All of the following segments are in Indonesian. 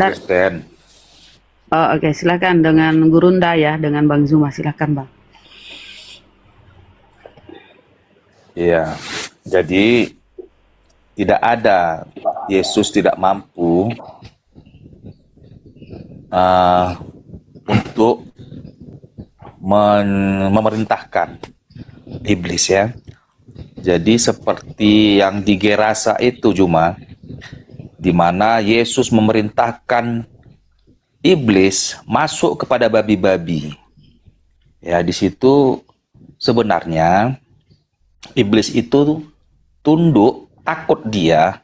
Dan, Kristen. oh, oke, silakan dengan Gurunda ya, dengan Bang Zuma, silakan Bang. Iya. Jadi tidak ada, Yesus tidak mampu uh, untuk memerintahkan iblis ya. Jadi seperti yang di Gerasa itu cuma di mana Yesus memerintahkan iblis masuk kepada babi-babi. Ya, di situ sebenarnya iblis itu tunduk, takut dia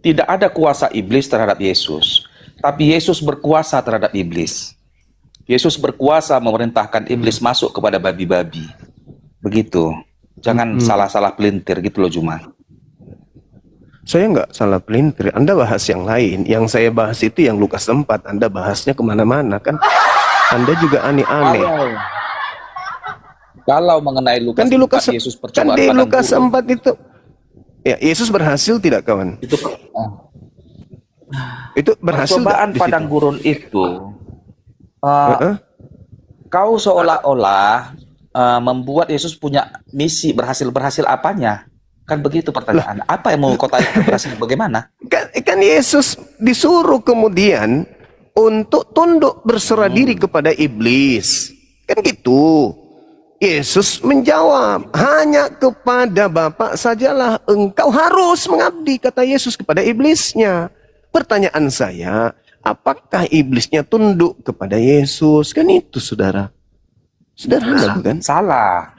tidak ada kuasa iblis terhadap Yesus, tapi Yesus berkuasa terhadap iblis. Yesus berkuasa memerintahkan iblis masuk kepada babi-babi. Begitu. Jangan salah-salah pelintir gitu loh Juma. Saya nggak salah pelintir, Anda bahas yang lain. Yang saya bahas itu yang Lukas 4, Anda bahasnya kemana-mana kan. Anda juga aneh-aneh. Kalau mengenai Lukas Kan di Lukas 4, Yesus kan percobaan di padang Lukas gurun. 4 itu ya Yesus berhasil tidak kawan? Itu berhasil Percobaan di padang situ? gurun itu Heeh. kau seolah-olah membuat Yesus punya misi, berhasil apanya? Kan begitu pertanyaan. Apa yang mau kau tanya berhasil bagaimana? Kan Yesus disuruh kemudian untuk tunduk berserah diri kepada iblis. Kan gitu. Yesus menjawab, hanya kepada Bapa sajalah engkau harus mengabdi, kata Yesus kepada iblisnya. Pertanyaan saya, apakah iblisnya tunduk kepada Yesus? Kan itu saudara. Sederhana bukan? Salah.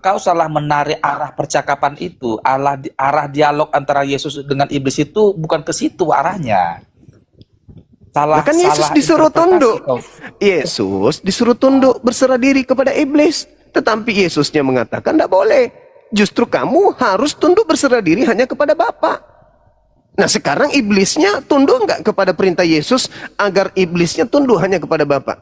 Kau salah menarik arah percakapan itu. Arah dialog antara Yesus dengan iblis itu bukan ke situ arahnya. Nah, kan Yesus disuruh tunduk. Yesus disuruh tunduk berserah diri kepada iblis. Tetapi Yesusnya mengatakan tidak boleh. Justru kamu harus tunduk berserah diri hanya kepada Bapa. Nah sekarang iblisnya tunduk nggak kepada perintah Yesus agar iblisnya tunduk hanya kepada Bapa?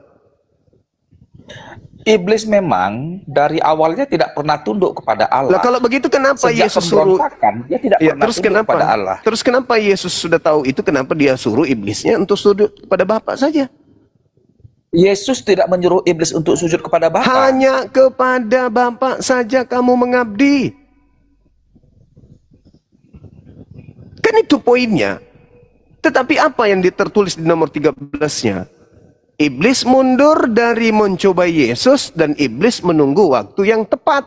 Iblis memang dari awalnya tidak pernah tunduk kepada Allah. Lah kalau begitu kenapa Sejak Yesus suruh? dia tidak Ya, pernah terus tunduk kenapa? kepada Allah. Terus kenapa Yesus sudah tahu itu? Kenapa dia suruh iblisnya untuk tunduk kepada Bapa saja? Yesus tidak menyuruh iblis untuk sujud kepada Bapa. Hanya kepada Bapa saja kamu mengabdi. Kan itu poinnya. Tetapi apa yang tertulis di nomor 13-nya? Iblis mundur dari mencoba Yesus dan iblis menunggu waktu yang tepat.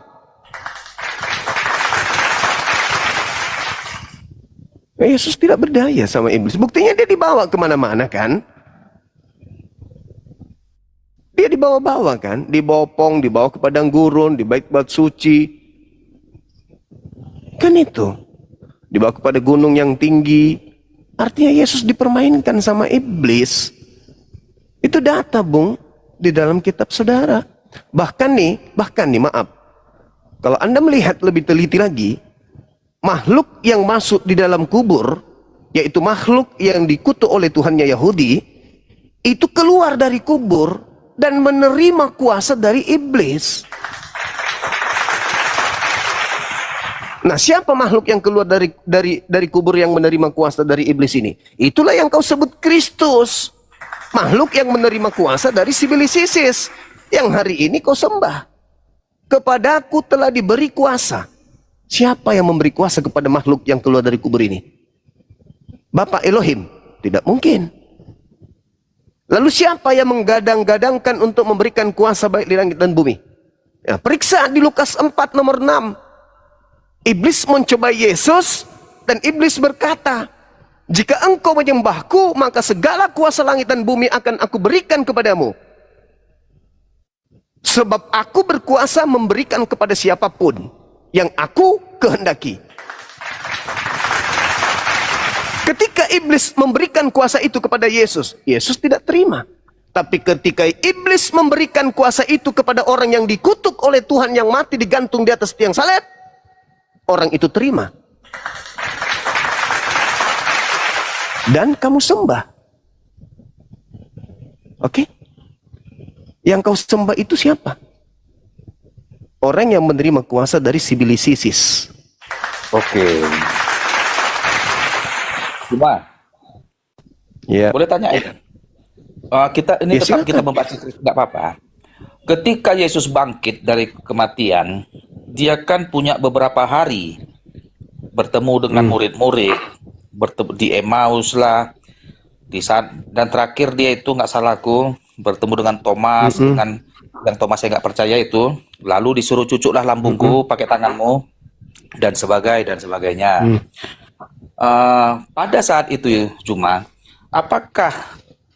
Yesus tidak berdaya sama iblis. Buktinya dia dibawa kemana-mana kan? Dia dibawa-bawa kan? Dibopong, dibawa ke padang gurun, di bait-bait suci. Kan itu. Dibawa kepada gunung yang tinggi. Artinya Yesus dipermainkan sama iblis. Itu data Bung di dalam kitab saudara. Bahkan nih maaf. Kalau Anda melihat lebih teliti lagi, makhluk yang masuk di dalam kubur, yaitu makhluk yang dikutuk oleh Tuhannya Yahudi, itu keluar dari kubur dan menerima kuasa dari iblis. Nah, siapa makhluk yang keluar dari kubur yang menerima kuasa dari iblis ini? Itulah yang kau sebut Kristus. Makhluk yang menerima kuasa dari sibilis Isis yang hari ini kau sembah. Kepadaku telah diberi kuasa. Siapa yang memberi kuasa kepada makhluk yang keluar dari kubur ini? Bapa Elohim? Tidak mungkin. Lalu siapa yang menggadang-gadangkan untuk memberikan kuasa baik di langit dan bumi? Ya, periksa di Lukas 4 nomor 6. Iblis mencoba Yesus dan iblis berkata, jika engkau menyembahku, maka segala kuasa langit dan bumi akan aku berikan kepadamu. Sebab aku berkuasa memberikan kepada siapapun yang aku kehendaki. Ketika iblis memberikan kuasa itu kepada Yesus, Yesus tidak terima. Tapi ketika iblis memberikan kuasa itu kepada orang yang dikutuk oleh Tuhan yang mati digantung di atas tiang salib, orang itu terima. Dan kamu sembah. Oke? Yang kau sembah itu siapa? Orang yang menerima kuasa dari sibilis Isis. Oke. Cuma Ya. Boleh tanya ya? Kita ini Ya, tetap kita silakan. membahas itu, nggak apa-apa. Ketika Yesus bangkit dari kematian, dia kan punya beberapa hari bertemu dengan murid-murid, bertemu di Emmaus lah, dan terakhir dia itu nggak salahku bertemu dengan Thomas, dengan yang Thomas yang nggak percaya itu, lalu disuruh cucuklah lambungku pakai tanganmu dan sebagainya. Pada saat itu cuma, apakah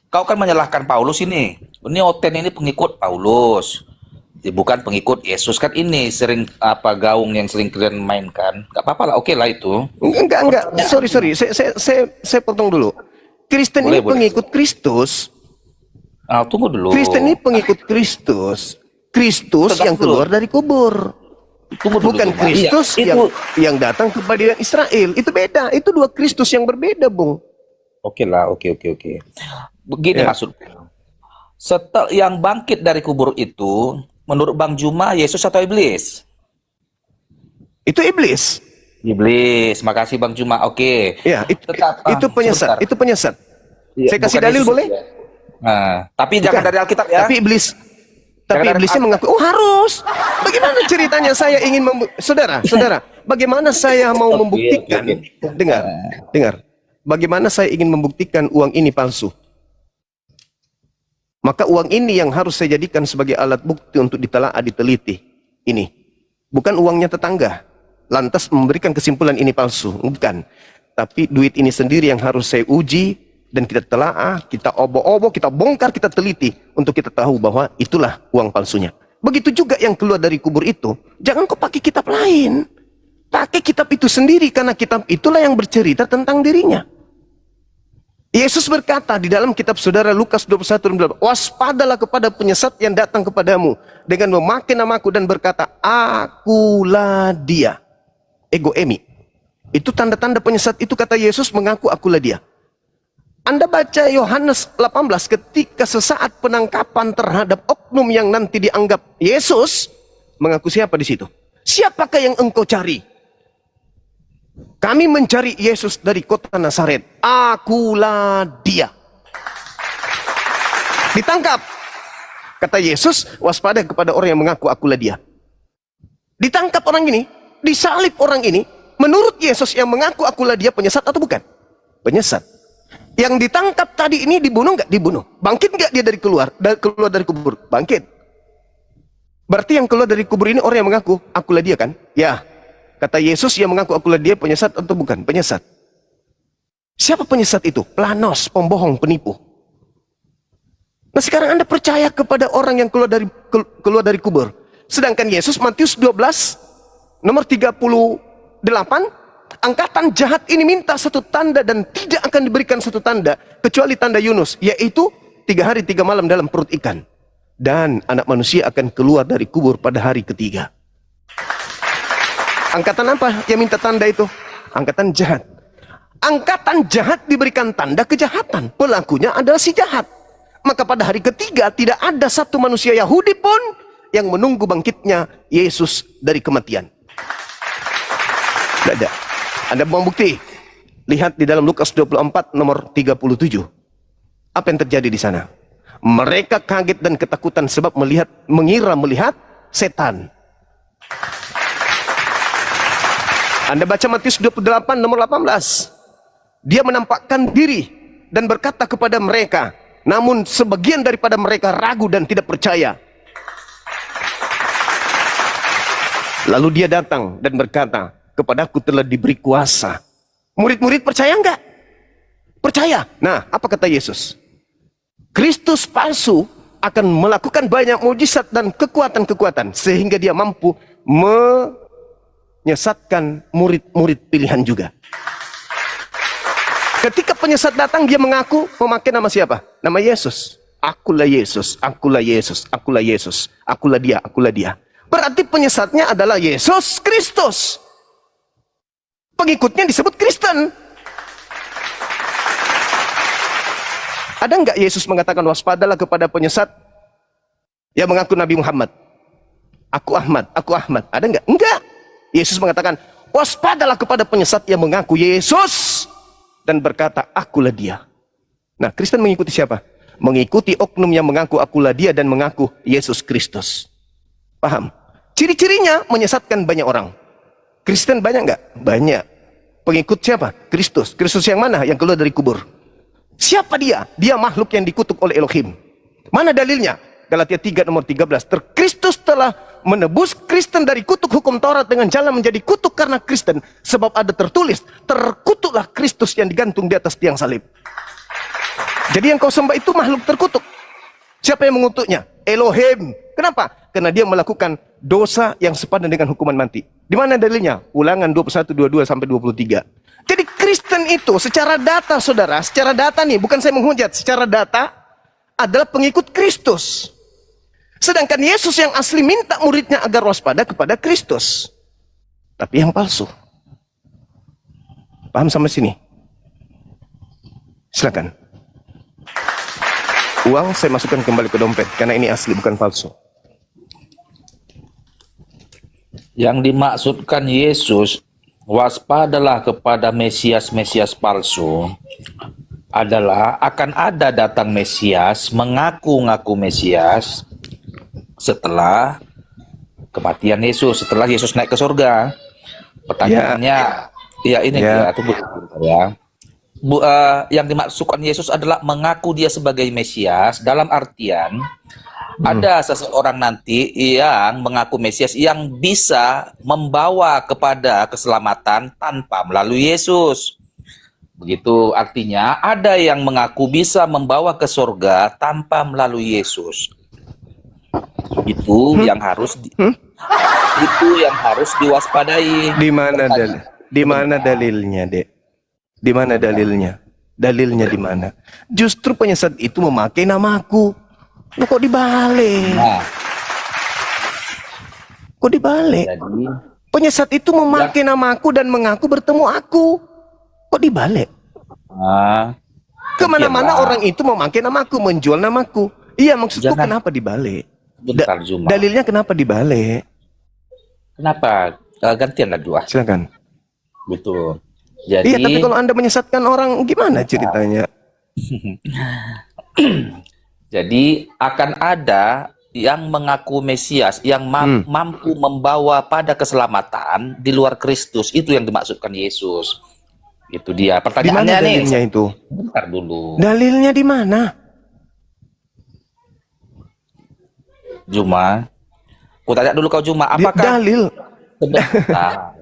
kau kan menyalahkan Paulus ini? Ini Oten ini pengikut Paulus, bukan pengikut Yesus kan, ini sering gaung yang sering kalian mainkan. Gak apa-apa lah, oke lah itu. Enggak. Sorry. Saya potong dulu. Kristen Boleh, ini boleh. pengikut Kristus. Tunggu dulu. Kristen ini pengikut Kristus. Kristus Tegak yang dulu. keluar dari kubur. Tunggu dulu, Bukan Bung. Kristus Iya, itu. yang datang ke padian Israel. Itu beda. Itu dua Kristus yang berbeda, Bung. Oke lah, oke. Begini Ya. maksudku. Setelah yang bangkit dari kubur itu, menurut Bang Juma, Yesus atau iblis? Itu iblis. Iblis. Makasih Bang Juma. Oke. Ya, Tetap, itu penyesat. sebentar. Itu penyesat. Iya, Saya kasih bukan dalil Yesus boleh? ya. Tapi jangan Bukan. dari Alkitab ya. Tapi Jangan iblisnya dari- mengaku, oh harus. Bagaimana ceritanya saya ingin saudara, bagaimana saya mau Oke, membuktikan? oke. Dengar. Bagaimana saya ingin membuktikan uang ini palsu? Maka uang ini yang harus saya jadikan sebagai alat bukti untuk ditelaah, diteliti. Ini bukan uangnya tetangga. Lantas memberikan kesimpulan ini palsu, bukan. Tapi duit ini sendiri yang harus saya uji dan kita telaah, kita obok-obok, kita bongkar, kita teliti untuk kita tahu bahwa itulah uang palsunya. Begitu juga yang keluar dari kubur itu, jangan kau pakai kitab lain. Pakai kitab itu sendiri karena kitab itulah yang bercerita tentang dirinya. Yesus berkata di dalam kitab saudara Lukas 21, waspadalah kepada penyesat yang datang kepadamu dengan memakai namaku dan berkata, akulah dia. Ego emi. Itu tanda-tanda penyesat itu, kata Yesus, mengaku akulah dia. Anda baca Yohanes 18 ketika sesaat penangkapan terhadap oknum yang nanti dianggap Yesus, mengaku siapa di situ? Siapakah yang engkau cari? Kami mencari Yesus dari kota Nazaret. Akulah dia. Ditangkap. Kata Yesus, waspada kepada orang yang mengaku akulah dia. Ditangkap orang ini, disalib orang ini. Menurut Yesus yang mengaku akulah dia penyesat atau bukan? Penyesat. Yang ditangkap tadi ini dibunuh nggak? Dibunuh. Bangkit nggak dia keluar dari kubur? Bangkit. Berarti yang keluar dari kubur ini orang yang mengaku akulah dia kan? Ya. Kata Yesus yang mengaku akulah dia penyesat atau bukan? Penyesat. Siapa penyesat itu? Planos, pembohong, penipu. Nah sekarang Anda percaya kepada orang yang keluar dari kubur. Sedangkan Yesus Matius 12 nomor 38, angkatan jahat ini minta satu tanda dan tidak akan diberikan satu tanda kecuali tanda Yunus, yaitu 3 hari 3 malam dalam perut ikan. Dan anak manusia akan keluar dari kubur pada hari ketiga. Angkatan apa yang minta tanda itu? Angkatan jahat. Angkatan jahat diberikan tanda kejahatan. Pelakunya adalah si jahat. Maka pada hari ketiga tidak ada satu manusia Yahudi pun yang menunggu bangkitnya Yesus dari kematian. Tidak ada. Anda mau bukti? Lihat di dalam Lukas 24 nomor 37. Apa yang terjadi di sana? Mereka kaget dan ketakutan sebab mengira melihat setan. Anda baca Matius 28 nomor 18. Dia menampakkan diri dan berkata kepada mereka, namun sebagian daripada mereka ragu dan tidak percaya. Lalu dia datang dan berkata, kepadaku telah diberi kuasa. Murid-murid percaya enggak? Percaya. Nah, apa kata Yesus? Kristus palsu akan melakukan banyak mujizat dan kekuatan-kekuatan sehingga dia mampu menyesatkan murid-murid pilihan juga. Ketika penyesat datang, dia mengaku memakai nama siapa? Nama Yesus. Akulah Yesus, akulah Yesus, akulah Yesus, akulah dia, akulah dia. Berarti penyesatnya adalah Yesus Kristus. Pengikutnya disebut Kristen. Ada enggak Yesus mengatakan waspadalah kepada penyesat yang mengaku Nabi Muhammad? Aku Ahmad, aku Ahmad. Ada enggak? Enggak. Yesus mengatakan waspadalah kepada penyesat yang mengaku Yesus dan berkata akulah dia. Nah, Kristen mengikuti siapa? Mengikuti oknum yang mengaku akulah dia dan mengaku Yesus Kristus. Paham? Ciri-cirinya menyesatkan banyak orang. Kristen banyak nggak? Banyak. Pengikut siapa? Kristus. Kristus yang mana? Yang keluar dari kubur. Siapa dia? Dia makhluk yang dikutuk oleh Elohim. Mana dalilnya? Galatia 3 nomor 13. Kristus telah menebus Kristen dari kutuk hukum Taurat dengan jalan menjadi kutuk karena Kristen. Sebab ada tertulis, terkutuklah Kristus yang digantung di atas tiang salib. Jadi yang kau sembah itu makhluk terkutuk. Siapa yang mengutuknya? Elohim. Kenapa? Karena dia melakukan dosa yang sepadan dengan hukuman mati. Di mana dalilnya? Ulangan 21, 22 sampai 23. Jadi Kristen itu secara data, saudara, secara data nih, bukan saya menghujat, secara data adalah pengikut Kristus. Sedangkan Yesus yang asli minta muridnya agar waspada kepada Kristus. Tapi yang palsu. Paham sampai sini? Silakan. Uang saya masukkan kembali ke dompet karena ini asli bukan palsu. Yang dimaksudkan Yesus, waspadalah kepada Mesias-Mesias palsu, adalah akan ada datang Mesias, mengaku-ngaku Mesias, setelah kematian Yesus, setelah Yesus naik ke surga. Pertanyaannya, tunggu sebentar ya. Yang dimaksudkan Yesus adalah mengaku dia sebagai Mesias, dalam artian ada seseorang nanti yang mengaku Mesias yang bisa membawa kepada keselamatan tanpa melalui Yesus. Begitu artinya ada yang mengaku bisa membawa ke surga tanpa melalui Yesus. Itu yang harus itu yang harus diwaspadai. Di mana dalilnya, Dek? Di mana dalilnya? Dalilnya di mana? Justru penyesat itu memakai namaku. Lu kok dibalik? Nah, Kok dibalik? jadi Penyesat itu memakai namaku dan mengaku bertemu aku. Kok dibalik? Kemana-mana Oke lah. orang itu memakai namaku, menjual namaku. Iya, maksudku Jangan. kenapa dibalik? Bentar, Zuma. Dalilnya kenapa dibalik? Kenapa? Gantianlah dua. Silakan. Betul. Jadi, Iya, tapi kalau Anda menyesatkan orang, gimana ceritanya? jadi akan ada yang mengaku Mesias, yang mampu membawa pada keselamatan di luar Kristus. Itu yang dimaksudkan Yesus. Itu dia. Di mana Pertanyaannya nih. dalilnya itu? Bentar dulu. Dalilnya di mana? Juma. Ku tanya dulu kau Juma, apakah Dalil. sebentar.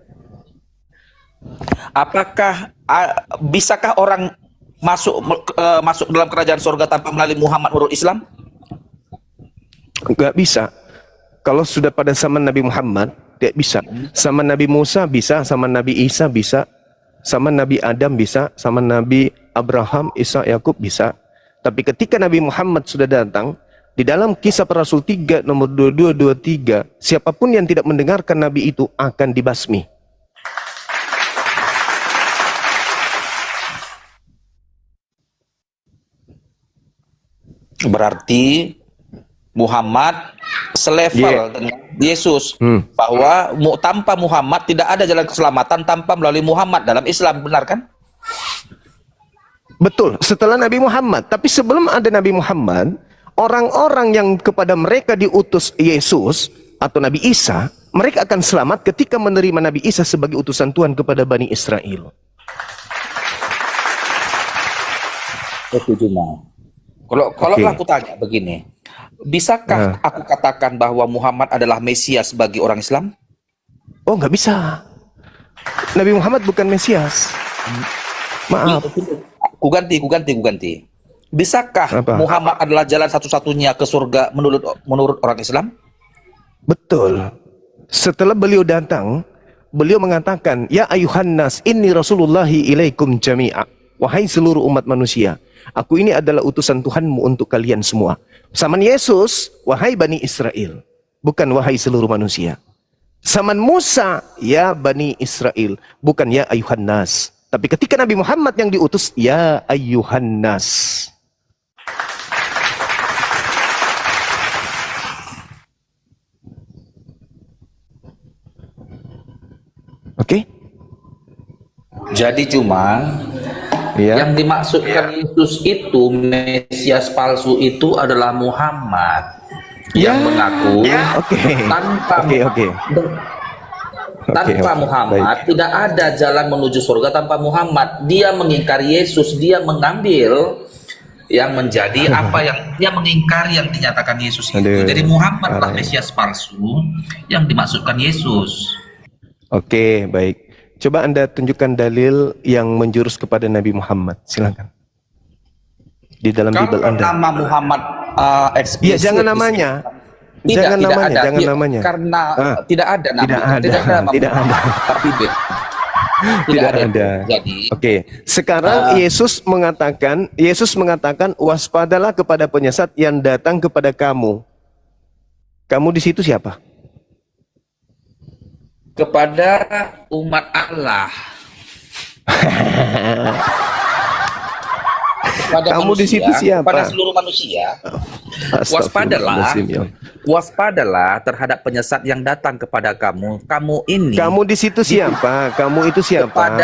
Apakah bisakah orang masuk dalam kerajaan surga tanpa melalui Muhammad menurut Islam? Enggak bisa. Kalau sudah pada zaman Nabi Muhammad, tidak bisa. Sama Nabi Musa bisa, sama Nabi Isa bisa, sama Nabi Adam bisa, sama Nabi Abraham, Isa, Yakub bisa. Tapi ketika Nabi Muhammad sudah datang, di dalam Kisah Para Rasul 3 nomor 22-23, siapapun yang tidak mendengarkan Nabi itu akan dibasmi. Berarti Muhammad selevel dengan Yesus, bahwa tanpa Muhammad tidak ada jalan keselamatan tanpa melalui Muhammad dalam Islam, benar kan? Betul, setelah Nabi Muhammad. Tapi sebelum ada Nabi Muhammad, orang-orang yang kepada mereka diutus Yesus atau Nabi Isa, mereka akan selamat ketika menerima Nabi Isa sebagai utusan Tuhan kepada Bani Israel. Itu cuma. Kalau aku tanya begini, bisakah aku katakan bahwa Muhammad adalah Mesias bagi orang Islam? Oh, nggak bisa. Nabi Muhammad bukan Mesias. Maaf. Ku ganti. Bisakah Apa? Muhammad adalah jalan satu-satunya ke surga menurut orang Islam? Betul. Setelah beliau datang, beliau mengatakan, "Ya ayuhan nas, inni rasulullahi ilaikum jami'a." Wahai seluruh umat manusia, aku ini adalah utusan Tuhanmu untuk kalian semua. Zaman Yesus, wahai Bani Israel, bukan wahai seluruh manusia. Zaman Musa, ya Bani Israel, bukan ya ayuhan nas. Tapi ketika Nabi Muhammad yang diutus, ya ayuhan nas. Oke? Jadi cuma Iya. Yang dimaksudkan Yesus itu, Mesias palsu itu adalah Muhammad yang mengaku Oke. tanpa Oke. tanpa Muhammad tidak ada jalan menuju surga tanpa Muhammad. Dia mengingkari Yesus, dia mengambil yang menjadi apa yang dia mengingkari yang dinyatakan Yesus itu. Aduh, Jadi Muhammad lah parah. Mesias palsu yang dimaksudkan Yesus. Oke, baik. Coba Anda tunjukkan dalil yang menjurus kepada Nabi Muhammad. Silakan. Di dalam Kalau Bible Anda. nama Muhammad Iya, eksplisit jangan di sini. namanya. Tidak, Jangan tidak namanya, ada. jangan Iya, namanya. Karena tidak ada nama. Tidak ada, nama tidak Muhammad. ada. Tapi Tidak ada. ada. Jadi, Oke, sekarang Yesus mengatakan waspadalah kepada penyesat yang datang kepada kamu. Kamu di situ siapa? kepada umat Allah. Kepada Kamu di situ siapa? Pada seluruh manusia. Astagfirullahaladzim, ya. Waspadalah terhadap penyesat yang datang kepada kamu. Kamu ini. Kamu di situ siapa? Kamu itu siapa?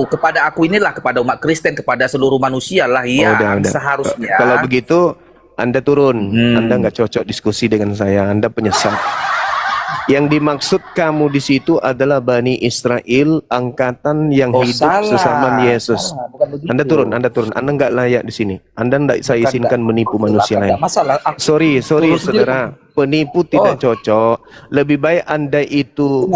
Kepada aku inilah, kepada umat Kristen, kepada seluruh manusia lah yang udah. seharusnya. Kalau begitu Anda turun. Anda nggak cocok diskusi dengan saya. Anda penyesat. Yang dimaksud kamu di situ adalah Bani Israel, angkatan yang hidup sesama Yesus. Anda turun. Anda nggak layak di sini. Anda nggak saya izinkan menipu manusia lain. Sorry saudara, penipu tidak cocok. Lebih baik Anda itu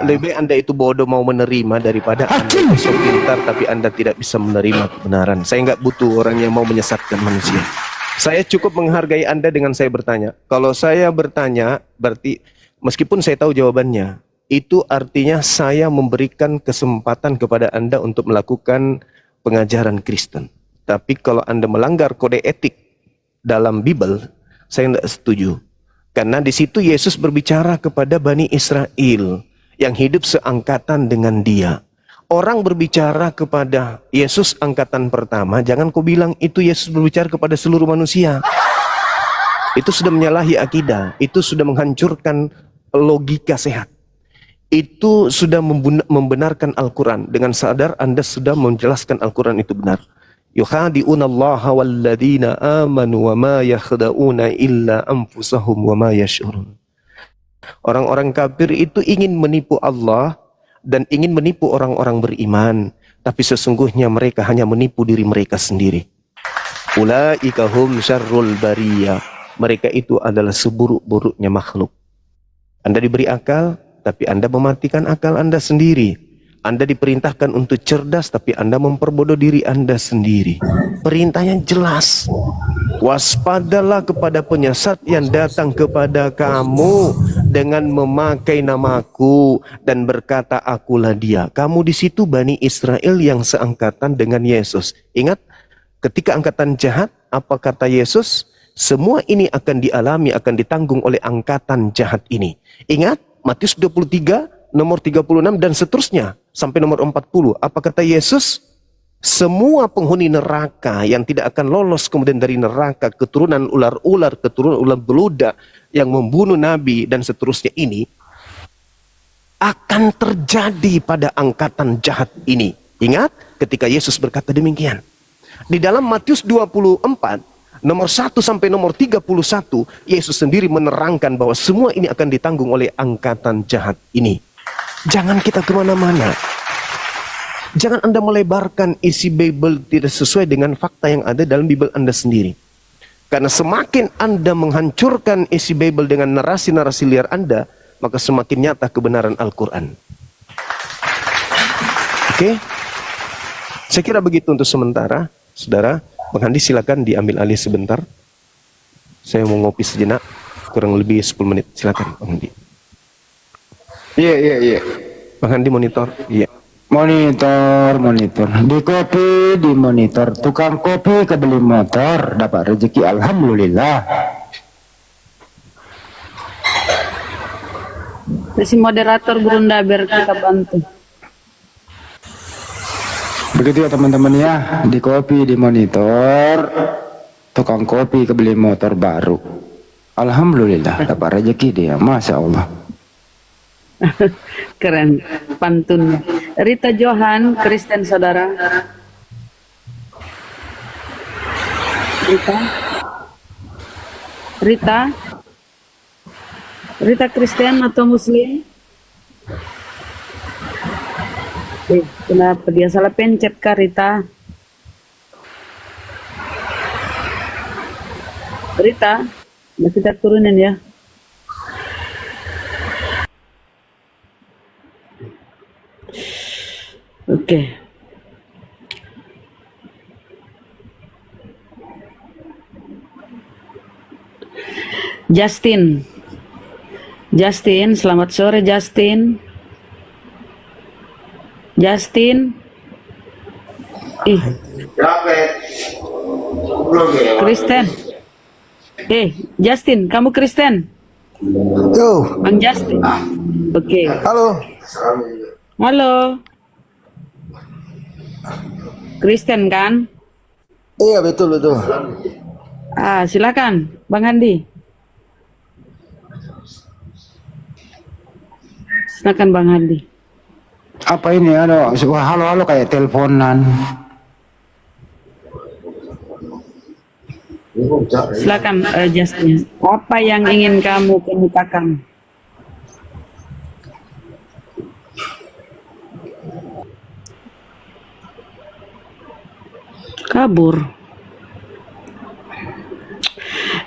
lebih baik Anda itu bodoh mau menerima daripada Anda sok pintar tapi Anda tidak bisa menerima kebenaran. Saya nggak butuh orang yang mau menyesatkan manusia. Saya cukup menghargai Anda dengan saya bertanya. Kalau saya bertanya, berarti meskipun saya tahu jawabannya, itu artinya saya memberikan kesempatan kepada Anda untuk melakukan pengajaran Kristen. Tapi kalau Anda melanggar kode etik dalam Bible, saya tidak setuju. Karena di situ Yesus berbicara kepada Bani Israel yang hidup seangkatan dengan dia. Orang berbicara kepada Yesus angkatan pertama, jangan kau bilang itu Yesus berbicara kepada seluruh manusia. Itu sudah menyalahi akidah, itu sudah menghancurkan logika sehat. Itu sudah membenarkan Al-Quran. Dengan sadar Anda sudah menjelaskan Al-Quran itu benar. Yukhadi'una allaha walladhina amanu wa ma yakhda'una illa anfusahum wa ma yash'urun. Orang-orang kafir itu ingin menipu Allah dan ingin menipu orang-orang beriman, tapi sesungguhnya mereka hanya menipu diri mereka sendiri. Ulaika hum syarrul bariyah. Mereka itu adalah seburuk-buruknya makhluk. Anda diberi akal, tapi Anda mematikan akal Anda sendiri. Anda diperintahkan untuk cerdas, tapi Anda memperbodoh diri Anda sendiri. Perintahnya jelas. Waspadalah kepada penyesat yang datang kepada kamu dengan memakai namaku dan berkata akulah dia. Kamu di situ Bani Israel yang seangkatan dengan Yesus. Ingat, ketika angkatan jahat, apa kata Yesus? Semua ini akan dialami, akan ditanggung oleh angkatan jahat ini. Ingat, Matius 23, nomor 36 dan seterusnya sampai nomor 40. Apa kata Yesus? Semua penghuni neraka yang tidak akan lolos kemudian dari neraka, keturunan ular-ular, keturunan ular beludak yang membunuh Nabi dan seterusnya ini akan terjadi pada angkatan jahat ini. Ingat ketika Yesus berkata demikian. Di dalam Matius 24 nomor 1 sampai nomor 31, Yesus sendiri menerangkan bahwa semua ini akan ditanggung oleh angkatan jahat ini. Jangan kita kemana-mana. Jangan Anda melebarkan isi Bible tidak sesuai dengan fakta yang ada dalam Bible Anda sendiri. Karena semakin Anda menghancurkan isi Bible dengan narasi-narasi liar Anda, maka semakin nyata kebenaran Al-Quran. Oke? Saya kira begitu untuk sementara. Saudara, Bang Handi silakan diambil alih sebentar. Saya mau ngopi sejenak, kurang lebih 10 menit. Silakan Bang Handi. Iya. Bang Handi monitor. Iya. Monitor. Di kopi, di monitor. Tukang kopi kebeli motor, dapat rezeki, alhamdulillah. Si moderator Gurunda biar kita bantu. Begitu ya teman-teman ya, di kopi, di monitor, tukang kopi kebeli motor baru. Alhamdulillah, dapat rezeki dia, Masya Allah. Keren pantunnya. Rita Johan, Kristen saudara. Rita, Rita, Rita Kristen atau Muslim? Kenapa dia salah pencet kah Rita? Rita, nah kita turunin ya. Oke. Justin. Justin, selamat sore Justin. Justin. Ih, Kristen. Justin, kamu Kristen? Yo, Bang Justin. Oke. halo. Halo. Kristen kan? Iya betul betul. Silakan, Bang Andi. Silakan Bang Andi. Apa ini? Halo-halo kayak teleponan. Silakan Justin. Apa yang ingin kamu kemukakan? Kabur.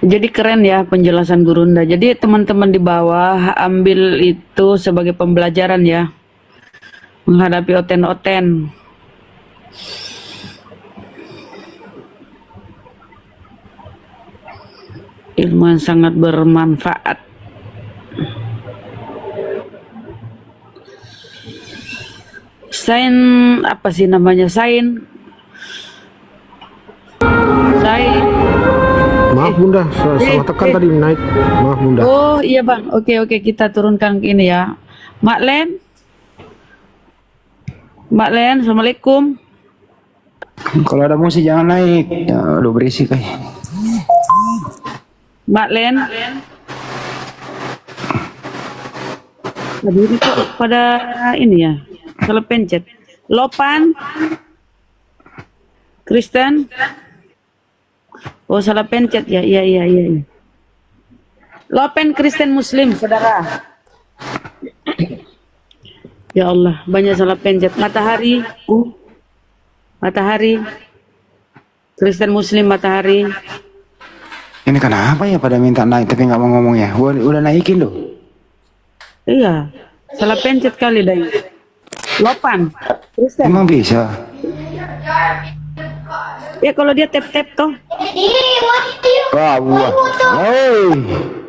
Jadi keren ya penjelasan Gurunda. Jadi teman-teman di bawah ambil itu sebagai pembelajaran ya. Menghadapi oten-oten. Ilmu yang sangat bermanfaat. Sain apa sih namanya? Sain. Maaf Bunda, salah tekan tadi naik. Maaf Bunda. Oh iya Bang, oke kita turunkan ke ini ya. Mak Len, Assalamualaikum. Kalau ada musik jangan naik. Ya, udah berisik kayak. Mak Len. Aduh ini kok pada ini ya, salah pencet. Lopan, Kristen. Oh salah pencet ya, iya. Lopen Kristen Muslim, saudara. Ya Allah, banyak salah pencet. Matahari, Matahari, Kristen Muslim Matahari. Ini kenapa ya pada minta naik tapi nggak mau ngomong ya? Udah naikin loh. Iya, salah pencet kali dah. Lopan, Kristen. Emang bisa? Ya kalau dia tap toh. Wah, Hei.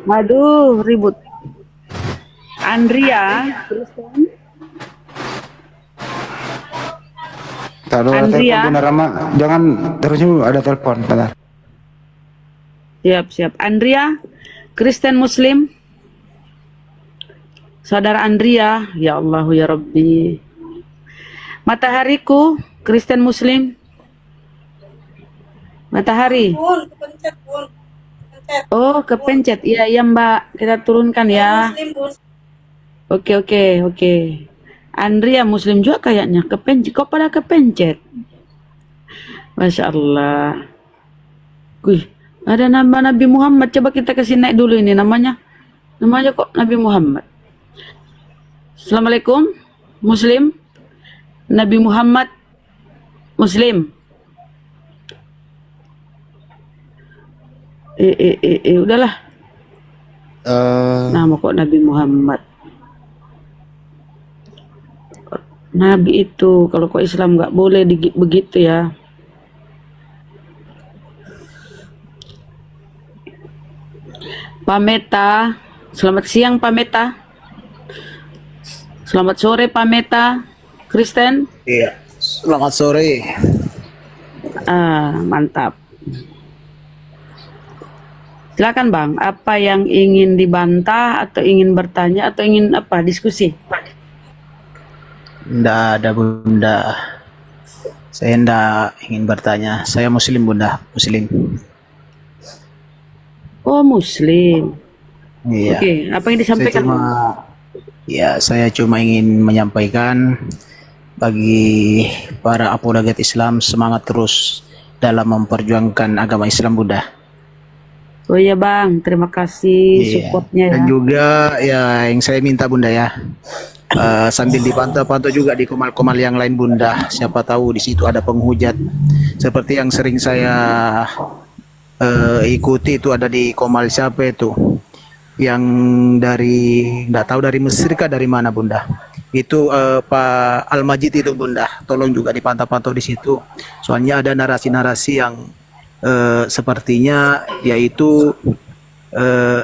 Aduh, ribut. Andrea, Kristen. Taruh ada Andrea. telepon Bunda Rama. Jangan terus dulu ada telepon. Bentar. Siap. Andrea, Kristen Muslim. Saudara Andrea, ya Allah ya Rabbi. Matahariku, Kristen Muslim. Matahari. Oh, kepencet. Iya Mbak, kita turunkan ya. Oke. Andrea Muslim juga kayaknya kepencet. Kok pada kepencet? Masya Allah. Wih, ada nama Nabi Muhammad. Coba kita kasih naik dulu ini namanya. Namanya kok Nabi Muhammad. Assalamualaikum, Muslim. Nabi Muhammad, Muslim. Udahlah. Nama kok Nabi Muhammad. Nabi itu kalau kok Islam nggak boleh begitu ya. Pameta, selamat siang Pameta. Selamat sore Pameta. Kristen? Iya, selamat sore. Mantap. Silakan Bang, apa yang ingin dibantah atau ingin bertanya atau ingin apa diskusi? Nggak ada Bunda. Saya nggak ingin bertanya. Saya Muslim Bunda, Muslim. Oh Muslim. Iya. Oke, apa yang disampaikan? Saya cuma ingin menyampaikan bagi para apologet Islam semangat terus dalam memperjuangkan agama Islam Bunda. Oh iya Bang, terima kasih Iya. supportnya ya. Dan juga ya yang saya minta Bunda ya, sambil dipantau-pantau juga di komal-komal yang lain Bunda. Siapa tahu di situ ada penghujat seperti yang sering saya ikuti itu, ada di komal siapa itu yang dari nggak tahu dari Mesir kah dari mana Bunda. Itu Pak Al-Majid itu Bunda. Tolong juga dipantau-pantau di situ. Soalnya ada narasi-narasi yang sepertinya yaitu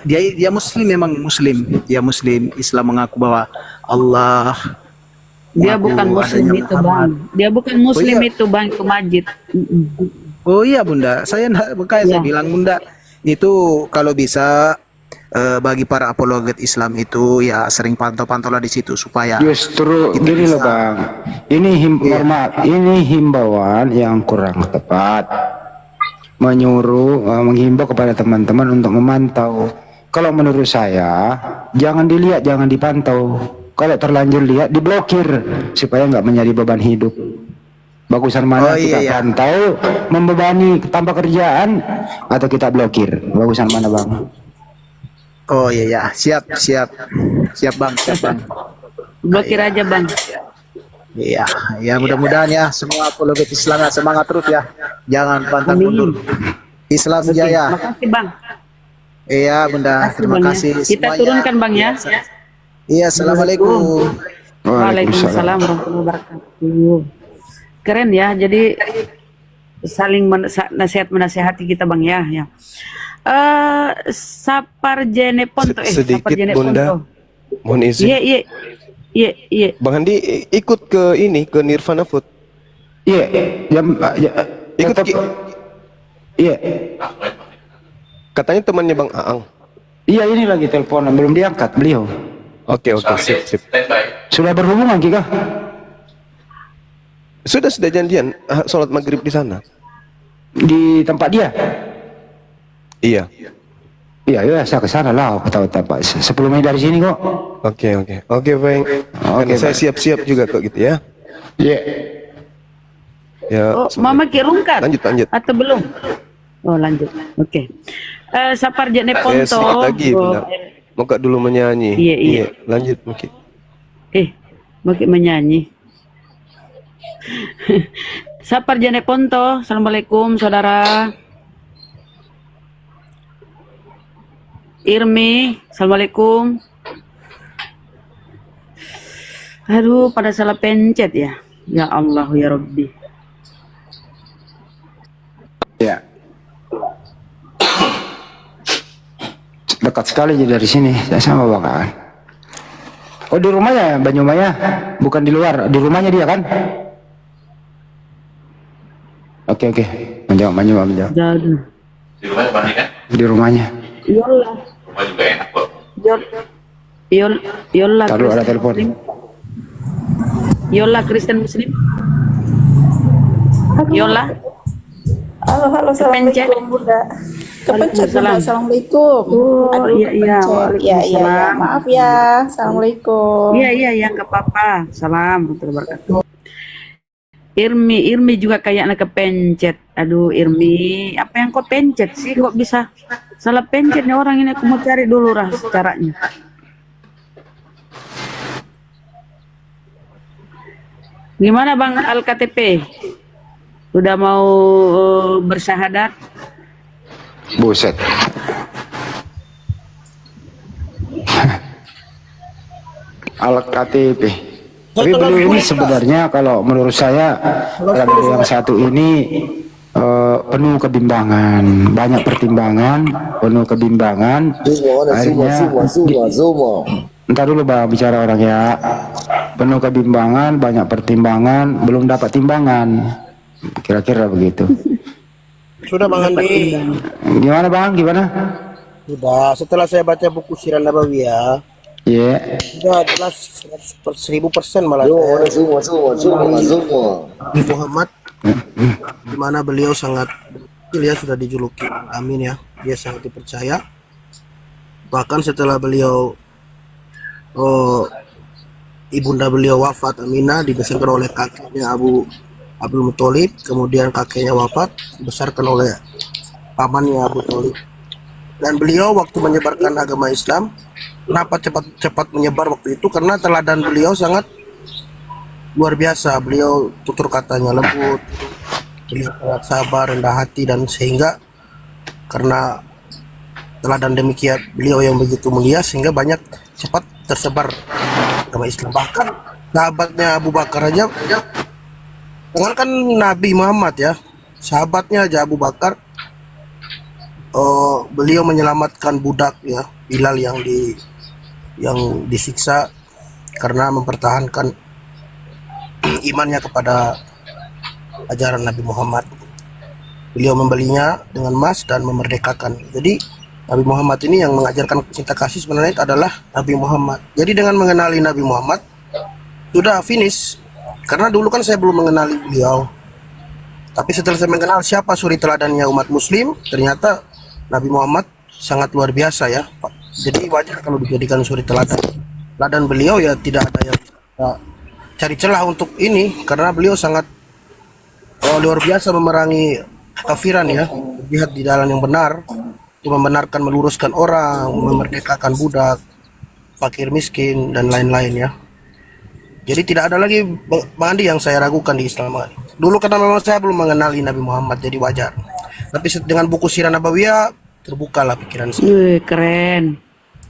dia muslim, memang muslim, dia muslim Islam, mengaku bahwa Allah, Dia mengaku bukan muslim adanya itu Muhammad. Bang. Dia bukan muslim iya. itu Bang, itu Majid. Oh iya Bunda, makanya saya Iya. bilang Bunda, itu kalau bisa bagi para apologet Islam itu ya sering pantau-pantaulah di situ supaya Justru kita gini loh bisa. Bang, ini mohon maaf, ini himbauan yang kurang tepat. Menyuruh, menghimbau kepada teman-teman untuk memantau. Kalau menurut saya, jangan dilihat, jangan dipantau. Kalau terlanjur lihat, diblokir supaya nggak menjadi beban hidup. Bagusan mana Oh, iya, kita iya. pantau, membebani tanpa kerjaan, atau kita blokir? Bagusan mana Bang? Oh iya ya, siap Bang, siap Bang. Blokir aja Bang. Iya, ya mudah-mudahan ya semua apologet Islam semangat terus ya. Jangan pantang Amin. mundur. Islam Oke, jaya. makasih Bang. Iya Bunda, terima Bang, ya. kasih Kita semuanya. turunkan Bang ya. Iya, assalamualaikum. Waalaikumsalam warahmatullahi wabarakatuh. Keren ya, jadi saling nasihat menasehati kita Bang ya. Ya. Saparjene Ponto, Sedikit Saparjene Bunda, Ponto. mohon izin. Iya. Bang Handi ikut ke ini, ke Nirvana Food. Iya, Ikut tetap- Ki. Iya, Katanya temannya Bang Aang. iya ini lagi telepon, belum diangkat beliau. Oke, sip. Sudah berhubungan Kika? Sudah janjian sholat maghrib di sana. Di tempat dia? Iya. Iya, saya ke sana lah. Aku tahu tempat 10 menit dari sini kok. Oke, Bang. Karena saya Bang. siap-siap juga kok gitu ya. Iya. Ya. Oh, Mama kirungkan. Lanjut. Atau belum? Oh, lanjut. Oke. Saparjene Saya Ponto. sedikit lagi, benar. Mau Kak dulu menyanyi. Iya. Lanjut, Muki. Bagi menyanyi. Saparjene Ponto. Assalamualaikum saudara. Irmi, assalamualaikum. Aduh, pada salah pencet ya. Ya Allah ya Rabbi. Ya. Dekat sekali jadi dari sini. Saya sama Bang. Oh di rumahnya Banyumaya, bukan di luar. Di rumahnya dia kan? Oke. Menjawab. Jauh. Di rumah Bang kan? Di rumahnya. Yola. Rumah juga enak kok. Yola. Taruh ada Kristen telepon. Muslim. Yola Kristen Muslim. Yola. Halo, Kepencet. assalamualaikum Bunda. Kepencet Bunda, Waalaikumsalam. assalamualaikum. Oh, Aduh, iya, kepencet. Iya, waalaikumsalam. maaf ya. Assalamualaikum. Iya, nggak apa-apa. Salam warahmatullahi wabarakatuh. Irmi juga kayaknya kepencet. Aduh, Irmi, apa yang kau pencet sih? Kok bisa salah pencetnya orang ini? Aku mau cari dulu caranya. Gimana Bang Al-KTP? Udah mau bersyahadat? Buset. Alat KTP. Tapi beliau ini sebenarnya kalau menurut saya beliau yang satu ini penuh kebimbangan, banyak pertimbangan, penuh kebimbangan. Akhirnya, entar dulu Bang bicara orang ya. Penuh kebimbangan, banyak pertimbangan, belum dapat timbangan. Kira-kira begitu. Sudah Bang Andi. Gimana Bang? Gimana? Sudah, setelah saya baca buku Sirah Nabawiyah, Iya. sudah jelas 1000% malah Nabi Muhammad, di mana beliau sangat ya sudah dijuluki Amin ya, dia sangat dipercaya. Bahkan setelah beliau ibunda beliau wafat Aminah dibesarkan oleh kakeknya Abdul Muthalib, kemudian kakeknya wafat, dibesarkan oleh pamannya Abu Thalib. Dan beliau waktu menyebarkan agama Islam, kenapa cepat menyebar waktu itu? Karena teladan beliau sangat luar biasa. Beliau tutur katanya lembut, beliau sangat sabar, rendah hati, dan sehingga karena teladan demikian beliau yang begitu mulia, sehingga banyak cepat tersebar agama Islam. Bahkan sahabatnya Abu Bakar aja, kan Nabi Muhammad ya, sahabatnya aja Abu Bakar, beliau menyelamatkan budak ya, Bilal yang disiksa karena mempertahankan imannya kepada ajaran Nabi Muhammad. Beliau membelinya dengan emas dan memerdekakan. Jadi Nabi Muhammad ini yang mengajarkan cinta kasih sebenarnya adalah Nabi Muhammad. Jadi dengan mengenali Nabi Muhammad sudah finish. Karena dulu kan saya belum mengenali beliau. Tapi setelah saya mengenal siapa suri teladannya umat muslim, ternyata Nabi Muhammad sangat luar biasa ya, Pak. Jadi wajar kalau dijadikan suri teladan. Teladan beliau ya tidak ada yang bisa cari celah untuk ini, karena beliau sangat luar biasa memerangi kafiran ya, jihad di jalan yang benar, membenarkan, meluruskan orang, memerdekakan budak, fakir miskin dan lain-lain ya. Jadi tidak ada lagi Bang Andi yang saya ragukan di Islam. Dulu karena memang saya belum mengenali Nabi Muhammad, jadi wajar. Tapi dengan buku Sirah Nabawiyah terbukalah pikiran saya. Wih, keren.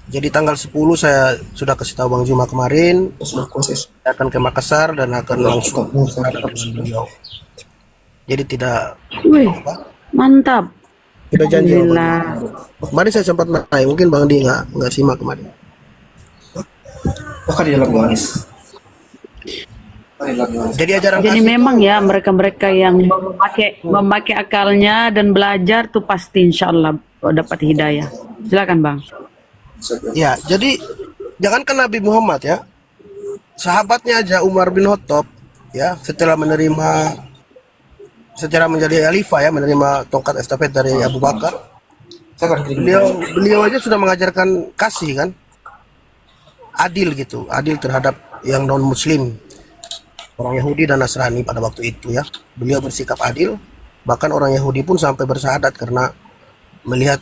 Jadi tanggal 10 saya sudah kasih tahu Bang Juma kemarin, saya akan ke Makassar dan akan langsung berhadapan dengan beliau. Jadi tidak Wih, mantap. tidak janji. Alhamdulillah. Kemarin saya sempat naik, mungkin Bang Di nggak simak kemarin. Jadi ajaran Jadi kasih memang ya mereka-mereka yang memakai akalnya dan belajar tuh pasti insya Allah dapat hidayah. Silakan Bang. ya, jadi jangankan Nabi Muhammad ya, sahabatnya aja Umar bin Khattab ya, setelah menjadi khalifah ya, menerima tongkat estafet dari Abu Bakar, beliau aja sudah mengajarkan kasih kan, adil gitu, adil terhadap yang non muslim, orang Yahudi dan Nasrani pada waktu itu ya. Beliau bersikap adil, bahkan orang Yahudi pun sampai bersyahadat karena melihat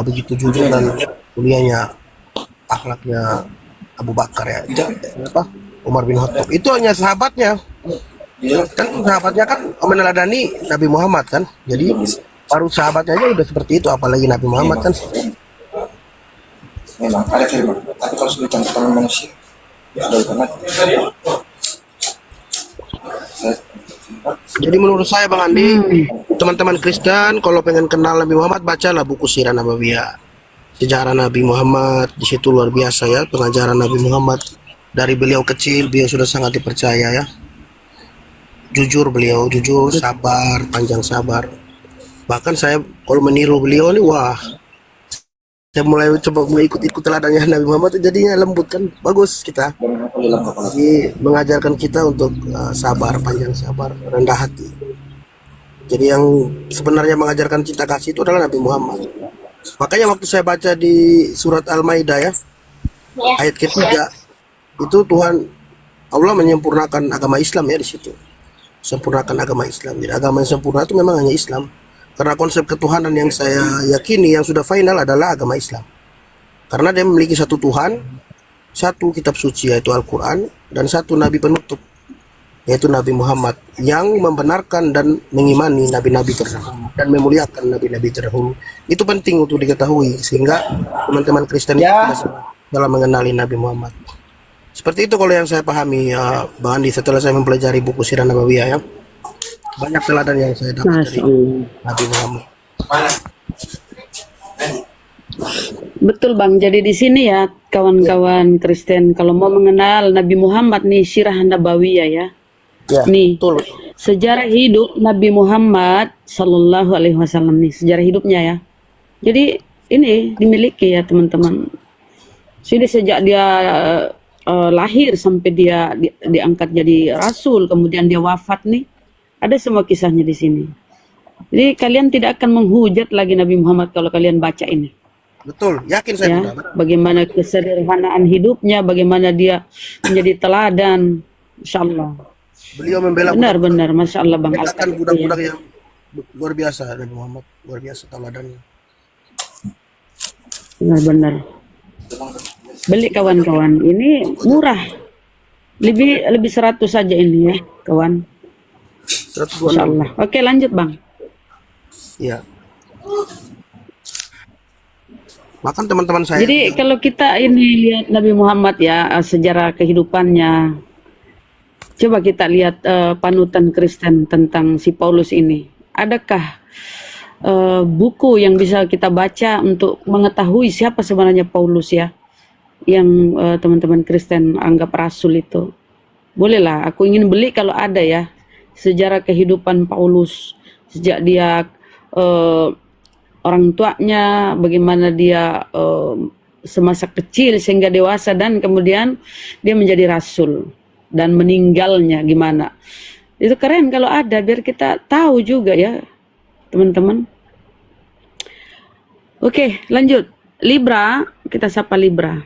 begitu jujur dan mulianya akhlaknya Abu Bakar ya. Umar bin Khattab itu hanya sahabatnya kan, sahabatnya kan meneladani Nabi Muhammad kan, jadi baru sahabatnya aja udah seperti itu, apalagi Nabi Muhammad kan. Memang ada firman, tapi kalau sudah campur tangan manusia ya ada banget. Jadi menurut saya Bang Andi, teman-teman Kristen kalau pengen kenal Nabi Muhammad, bacalah buku Sirah Nabawiyah, sejarah Nabi Muhammad. Di situ luar biasa ya pengajaran Nabi Muhammad. Dari beliau kecil, beliau sudah sangat dipercaya ya. Jujur beliau, jujur, sabar, panjang sabar. Bahkan saya kalau meniru beliau nih, wah, saya mulai ikut teladannya Nabi Muhammad, jadinya lembut kan, bagus kita. Jadi mengajarkan kita untuk sabar, panjang sabar, rendah hati. Jadi yang sebenarnya mengajarkan cinta kasih itu adalah Nabi Muhammad. Makanya waktu saya baca di surat Al-Maidah ya, ayat ketiga, itu Tuhan Allah menyempurnakan agama Islam ya di situ. Sempurnakan agama Islam. Jadi agama yang sempurna itu memang hanya Islam. Karena konsep ketuhanan yang saya yakini yang sudah final adalah agama Islam. Karena dia memiliki satu Tuhan, satu kitab suci yaitu Al-Quran, dan satu Nabi penutup yaitu Nabi Muhammad yang membenarkan dan mengimani nabi-nabi terdahulu dan memuliakan nabi-nabi terdahulu. Itu penting untuk diketahui sehingga teman-teman Kristen dalam mengenali Nabi Muhammad. Seperti itu kalau yang saya pahami ya Bang Andi, setelah saya mempelajari buku Sirah Nabawiyah ya. Banyak teladan yang saya dapat dari Nabi Muhammad. Betul Bang. Jadi di sini ya kawan-kawan Kristen, kalau mau mengenal Nabi Muhammad nih Sirah Nabawiyah ya. Nih betul. Sejarah hidup Nabi Muhammad Sallallahu Alaihi Wasallam nih, sejarah hidupnya ya. Jadi ini dimiliki ya teman-teman. Jadi sejak dia lahir sampai dia diangkat jadi rasul, kemudian dia wafat nih, ada semua kisahnya di sini. Jadi kalian tidak akan menghujat lagi Nabi Muhammad kalau kalian baca ini. Betul, yakin saya. Ya, bagaimana kesederhanaan hidupnya, bagaimana dia menjadi teladan, insyaallah. Beliau membela Benar, Masya Allah Bang. membelakan Al-KTP budak-budak ya. yang luar biasa. Nabi Muhammad luar biasa teladannya. Benar. Beli kawan-kawan, ini murah. Lebih 100 saja ini ya, kawan. 126. Masya Allah. Oke, lanjut Bang. Iya. Bahkan teman-teman saya Jadi kalau kita ini lihat Nabi Muhammad ya, sejarah kehidupannya, coba kita lihat panutan Kristen tentang si Paulus ini. Adakah buku yang bisa kita baca untuk mengetahui siapa sebenarnya Paulus ya, yang teman-teman Kristen anggap rasul itu? Bolehlah, aku ingin beli kalau ada ya, sejarah kehidupan Paulus sejak dia orang tuanya, bagaimana dia semasa kecil sehingga dewasa dan kemudian dia menjadi rasul dan meninggalnya gimana. Itu keren kalau ada, biar kita tahu juga ya teman-teman. Oke, lanjut. Libra, kita sapa Libra.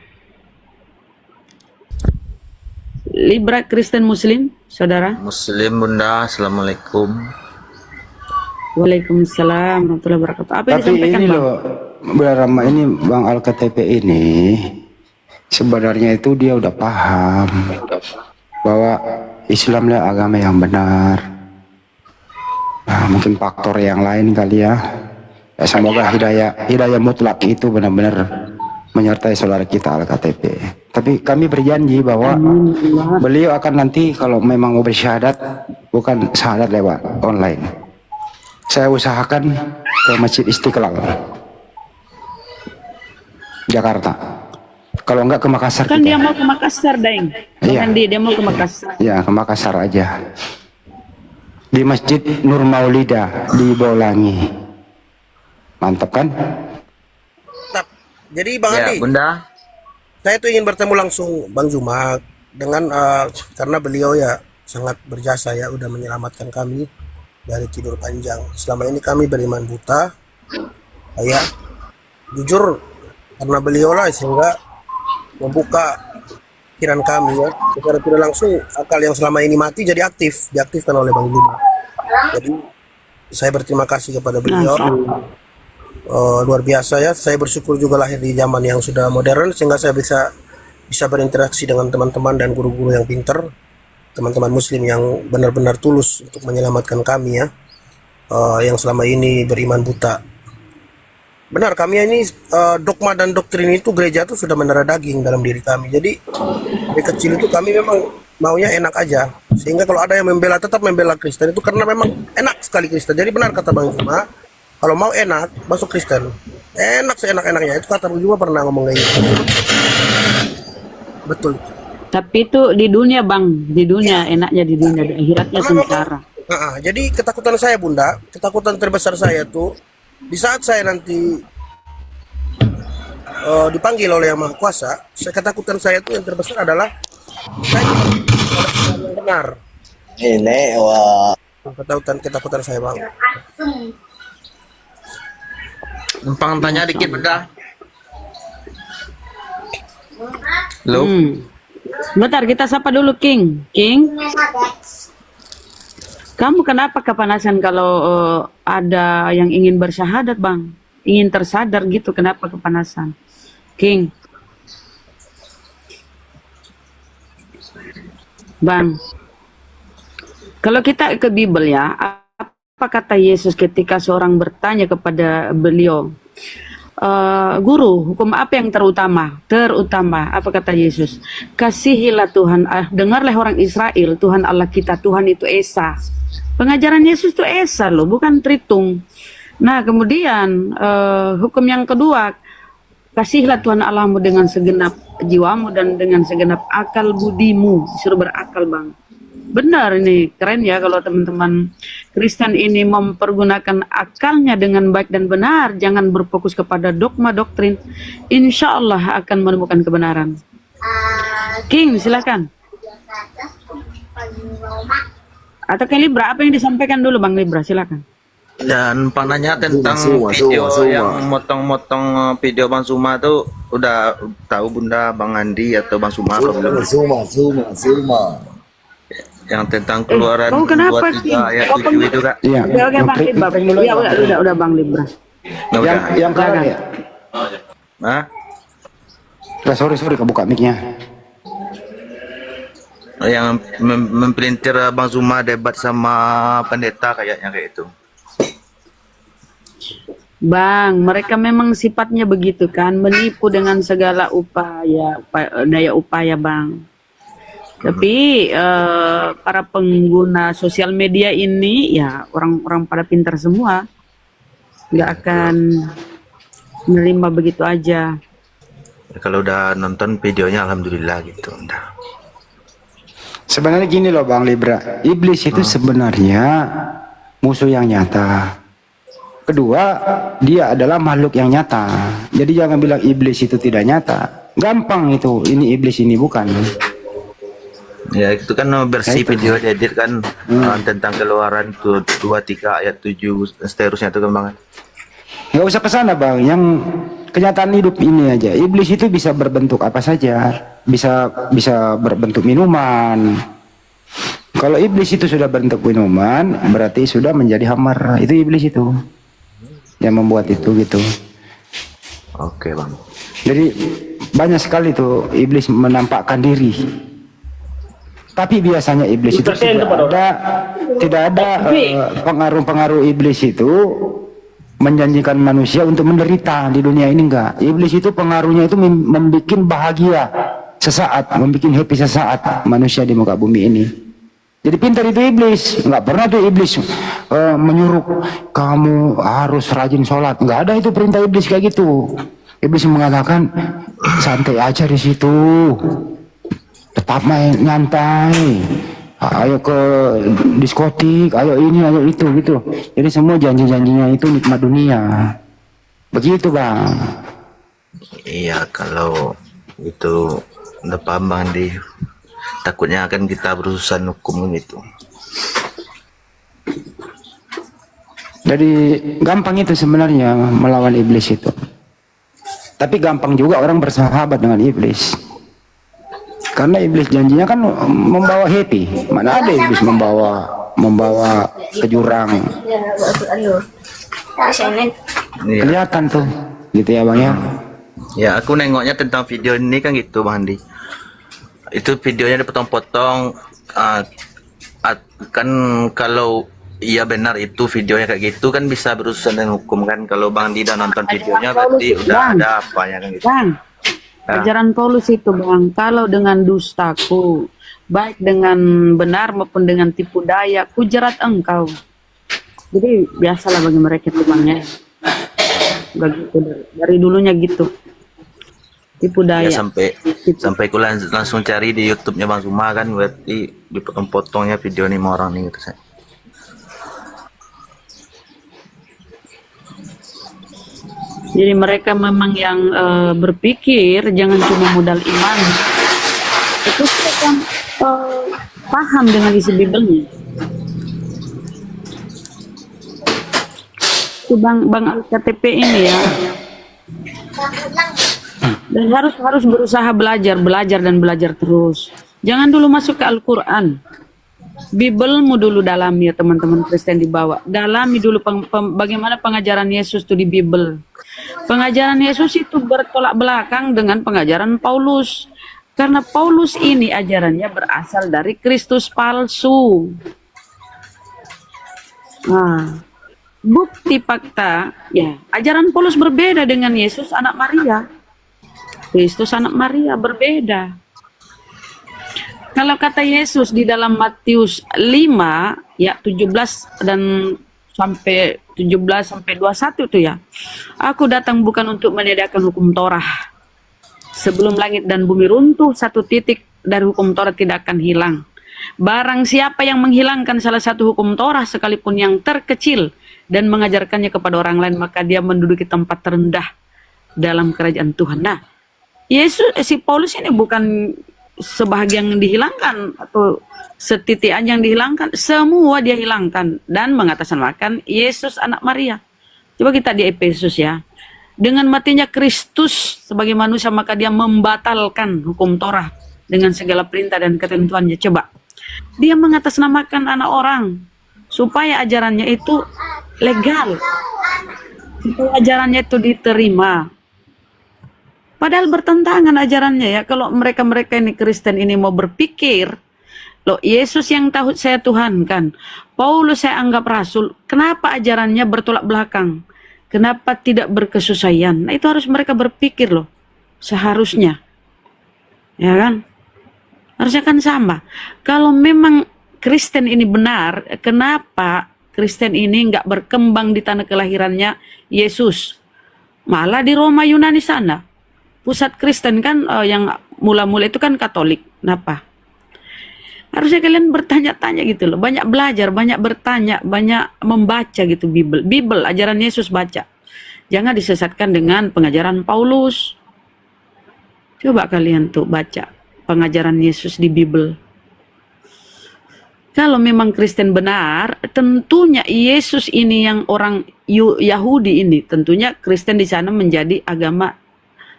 Libra Kristen Muslim, saudara. Muslim Bunda, Assalamualaikum. Waalaikumsalam warahmatullahi wabarakatuh. Apa yang Tapi disampaikan ini Bang? loh, Bunda Rama, ini Bang Al-KTP ini sebenarnya itu dia udah paham bahwa Islamlah agama yang benar. Nah, mungkin faktor yang lain kali ya. Ya, semoga hidayah mutlak itu benar-benar menyertai saudara kita Al-KTP. Tapi kami berjanji bahwa beliau akan nanti kalau memang mau bersyahadat, bukan syahadat lewat online, saya usahakan ke Masjid Istiqlal Jakarta. Kalau enggak ke Makassar. Kan kita. dia mau ke Makassar, Daeng. Iya. Kan dia mau ke Makassar. Ya, ke Makassar aja. Di Masjid Nur Maulida di Bolangi. Mantap kan? Jadi Bang Ya, Andi, Bunda. saya tuh ingin bertemu langsung Bang Juma dengan karena beliau ya sangat berjasa ya, udah menyelamatkan kami dari tidur panjang. Selama ini kami beriman buta, ya jujur karena beliau lah sehingga membuka pikiran kami ya, secara tidak langsung akal yang selama ini mati jadi aktif, diaktifkan oleh Bang Juma. Jadi saya berterima kasih kepada beliau. Luar biasa ya, saya bersyukur juga lahir di zaman yang sudah modern sehingga saya bisa berinteraksi dengan teman-teman dan guru-guru yang pintar, teman-teman muslim yang benar-benar tulus untuk menyelamatkan kami ya, yang selama ini beriman buta. Benar, kami ini dogma dan doktrin itu gereja itu sudah mendarah daging dalam diri kami. Jadi dari kecil itu kami memang maunya enak aja, sehingga kalau ada yang tetap membela Kristen itu karena memang enak sekali Kristen. Jadi benar kata Bang Juma, kalau mau enak masuk Kristen, enak seenak-enaknya, itu kata Bang Juma pernah ngomong kayak gitu. Betul. Tapi itu di dunia Bang, di dunia enaknya di dunia, di akhiratnya sengsara. Jadi ketakutan saya Bunda, ketakutan terbesar saya tuh di saat saya nanti dipanggil oleh Yang Maha Kuasa, ketakutan saya tuh yang terbesar adalah saya yang benar. Ini wah. Ketakutan saya Bang. Numpang tanya dikit Bunda. Halo. Bentar, kita sapa dulu King. King, kamu kenapa kepanasan kalau ada yang ingin bersyahadat Bang? Ingin tersadar gitu, kenapa kepanasan? King. Bang, kalau kita ke Bible ya, apa kata Yesus ketika seorang bertanya kepada beliau, Guru, hukum apa yang terutama? Terutama, apa kata Yesus? Kasihilah Tuhan, dengarlah orang Israel, Tuhan Allah kita, Tuhan itu Esa. Pengajaran Yesus itu Esa loh, bukan Tritung. Nah kemudian hukum yang kedua, kasihilah Tuhan Allahmu dengan segenap jiwamu dan dengan segenap akal budimu. Disuruh berakal Bang. Benar, ini keren ya kalau teman-teman Kristen ini mempergunakan akalnya dengan baik dan benar, jangan berfokus kepada dogma doktrin. Insya Allah akan menemukan kebenaran. King, silakan. Atau ke Libra, apa yang disampaikan dulu Bang Libra, silakan. Dan pananya tentang video yang motong-motong video Bang Suma tuh udah tahu Bunda, Bang Andi atau Bang Suma? Suma. yang tentang keluaran Kau kenapa 23 Ki? ayat Kau 7 itu Kak. Iya. Oke, oke Bang Libra. Ya udah Bang Libra. Nggak udah. Yang kalah ya. Hah? Sorry kebuka mic-nya. Yang mempelintir Bang Zuma debat sama pendeta kayaknya kayak itu. Bang, mereka memang sifatnya begitu kan, menipu dengan segala daya upaya Bang. Tapi para pengguna sosial media ini ya orang-orang pada pintar semua, nggak akan menerima begitu aja. Kalau udah nonton videonya alhamdulillah gitu. Udah. Sebenarnya gini loh Bang Libra, iblis itu sebenarnya musuh yang nyata. Kedua, dia adalah makhluk yang nyata. Jadi jangan bilang iblis itu tidak nyata. Gampang itu, ini iblis ini bukan. Ya itu kan versi video edit kan tentang keluaran 23 ayat 7 seterusnya itu kan Bang. Nggak usah ke sana Bang, yang kenyataan hidup ini aja. Iblis itu bisa berbentuk apa saja, bisa berbentuk minuman. Kalau iblis itu sudah berbentuk minuman, berarti sudah menjadi hamar. Itu iblis itu yang membuat itu gitu. Oke Bang. Jadi banyak sekali tuh iblis menampakkan diri. Tapi biasanya iblis itu tidak ada pengaruh-pengaruh iblis itu menjanjikan manusia untuk menderita di dunia ini, enggak. Iblis itu pengaruhnya itu membuat bahagia sesaat, membuat happy sesaat manusia di muka bumi ini. Jadi pintar itu iblis, nggak pernah tuh iblis menyuruh kamu harus rajin sholat, nggak ada itu perintah iblis kayak gitu. Iblis mengatakan santai aja di situ, tetap main nyantai, ayo ke diskotik, ayo ini, ayo itu gitu. Jadi semua janji-janjinya itu nikmat dunia, begitu Bang. Iya kalau itu udah paham Bang Andi. Takutnya akan kita berurusan hukum gitu. Jadi gampang itu sebenarnya melawan iblis itu. Tapi gampang juga orang bersahabat dengan iblis. Karena iblis janjinya kan membawa happy. Mana ada iblis membawa ke jurang. Kelihatan tuh, gitu ya Bang ya. Ya aku nengoknya tentang video ini kan gitu Bang Andi. Itu videonya dipotong-potong kan kalau iya benar itu videonya kayak gitu kan bisa berurusan dengan hukum kan. Kalau Bang Andi udah nonton videonya berarti udah ada apanya kan gitu. Bang, ajaran Paulus itu Bang, kalau dengan dustaku, baik dengan benar maupun dengan tipu daya, ku jerat engkau. Jadi biasalah bagi mereka itu Bang ya. Begitu dari dulunya gitu. Tipu daya. Ya sampai ku langsung cari di YouTube-nya Bang Zuma kan berarti dipotong-potongnya video nih orang nih gitu saya. Jadi mereka memang yang berpikir jangan cuma modal iman, itu kan paham dengan isi Bibelnya. Itu Bang KTP ini ya. Dan harus berusaha belajar terus. Jangan dulu masuk ke Al-Quran. Bibelmu dulu dalami ya teman-teman Kristen dibawa. Dalami dulu bagaimana pengajaran Yesus itu di Bibel. Pengajaran Yesus itu bertolak belakang dengan pengajaran Paulus. Karena Paulus ini ajarannya berasal dari Kristus palsu. Nah, bukti fakta, ya ajaran Paulus berbeda dengan Yesus anak Maria. Kristus anak Maria berbeda. Kalau kata Yesus di dalam Matius 5 ya 17 dan sampai 17 sampai 21 itu ya. Aku datang bukan untuk meniadakan hukum Torah. Sebelum langit dan bumi runtuh, satu titik dari hukum Torah tidak akan hilang. Barang siapa yang menghilangkan salah satu hukum Torah sekalipun yang terkecil dan mengajarkannya kepada orang lain, maka dia menduduki tempat terendah dalam kerajaan Tuhan. Nah, si Paulus ini bukan sebahagian yang dihilangkan atau setitik aja yang dihilangkan, semua dia hilangkan dan mengatasnamakan Yesus anak Maria. Coba kita di Efesus ya. Dengan matinya Kristus sebagai manusia, maka dia membatalkan hukum Torah dengan segala perintah dan ketentuannya. Coba Dia mengatasnamakan anak orang supaya ajarannya itu legal, supaya ajarannya itu diterima. Padahal bertentangan ajarannya ya. Kalau mereka-mereka ini Kristen ini mau berpikir, loh Yesus yang tahu saya Tuhan kan, Paulus saya anggap rasul, kenapa ajarannya bertolak belakang? Kenapa tidak berkesesuaian? Nah itu harus mereka berpikir loh, seharusnya. Ya kan? Harusnya kan sama. Kalau memang Kristen ini benar, kenapa Kristen ini nggak berkembang di tanah kelahirannya Yesus? Malah di Roma Yunani sana. Pusat Kristen kan yang mula-mula itu kan Katolik. Kenapa? Harusnya kalian bertanya-tanya gitu loh. Banyak belajar, banyak bertanya, banyak membaca gitu Bible, ajaran Yesus baca. Jangan disesatkan dengan pengajaran Paulus. Coba kalian tuh baca pengajaran Yesus di Bible. Kalau memang Kristen benar, tentunya Yesus ini yang orang Yahudi ini, tentunya Kristen di sana menjadi agama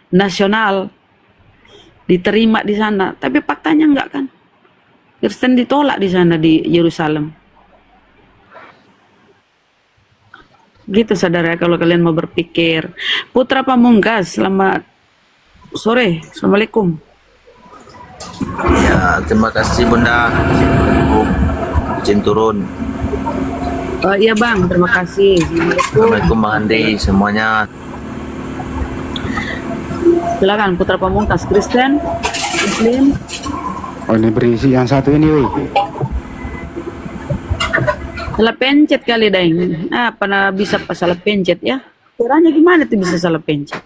nasional, diterima di sana. Tapi faktanya enggak kan? Kristen ditolak di sana di Yerusalem. Gitu saudara, kalau kalian mau berpikir. Putra Pamungkas, selamat sore. Assalamualaikum. Ya, terima kasih Bunda. Assalamualaikum. Izin turun. Oh iya Bang, terima kasih. Assalamualaikum Bang Andi semuanya. Silakan Putra Pamungkas, Kristen, Muslim. Oh ini berisi yang satu ini, woi. Salah pencet kali Daeng. Pernah bisa pas salah pencet ya? Caranya gimana tuh bisa salah pencet?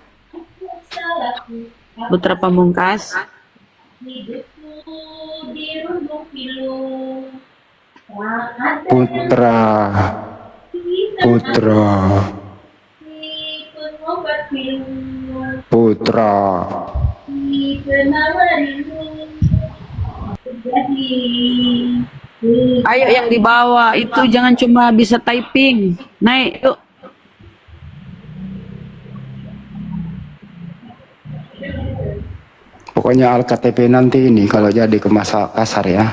Putra Pamungkas. Putra. Ayo yang di bawah itu jangan cuma bisa typing. Naik yuk. Pokoknya Alkitab nanti ini kalau jadi ke Makassar ya,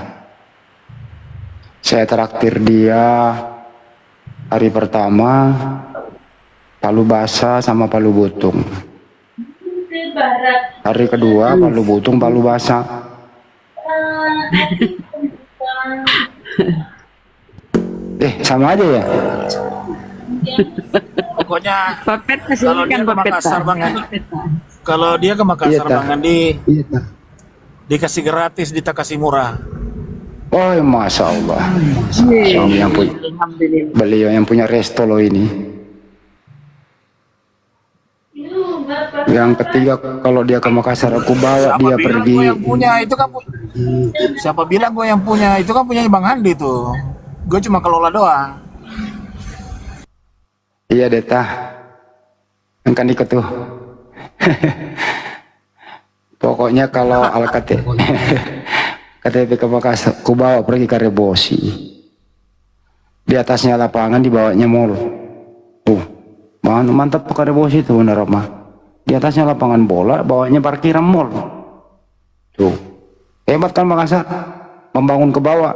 saya traktir dia hari pertama palu basah sama palu butung. Hari kedua palu butung palu basah. Sama aja ya. Pokoknya Papet kalau dia ke Makassar Bang Andi, kalau dia ke Makassar Bang Andi, dikasih gratis, kita kasih murah. Oh ya, Masya Allah. Suami yang punya, beliau yang punya resto loh ini. Yang ketiga kalau dia ke Makassar aku bawa dia pergi. Gue yang punya itu kan siapa bilang gue yang punya itu kan punya Bang Andi tuh. Gue cuma kelola doang. Iya Deta, kan ikut tuh. Pokoknya kalau KTP ke Makassar, ku bawa pergi ke Rebosi. Di atasnya lapangan, dibawanya mall. Tuh, mantap ke Rebosi tuh bener mah. Di atasnya lapangan bola, bawanya parkiran mall. Tuh, hebat kan Makassar, membangun ke bawah.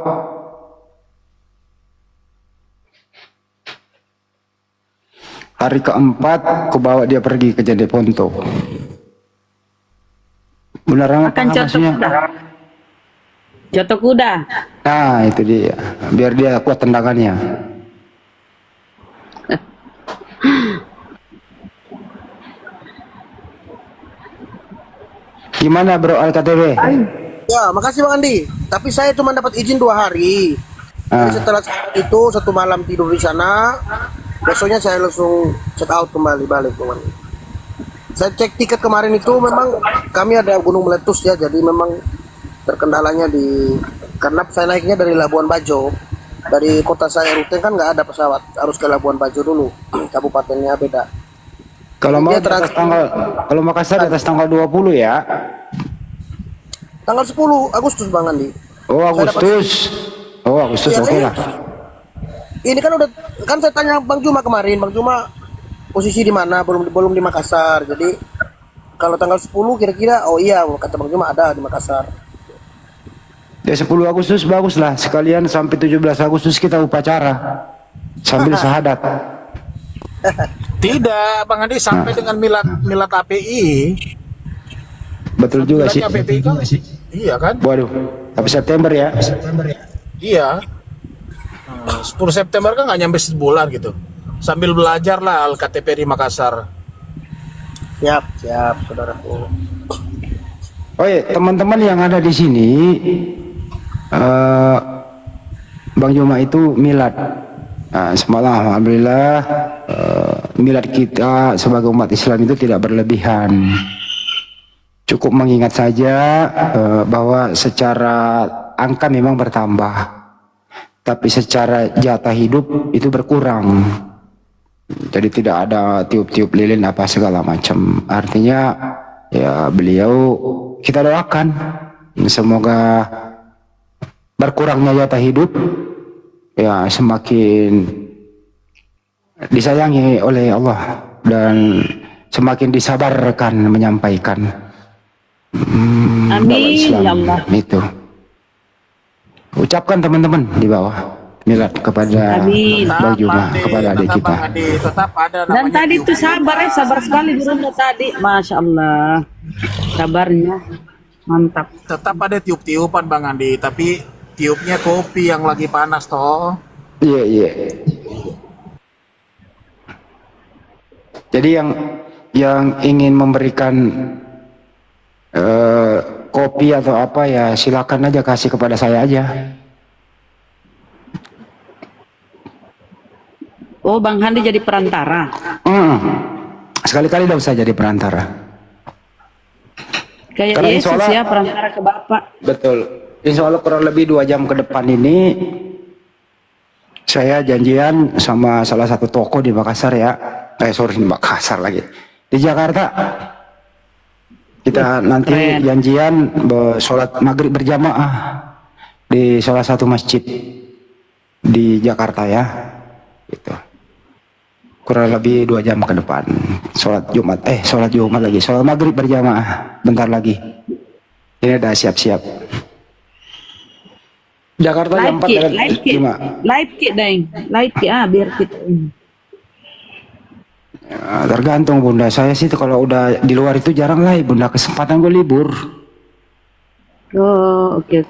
Hari keempat, ku bawa dia pergi ke Jeneponto. Beneran apa maksudnya? Jatuh kuda. Nah, itu dia. Biar dia kuat tendangannya. Gimana bro Alkitab? Ya, makasih Bang Andi. Tapi saya cuma dapat izin 2 hari. Jadi setelah itu 1 malam tidur di sana, besoknya saya langsung check out kembali balik Bang Andi. Saya cek tiket kemarin itu memang kami ada gunung meletus ya, jadi memang terkendalanya karena saya naiknya dari Labuan Bajo. Dari kota saya Ruteng kan nggak ada pesawat, harus ke Labuan Bajo dulu. Kabupatennya beda. Kalau mau kalau Makassar di atas tanggal 20 ya. Tanggal 10 Agustus Bang Andi. Oh Agustus. Oh Agustus, ya, oke lah. Ini kan saya tanya Bang Juma kemarin, Bang Juma posisi di mana, belum di Makassar. Jadi kalau tanggal 10 kira-kira, oh iya kata Bang Juma ada di Makassar. Ya 10 Agustus bagus lah, sekalian sampai 17 Agustus kita upacara sambil syahadat. Tidak, Bang Andi, sampai dengan milad API. Betul juga sih. Miladnya API kan? Iya kan? Waduh, tapi September ya. Iya. 10 September kan nggak nyampe sebulan gitu. Sambil belajar lah Al-KTP di Makassar. Siap, saudaraku. Oh iya, teman-teman yang ada di sini, Bang Juma itu milad. Nah, semalam alhamdulillah milad kita sebagai umat Islam itu tidak berlebihan. Cukup mengingat saja bahwa secara angka memang bertambah, tapi secara jatah hidup itu berkurang. Jadi tidak ada tiup-tiup lilin apa segala macam. Artinya ya beliau kita doakan semoga berkurangnya jatah hidup ya semakin disayangi oleh Allah dan semakin disabarkan menyampaikan dakwah Islam ya Allah. itu. Ucapkan teman-teman di bawah milad kepada Bang Juma, kepada adik kita. Tetap ada Dan namanya tadi tiup. tuh sabar sekali di rumah tadi, masya Allah, sabarnya mantap. Tetap ada tiup-tiupan Bang Andi, tapi tiupnya kopi yang lagi panas toh. Iya, iya. Jadi yang ingin memberikan kopi atau apa ya silakan aja kasih kepada saya aja. Oh, Bang Handi jadi perantara. Sekali-kali tidak usah jadi perantara. Kayak Karena Yesus insya Allah- ya, perantara ke Bapak. Betul. Insya Allah kurang lebih 2 jam ke depan ini saya janjian sama salah satu toko di Makassar ya. Sorry, di Makassar lagi. Di Jakarta. Kita nanti janjian sholat maghrib berjamaah di salah satu masjid di Jakarta ya. Gitu. Kurang lebih 2 jam ke depan. Sholat Jumat lagi. Sholat maghrib berjamaah. Bentar lagi. Ini udah siap-siap. Jakarta jam 4 lewat 5. Live kit, Deng. Live kit, biar kita. Ya, tergantung Bunda. Saya sih kalau udah di luar itu jarang live Bunda. Kesempatan gue libur. Oh, oke.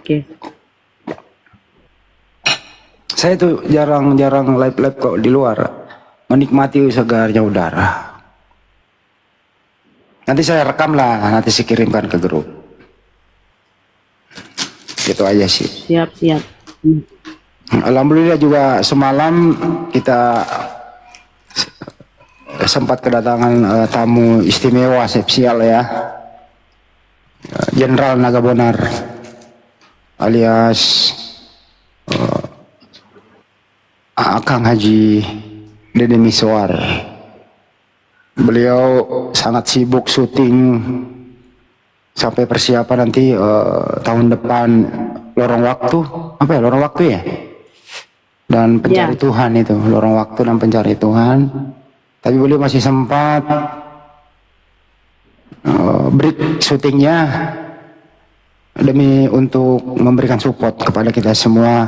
Saya tuh jarang live kok di luar. Menikmati segarnya udara. Nanti saya rekam lah. Nanti saya kirimkan ke grup. Gitu aja sih. Siap. Alhamdulillah juga semalam kita sempat kedatangan tamu istimewa spesial ya, Jenderal Nagabonar alias Akang Haji Dede Miswar. Beliau sangat sibuk syuting sampai persiapan nanti tahun depan lorong waktu ya, dan pencari Tuhan itu, lorong waktu dan pencari Tuhan. Tapi beliau masih sempat break syutingnya demi untuk memberikan support kepada kita semua,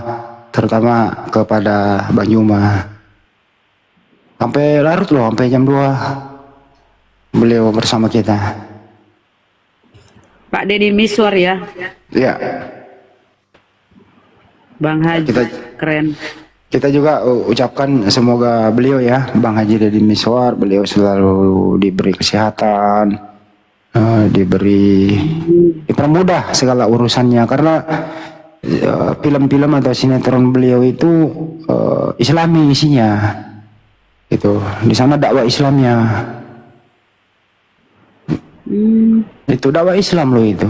terutama kepada Bang Juma. Sampai larut loh, sampai jam 2 beliau bersama kita. Pak Deddy Miswar ya. Ya. Bang Haji keren. Kita juga ucapkan semoga beliau ya, Bang Haji Deddy Miswar, beliau selalu diberi kesehatan, dipermudah segala urusannya, karena film-film atau sinetron beliau itu Islami isinya, itu di sana dakwah Islamnya, itu dakwah Islam loh itu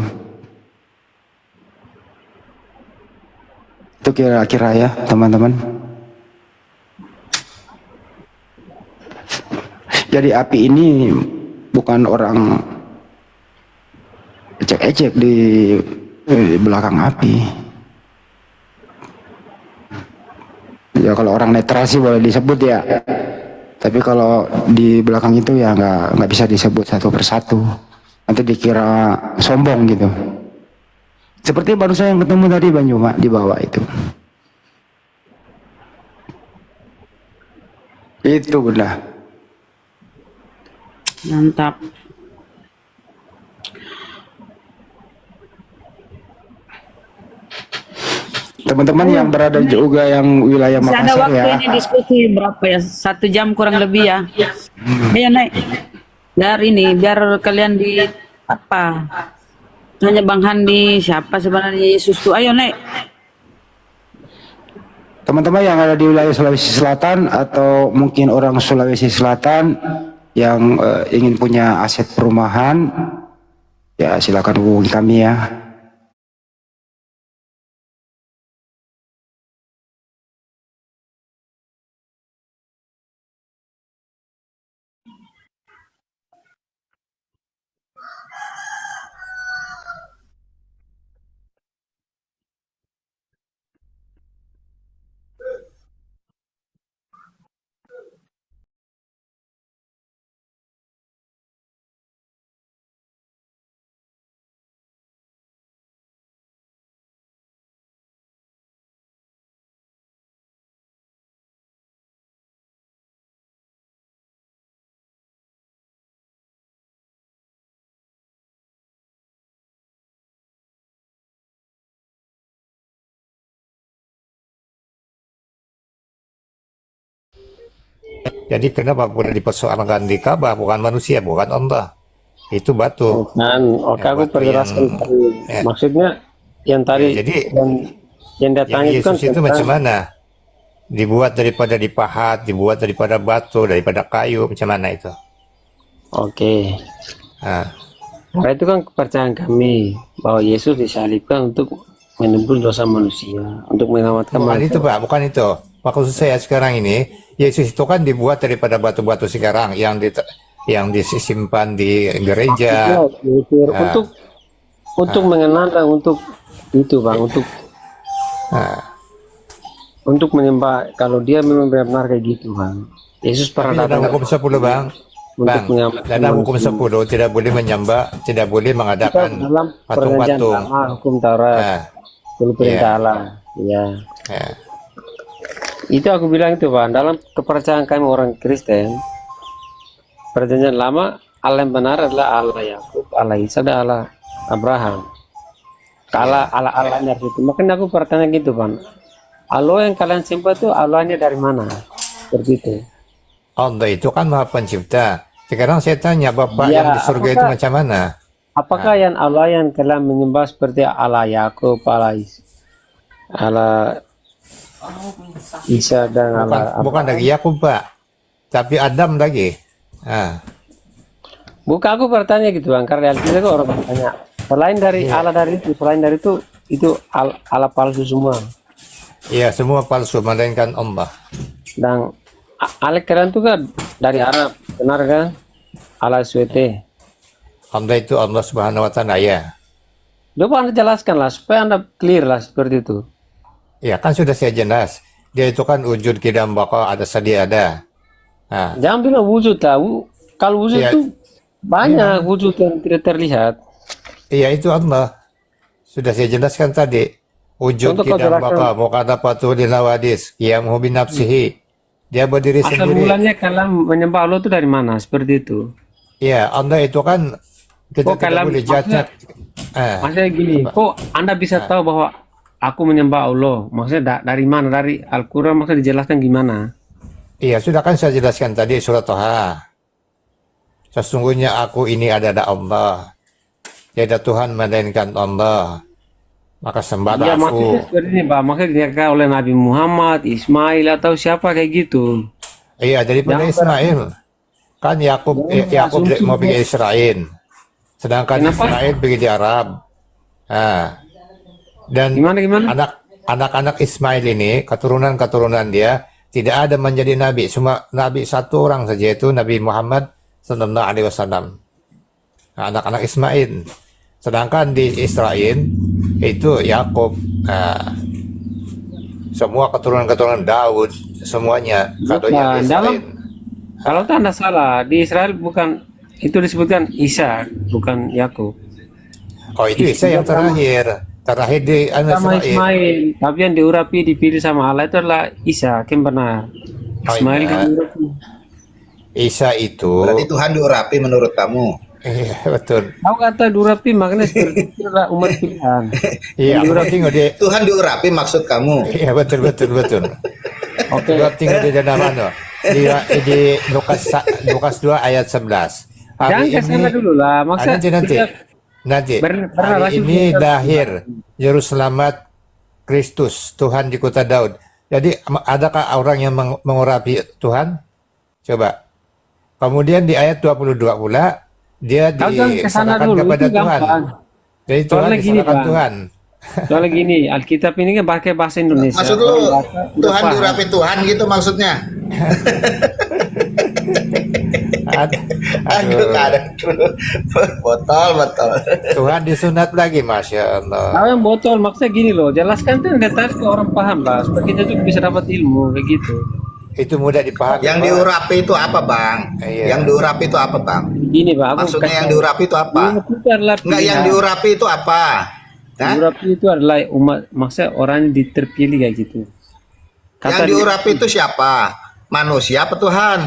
kira-kira ya teman-teman. Jadi Api ini bukan orang ecek-ecek di belakang Api. Ya kalau orang netral sih boleh disebut ya. Tapi kalau di belakang itu ya nggak bisa disebut satu persatu. Nanti dikira sombong gitu. Seperti baru saya yang ketemu tadi Bang Juma di bawah itu. Itu Bunda. Mantap. Teman-teman yang berada juga yang wilayah Masih ada Makassar waktu ya. ini diskusi berapa ya? 1 jam kurang lebih ya. Ayo naik. Biar ini, biar kalian di apa? Tanya Bang Handi, siapa sebenarnya Yesus tuh? Ayo naik. Teman-teman yang ada di wilayah Sulawesi Selatan atau mungkin orang Sulawesi Selatan yang ingin punya aset perumahan, ya silakan hubungi kami ya. Jadi kenapa boleh dipersoalkan di Ka'bah bukan manusia, bukan Allah? Itu batu. Bukan, oke Ya, aku batu perjelaskan yang tadi. ya, Maksudnya yang ya, tadi jadi yang yang datang itu kan Yesus itu macam tentang mana? Dibuat daripada dipahat, dibuat daripada batu, daripada kayu, macam mana itu? oke. Ah, Karena itu kan kepercayaan kami bahwa Yesus disalibkan untuk menebus dosa manusia, untuk menyelamatkan bukan manusia. itu Pak, bukan itu. Maksud saya sekarang ini, Yesus itu kan dibuat daripada batu-batu sekarang yang disimpan di gereja. Maksudnya Yesus Ah, untuk ah, mengenal dan untuk itu Bang, ah. untuk menyembah kalau dia memang benar-benar kayak gitu Bang. Yesus Tapi pernah dalam datang hukum 10 Bang, untuk menyelamatkan dalam hukum manusia. 10 tidak boleh menyembah, tidak boleh Kita mengadakan dalam perjanjian patung-patung. lama hukum Taurat, Ah, 10 ya, perintah Allah. Ya. ya. Itu aku bilang itu Bang, dalam kepercayaan kami orang Kristen, perjanjian lama Allah yang benar adalah Allah Yakub, Allah Isa, dan Allah Abraham. Allah Allahnya dari situ. Makanya aku bertanya gitu Bang. Allah yang kalian sembah itu Allahnya dari mana? Seperti itu. Allah itu kan Maha Pencipta. Sekarang saya tanya, Bapak yang di Ya, surga itu macam mana? apakah yang Allah yang kalian menyembah seperti Allah Yakub, Allah Isa dan Bukan, Allah bukan Abraham? lagi Yakub, Pak, tapi Adam lagi. Ah, Bukan, aku bertanya gitu Bang, karena realitasnya kok orang bertanya. Selain dari iya, Allah dari itu Allah palsu semua. iya, semua palsu, melainkan Allah. Dan Allah kalian tuh kan dari Arab, benar kan? Allah SWT. Allah itu Allah Subhanahu Wa Taala, ya. Coba Anda jelaskan lah, supaya Anda clear lah seperti itu. Ya kan sudah saya jelas. Dia itu kan wujud kidam baka ada sedia ada. Ah, Jangan bilang wujud tahu. Kalau wujud iya, tuh banyak wujud yang tidak terlihat. iya itu Allah. Sudah saya jelaskan tadi. Wujud Contoh kau kidam jelaskan baka mukadafatu linawadis qiyamuhu binafsihi. Dia berdiri asal sendiri. mulanya kalian menyembah Allah itu dari mana? Seperti itu. Ya, Allah itu kan kita Kok tidak kalian boleh judge. maksudnya gini, kok Anda bisa tahu bahwa aku menyembah Allah? Maksudnya dari mana? Dari Al-Quran, maksudnya dijelaskan gimana? Iya, sudah kan saya jelaskan tadi surat Toha. Sesungguhnya aku ini adalah Allah. Tiada Tuhan melainkan Allah. Maka Ya sembahlah maksudnya aku. seperti ini Pak, maksudnya dikatakan oleh Nabi Muhammad, Ismail atau siapa kayak gitu. Iya, daripada Jangan Ismail. Kan Yakub Yakub berasumsi mau pergi Israel. Sedangkan Kenapa? Israel pergi di Arab. Ah, dan Gimana? anak-anak Ismail ini, keturunan-keturunan dia tidak ada menjadi nabi, cuma nabi satu orang saja, itu Nabi Muhammad sallallahu alaihi wasallam. Anak-anak Ismail. Sedangkan di Israel itu Yakub, semua keturunan-keturunan Daud, semuanya kadonya Bukan, di dalam Israel. kalau itu Anda salah, di Israel bukan itu disebutkan Isa, bukan Yakub. Oh, itu Isa yang terakhir. Terakhir di sama Ismail. Ismail, tapi yang diurapi dipilih sama Allah itu adalah Isa, yang benar. Ismail iya. kan diurapi. Isa itu. Berarti Tuhan diurapi menurut kamu. Iya, betul. Aku kata diurapi maknanya seperti itu adalah umat pilihan. Iya, aku tengok di. Tuhan diurapi maksud kamu. Iya, betul. Oke. Aku tengok di dalam mana? Di Lukas 2 ayat 11. Jangan ke sana dulu lah. Maksudnya Nanti. Pernah Hari ini lahir Juru Selamat Kristus, Tuhan di kota Daud. Jadi adakah orang yang mengurapi Tuhan? Coba. Kemudian di ayat 22 pula dia diserahkan kepada Tuhan. Jadi Tuhan diserahkan Tuhan. Soalnya gini, Alkitab ini kan pakai bahasa Indonesia. Maksud lu Tuhan diurapi Tuhan gitu maksudnya? Aduh, ada botol. Tuhan disunat lagi, Masya Allah. Tahu yang botol, maksudnya gini loh, jelaskan tuh detail ke orang paham lah, supaya kita juga bisa dapat ilmu kayak gitu. Itu mudah dipahami. Yang diurapi itu apa, Bang? Iya. Yang diurapi itu apa, Bang? Gini, Bang. Maksudnya yang diurapi itu apa? Enggak, yang diurapi itu apa? Diurapi itu adalah umat, maksudnya orang yang terpilih kayak gitu. Yang diurapi itu siapa? Manusia apa Tuhan?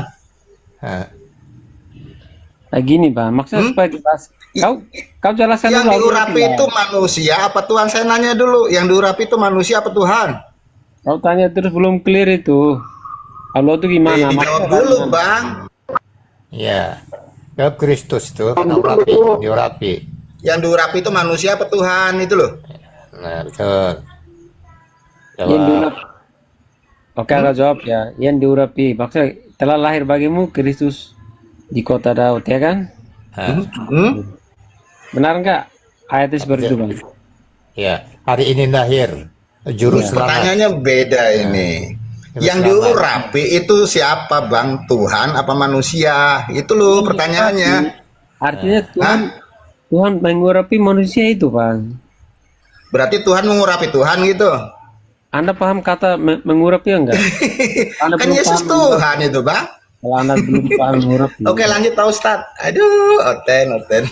Nah gini, Bang, maksudnya supaya jelas. Kau jelaskan yang dulu. Yang diurapi itu manusia apa Tuhan? Saya nanya dulu, yang diurapi itu manusia apa Tuhan? Kau tanya terus belum clear itu. Allah itu gimana? Jawab dulu, Bang. Ya, jawab Kristus itu diurapi. Yang diurapi itu manusia apa Tuhan itu loh? Nah, betul. Jawab. Oke, aku jawab ya. Yang diurapi, maksudnya telah lahir bagimu Kristus di kota Daud, ya kan? Benar enggak? Ayatnya seperti itu, Bang. Ya, hari ini lahir Juru Selamat. Pertanyaannya beda ini. Yang diurapi itu siapa, Bang? Tuhan apa manusia? Itu loh pertanyaannya. Artinya Tuhan mengurapi manusia itu, Bang. Berarti Tuhan mengurapi Tuhan gitu? Anda paham kata mengurapi enggak? Kan Yesus Tuhan itu, Bang. Kalau Anda belum paham mengurapi. Oke, lanjut Pak Ustadz. Aduh, oten.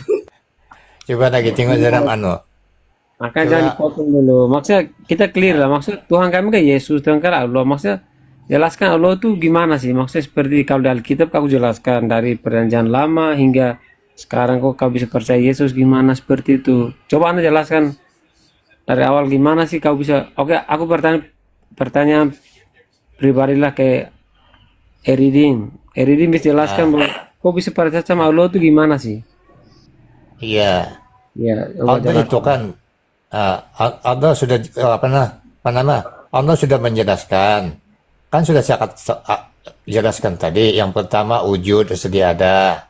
Coba lagi tengok dalam Makanya jangan dipotong dulu. Maksudnya kita clear lah. Maksudnya Tuhan kami kan Yesus, Tuhan kan Allah. Maksudnya jelaskan Allah itu gimana sih? Maksudnya seperti kalau di Alkitab aku jelaskan dari perjanjian lama hingga sekarang kok kau bisa percaya Yesus gimana seperti itu. Coba Anda jelaskan dari awal gimana sih kau bisa. Oke, aku pertanyaan pribadilah ke Eridin bisa jelaskan bahwa kau bisa percaya sama Allah itu gimana sih? Iya. Ya, Allah itu kan Allah sudah Allah sudah menjelaskan. Kan sudah saya jelaskan tadi. Yang pertama wujud sedia ada.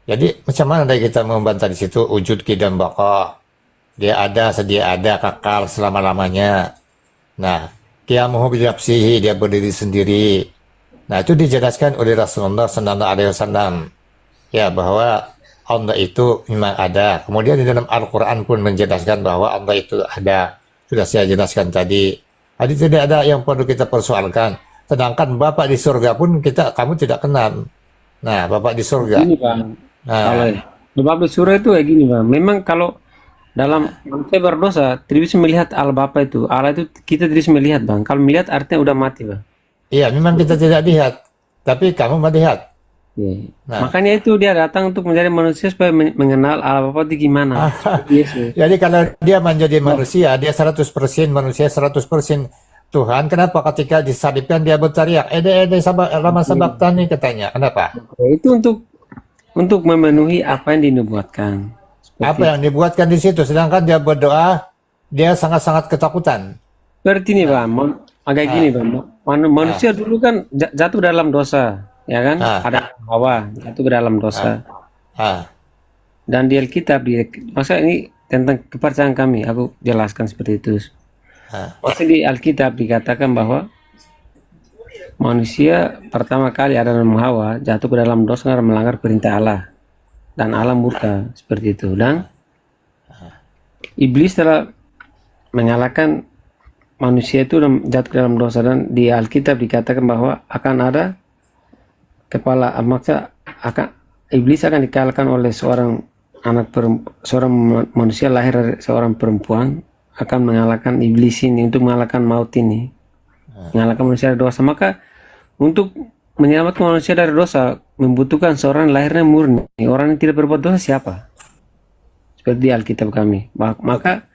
Jadi macam mana dari kita membantah di situ wujud qidam baqa. Dia ada, sedia ada, kekal selama-lamanya. Nah, qiyamuhu bi nafsihi, dia berdiri sendiri. Nah, itu dijelaskan oleh Rasulullah sallallahu alaihi wasallam. Ya, bahwa Allah itu memang ada. Kemudian di dalam Al-Quran pun menjelaskan bahwa Allah itu ada. Sudah saya jelaskan tadi. Jadi tidak ada yang perlu kita persoalkan. Sedangkan Bapak di surga pun kamu tidak kenal. Nah, Bapak di surga. Gini, Bang. Kalau Bapak di surga itu kayak gini, Bang. Memang kalau dalam manusia berdosa, tidak bisa melihat Allah Bapa itu. Allah itu kita tidak bisa melihat, Bang. Kalau melihat artinya udah mati, Bang. Iya, memang kita tidak lihat. Tapi kamu melihat. Ya. Nah. Makanya itu dia datang untuk menjadi manusia supaya mengenal Allah Bapa itu gimana. Jadi kalau dia menjadi manusia, dia 100% manusia, 100% Tuhan. Kenapa ketika disalibkan dia berteriak, lama sabaktani katanya. Kenapa? Itu untuk memenuhi apa yang dinubuatkan. Apa yang dibuatkan di situ, sedangkan dia berdoa, dia sangat-sangat ketakutan. Seperti ini, Bang. Agak gini, Bang. Manusia dulu kan jatuh dalam dosa, ya kan? Ada Hawa jatuh ke dalam dosa. Dan di Alkitab, masa ini tentang kepercayaan kami, aku jelaskan seperti itu. Maksudnya di Alkitab dikatakan bahwa manusia pertama kali Adam dan Hawa jatuh ke dalam dosa karena melanggar perintah Allah. Dan Allah murka seperti itu. Dan iblis telah menyalahkan manusia itu jatuh ke dalam dosa. Dan di Alkitab dikatakan bahwa akan ada kepala, maksudnya iblis akan dikalahkan oleh seorang manusia lahir dari seorang perempuan akan mengalahkan iblis ini, untuk mengalahkan maut ini, mengalahkan manusia dari dosa. Maka untuk menyelamatkan manusia dari dosa membutuhkan seorang lahirnya murni. Orang yang tidak berbuat dosa siapa? Seperti di Alkitab kami. Maka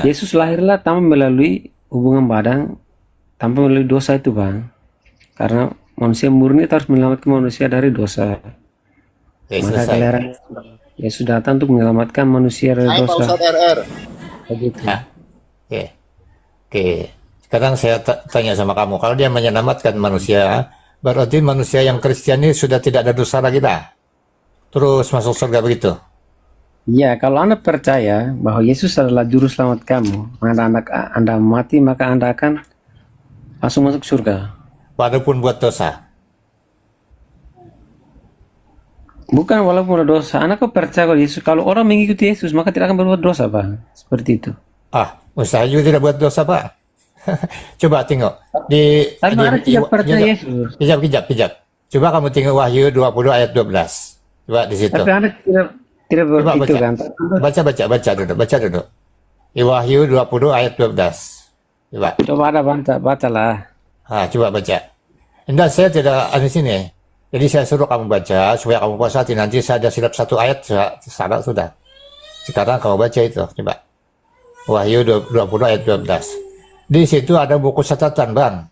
Yesus lahirlah tanpa melalui hubungan badan, tanpa melalui dosa itu, Bang. Karena manusia murni itu harus menyelamatkan manusia dari dosa. Maka kelahiran Yesus datang untuk menyelamatkan manusia dari Hai Pak dosa. Ustadz RR. Begitu. Oke. Sekarang saya tanya sama kamu, kalau dia menyelamatkan manusia, berarti manusia yang Kristen ini sudah tidak ada dosa lagi dah. Terus masuk surga begitu. Ya, kalau Anda percaya bahwa Yesus adalah juru selamat kamu, Anda mati, maka Anda akan langsung masuk surga. Walaupun buat dosa. Bukan walaupun ada dosa. Anda kok percaya kalau Yesus, kalau orang mengikuti Yesus, maka tidak akan berbuat dosa, Bang. Seperti itu. Saya juga tidak buat dosa, Pak. Coba tengok. Tapi Anda tidak percaya Yesus. Kejap. Coba kamu tengok Wahyu 20 ayat 12. Coba di situ. Tapi Anda tidak begitu kan? Baca dulu. Di Wahyu 20 ayat 12. Coba Anda bacalah. Coba baca. Enggak, saya tidak ada di sini. Jadi saya suruh kamu baca supaya kamu puas hati. Nanti saya ada silap satu ayat, salah sudah. Sekarang kamu baca itu, coba. Wahyu 20 ayat 12. Di situ ada buku catatan, Bang.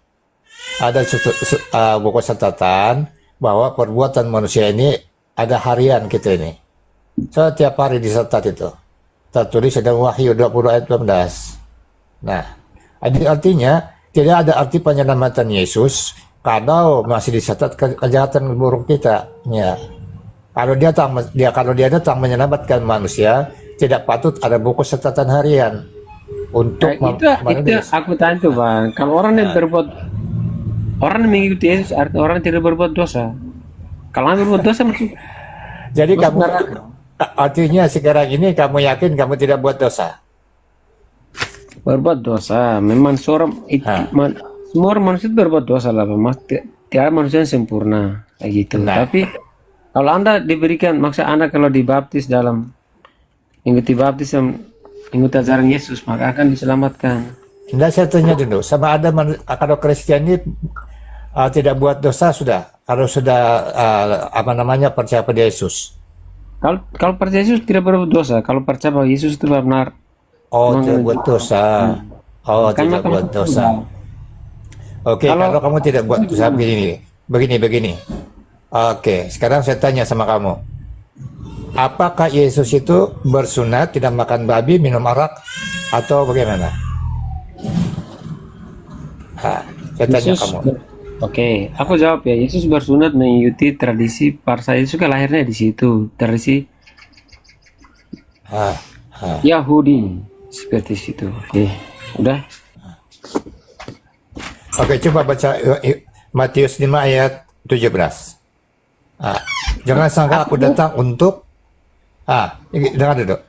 Ada buku catatan bahwa perbuatan manusia ini ada harian kita ini. Setiap hari dicatat itu. Tertulis dalam Wahyu 20 ayat 12. Nah, artinya tidak ada arti penyelamatan Yesus kalau masih dicatat kejahatan buruk kita. Ya. Kalau dia datang menyelamatkan manusia, tidak patut ada buku catatan harian untuk itu aku tanya tuh, Bang. Kalau orang yang orang yang mengikuti Yesus, artinya orang yang tidak berbuat dosa. Kalau orang berbuat dosa jadi kamu artinya sekarang ini kamu yakin kamu tidak buat dosa? Berbuat dosa, memang semua orang manusia itu berbuat dosa lah, tidak manusia yang sempurna kayak gitu. Tapi kalau Anda diberikan, maksud Anda kalau dibaptis dalam mengikuti baptisme, mengikuti ajaran Yesus, maka akan diselamatkan. Tidak, saya tanya dulu, sama ada kalau Kristen ini tidak buat dosa sudah, kalau sudah percaya pada Yesus. Kalau percaya Yesus tidak berbuat dosa, kalau percaya bahwa Yesus itu benar. Tidak buat dosa. Tidak buat dosa. Oke, kalau kamu tidak buat dosa begini. Oke, sekarang saya tanya sama kamu. Apakah Yesus itu bersunat, tidak makan babi, minum arak, atau bagaimana? Saya tanya kamu. Oke, aku jawab ya. Yesus bersunat mengikuti tradisi Parsa. Yesus kan lahirnya di situ, tradisi Yahudi seperti situ. Oke, udah. Oke, coba baca Matius 5 ayat 17. Jangan sangka aku datang untuk dengar dulu.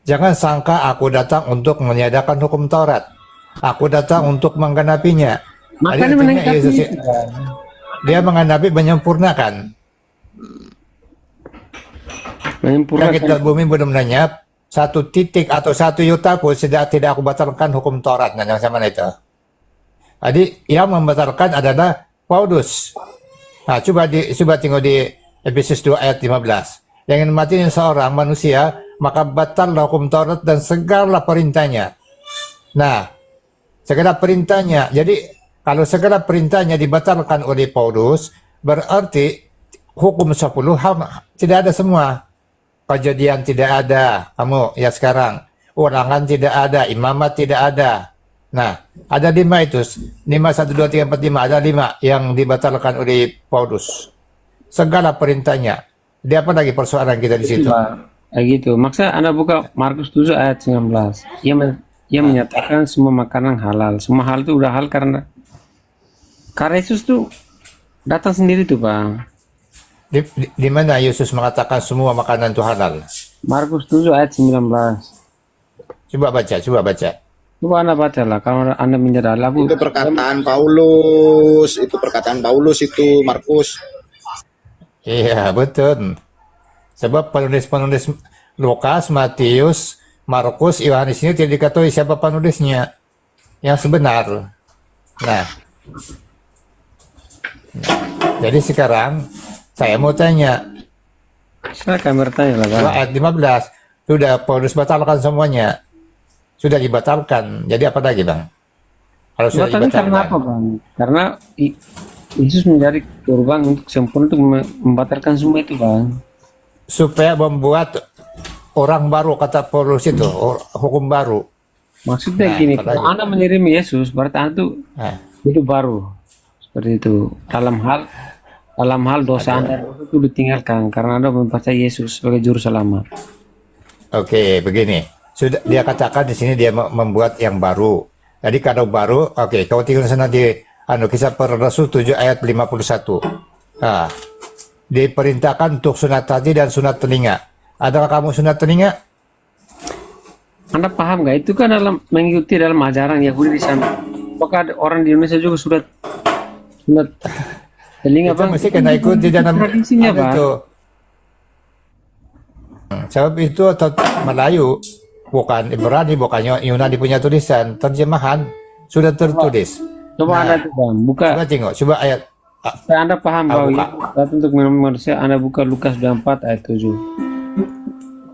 Jangan sangka aku datang untuk meniadakan hukum Taurat. Aku datang untuk menggenapinya. Makanya Yesus dia menggenapi, menyempurnakan. Langit dan bumi belum lenyap, satu titik atau satu yuta pun tidak aku batalkan hukum Taurat. Nah, yang sama itu. Jadi yang membatalkan adalah Paulus. Coba tengok di Efesus 2 ayat 15. Yang ingin mati seorang manusia, maka batallah hukum Taurat dan segala perintahnya. Nah, segala perintahnya. Jadi kalau segala perintahnya dibatalkan oleh Paulus, berarti hukum 10 tidak ada semua. Kejadian tidak ada, kamu ya sekarang. Ulangan tidak ada, imamat tidak ada. Nah, ada 5 itu. 5, 1, 2, 3, 4, 5. Ada 5 yang dibatalkan oleh Paulus. Segala perintahnya. Dia apa lagi persoalan kita di situ? Kayak gitu. Maksudnya Anda buka Markus 7 ayat 19. Ia menyatakan semua makanan halal. Semua hal itu udah hal karena Yesus tuh datang sendiri tuh, Bang. Di mana Yesus mengatakan semua makanan itu halal? Markus 7 ayat 19. Coba baca. Coba Anda baca lah, kalau Anda menyadari. Itu perkataan Paulus, itu Markus. Iya, betul. Sebab penulis Lukas, Matius, Markus, Yohanes ini tidak diketahui siapa penulisnya yang sebenar. Nah, jadi sekarang saya mau tanya, Silakan bertanya lah, Bang. ayat 15 sudah Paulus batalkan semuanya, sudah dibatalkan. Jadi apa lagi, Bang? Kalau sudah Batalkan karena dibatalkan, apa, Bang? Karena Yesus menjadi korban untuk sempurna untuk membatalkan semua itu, Bang. supaya membuat orang baru, kata Paulus itu, hukum baru. Maksudnya Nah, gini, apa kalau lagi? Anda menerima Yesus, berarti Anda tuh Nah, hidup baru. Seperti itu. Dalam hal dosa Anda itu ditinggalkan karena Anda mempercayai Yesus sebagai juru selamat. oke, begini. Sudah dia katakan di sini dia membuat yang baru. Jadi kalau baru, oke, kau tinggal sana di Kisah Para Rasul 7 ayat 51. Nah, diperintahkan untuk sunat hati dan sunat telinga. Adakah kamu sunat telinga? Anda paham nggak? Itu kan mengikuti dalam ajaran Yahudi di sana. Apakah ada orang di Indonesia juga sudah telinga, Itu Bang? mesti kena ikut di dalam tradisinya, Bang. itu. Sebab itu Melayu, bukan Ibrani, bukan Yunani punya tulisan, terjemahan sudah tertulis. Coba Anda tuh, Bang, buka. Coba tengok, coba ayat. Supaya Anda paham bahwa buka. Yesus datang untuk menolong manusia. Anda buka Lukas 24 ayat 7.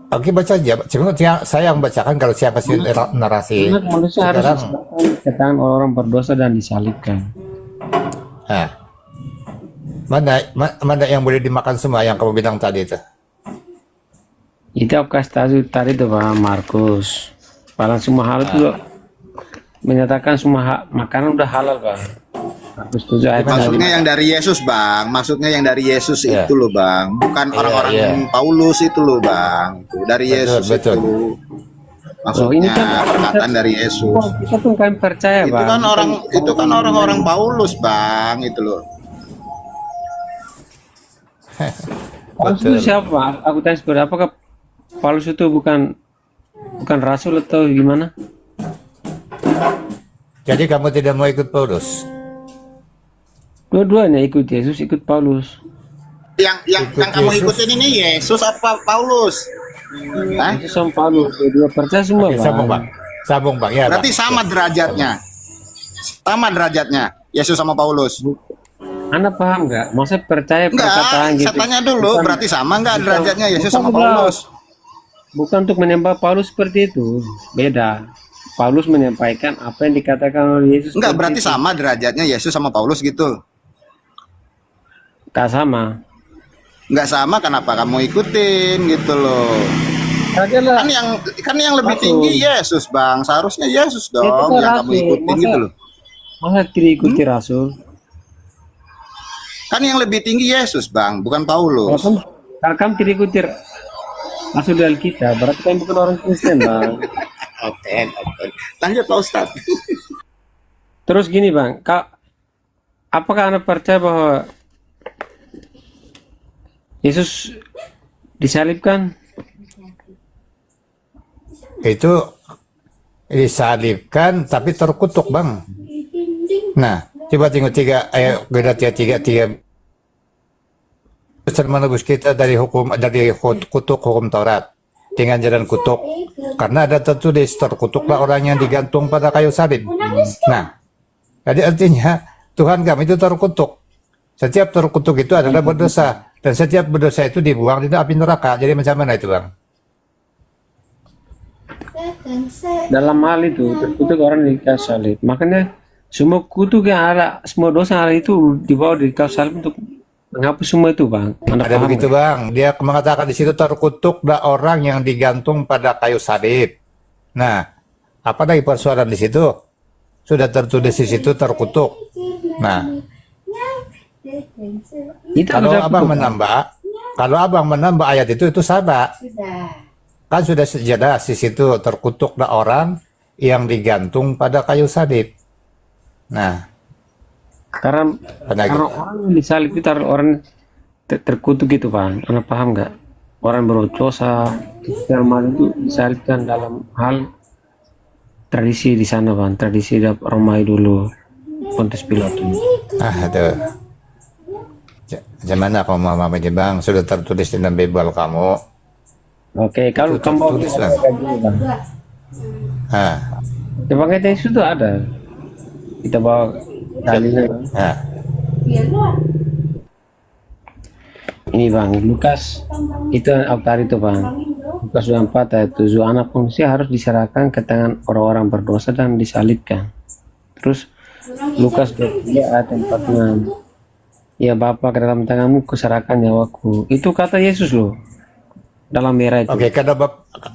Oke, baca aja. Cuma saya yang bacakan kalau siapa sih narasi. Karena manusia harus Sekarang, diserahkan ke tangan orang berdosa dan disalibkan. nah, mana yang boleh dimakan semua yang kamu bilang tadi itu? Itu aku kasih tahu tadi tuh, Pak Markus. Padahal semua hal itu menyatakan semua makanan udah halal, Bang. Markus 7 ayat Maksudnya 5. yang dari Yesus, Bang. Maksudnya yang dari Yesus Iya. itu loh, Bang. Bukan Iya, orang-orang iya. yang Paulus itu loh, Bang. Itu dari Betul, Yesus betul. itu. Loh, ini Maksudnya kan perkataan dari Yesus. kita pun kami percaya, Itu Bang. kan orang-orang Paulus, Bang, itu loh. Paulus itu siapa, Bang? Aku tanya seperti apakah Paulus itu bukan rasul atau gimana? Jadi kamu tidak mau ikut Paulus? Dua-duanya ikut Yesus, ikut Paulus. Yang kamu Yesus. ikutin ini Yesus apa Paulus? Hah? Yesus sama Paulus, dua percaya semua, Oke, Bang. sambung bang, sambung bang, ya Berarti bang. sama derajatnya. Sama derajatnya Yesus sama Paulus. Anda paham nggak? Maksudnya percaya perkataan Enggak, gitu. saya tanya dulu, Bukan- berarti sama enggak bukan- derajatnya Yesus bukan sama juga. Paulus? Bukan untuk menyembah Paulus seperti itu, beda. Paulus menyampaikan apa yang dikatakan oleh Yesus. Enggak, seperti berarti itu. sama derajatnya Yesus sama Paulus gitu. Nggak sama. Enggak sama, kenapa kamu ikutin gitu loh? Adalah Kan yang lebih Rasul. tinggi Yesus, Bang. Seharusnya Yesus dong Itu kan yang kamu rasul. ikutin gitu loh. Masa tidak ikuti Rasul? Kan yang lebih tinggi Yesus, Bang, bukan Paulus. Kalau kamu tidak ikuti Rasul dari kita, berarti kamu bukan orang Kristen, Bang. Oke. Lanjut Pak Ustadz. Terus gini, Bang, apakah Anda percaya bahwa Yesus disalibkan? Itu disalibkan tapi terkutuk bang. Nah, coba tengok Galatia 3:3. Besar menebus kita dari kutuk hukum Taurat dengan jalan kutuk, karena ada tertulis terkutuklah orang yang digantung pada kayu salib. Nah, jadi artinya Tuhan kami itu terkutuk. Setiap terkutuk itu adalah berdosa, dan setiap berdosa itu dibuang di api neraka. Jadi macam mana itu bang? Dalam hal itu terkutuk orang di kayu salib. Makanya semua kutuk yang ada, semua dosa yang ada itu dibawa di kayu salib untuk menghapus semua itu, Bang. Anda Ada paham begitu nggak? bang. Dia mengatakan di situ terkutuklah orang yang digantung pada kayu salib. Nah, apa lagi persoalan di situ? Sudah tertulis di situ terkutuk. Nah, Itu kalau sudah abang kutuk. menambah ayat itu salah. Kan sudah jelas di situ terkutuklah orang yang digantung pada kayu salib. Nah, Karena orang yang disalib itu orang terkutuk gitu, Bang. Anda paham nggak? Orang berdosa, segala macam itu disalibkan dalam hal tradisi di sana, Bang. Tradisi Romawi dulu, Pontius Pilatus. aduh. Macam mana kamu memahami bang? Sudah tertulis di dalam Bible kamu. Oke, kalau Itu kamu mau tertulis, Bang. Ah, kebangkitan Yesus itu ada. Kita bawa dalilnya. ah. Ini Bang, Lukas itu altar itu Bang. Lukas 24 ayat 7, anak manusia harus diserahkan ke tangan orang-orang berdosa dan disalibkan. Terus Lukas 23 ayat 46. Ya Bapa, ke dalam tanganmu kuserahkan nyawaku. Itu kata Yesus loh. Dalam merah itu. Oke,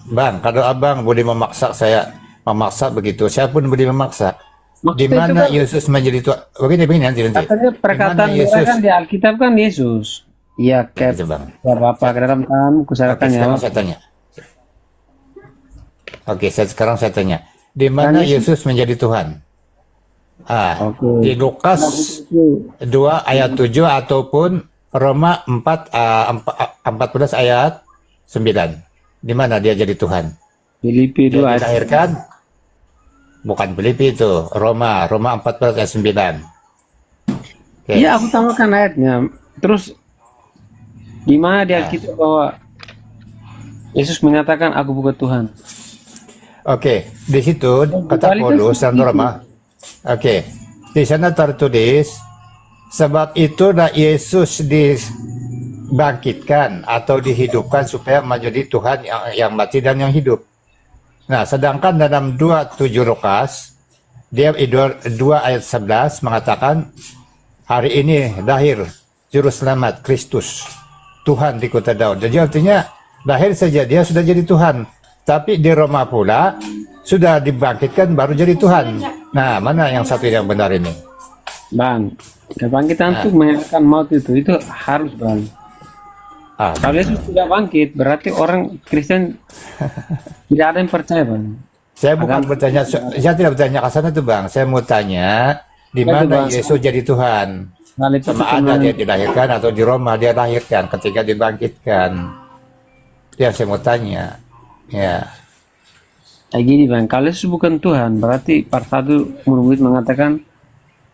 Bang, kalau abang boleh memaksa saya memaksa begitu, saya pun boleh memaksa. Di Maksudnya itu mana kan- Yesus menjadi Tuhan? Begini nanti. Katanya perkataan Di mana merah kan di Alkitab kan Yesus. Iya, Gitu, Bang. ya Bapa, ke dalam tanganmu Oke, kuserahkan sekarang nyawaku. saya tanya. Sekarang saya tanya. Di mana Kan Yesus menjadi Tuhan? Oke. Di Lukas 2 ayat 7 ataupun Roma 14 ayat 9. Di mana dia jadi Tuhan? Filipi Dia 2 ayat dilahirkan bukan Filipi itu, Roma 14 ayat 9. Oke. Iya, aku tambahkan ayatnya. Terus di mana di Alkitab bahwa Yesus menyatakan aku bukan Tuhan. Oke, di situ kata Balik Paulus ke dan Roma. Oke, di sana tertulis sebab itulah Yesus dibangkitkan atau dihidupkan supaya menjadi Tuhan yang mati dan yang hidup. Nah, sedangkan dalam 2:7 Lukas, dia 2 ayat 11 mengatakan hari ini lahir juru selamat Kristus, Tuhan di kota Daud. Jadi artinya lahir saja dia sudah jadi Tuhan. Tapi di Roma pula sudah dibangkitkan baru jadi Tuhan. Nah, mana yang satu yang benar ini? Bang, kebangkitan itu menyatakan maut itu harus Bang. Kalau Yesus tidak bangkit, berarti orang Kristen tidak ada yang percaya Bang. Saya bukan bertanya, saya tidak bertanya ke sana tuh Bang. Saya mau tanya di mana Yesus jadi Tuhan? Sama ada dia dilahirkan atau di Roma dia lahirkan ketika dibangkitkan? Itu yang saya mau tanya. Ya. Kayak gini Bang, kalau Yesus bukan Tuhan, berarti part 1 murid mengatakan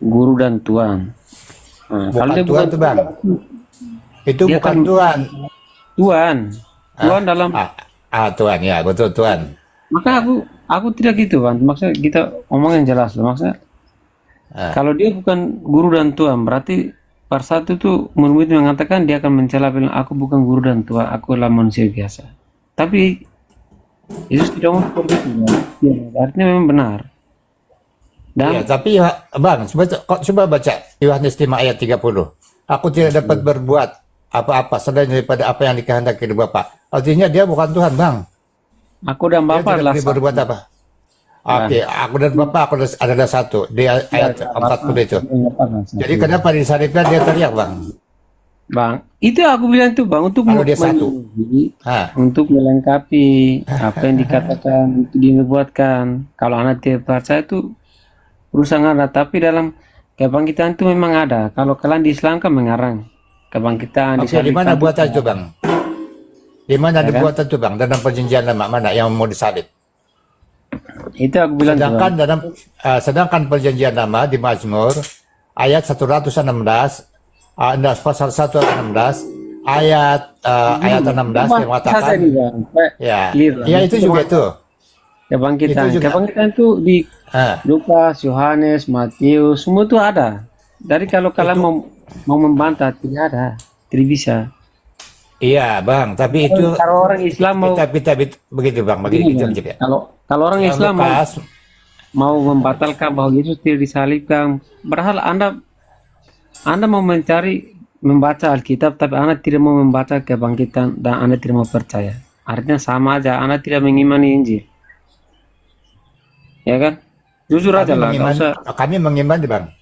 guru dan Tuhan. Nah, kalau dia Tuhan tuh Bang. Itu dia bukan kan Tuhan. Tuhan dalam Tuhan ya, betul Tuhan. maka aku tidak gitu Bang. Maksudnya kita omong yang jelas loh. Maksudnya kalau dia bukan guru dan Tuhan, berarti part 1 tuh murid mengatakan dia akan mencela bilang aku bukan guru dan Tuhan, aku adalah manusia biasa. Tapi Yesus tidak mau seperti itu Bang. Ya, artinya memang benar. Dan Ya, tapi Bang, coba baca Yohanes 5 ayat 30. Aku tidak dapat berbuat apa-apa selain daripada apa yang dikehendaki oleh Bapa. Artinya dia bukan Tuhan, Bang. aku dan Dia Bapa tidak adalah boleh berbuat apa? Oke, aku dan Bapa aku adalah satu. Di ayat 40 itu. Jadi kenapa disalibkan dia teriak, Bang? Bang, itu aku bilang tuh Bang untuk Kalau dia satu. untuk melengkapi apa yang dikatakan untuk dinubuatkan. Kalau anak tidak percaya itu urusan ada, tapi dalam kebangkitan itu memang ada. Kalau kalian di Islam kan mengarang kebangkitan. Oke, di mana buatan itu, Bang? Di mana Ya kan? dibuatan itu, Bang? Dalam perjanjian lama mana yang mau disalib? Itu aku bilang tuh, Sedangkan Bang. sedangkan perjanjian lama di Mazmur ayat 116 pasal 1 ayat 16 ayat 16 yang mengatakan Saja nih, Bang. ya Clear lah. ya itu juga itu Kebangkitan. Itu juga. Kebangkitan itu di Lukas, Yohanes, Matius, semua itu ada. Dari kalau kalian mau membantah tidak ada, tidak bisa. iya Bang, tapi itu Kalau orang Islam mau tapi begitu Bang, Begini, begitu Bang. gitu ya. Kalau orang Yang Islam Lukas, mau membatalkan bahwa Yesus tidak disalibkan, padahal Anda mau membaca Alkitab, tapi Anda tidak mau membaca kebangkitan dan Anda tidak mau percaya. Artinya sama aja, Anda tidak mengimani Injil. Ya kan? Jujur aja lah, nggak usah. kami mengimani Bang,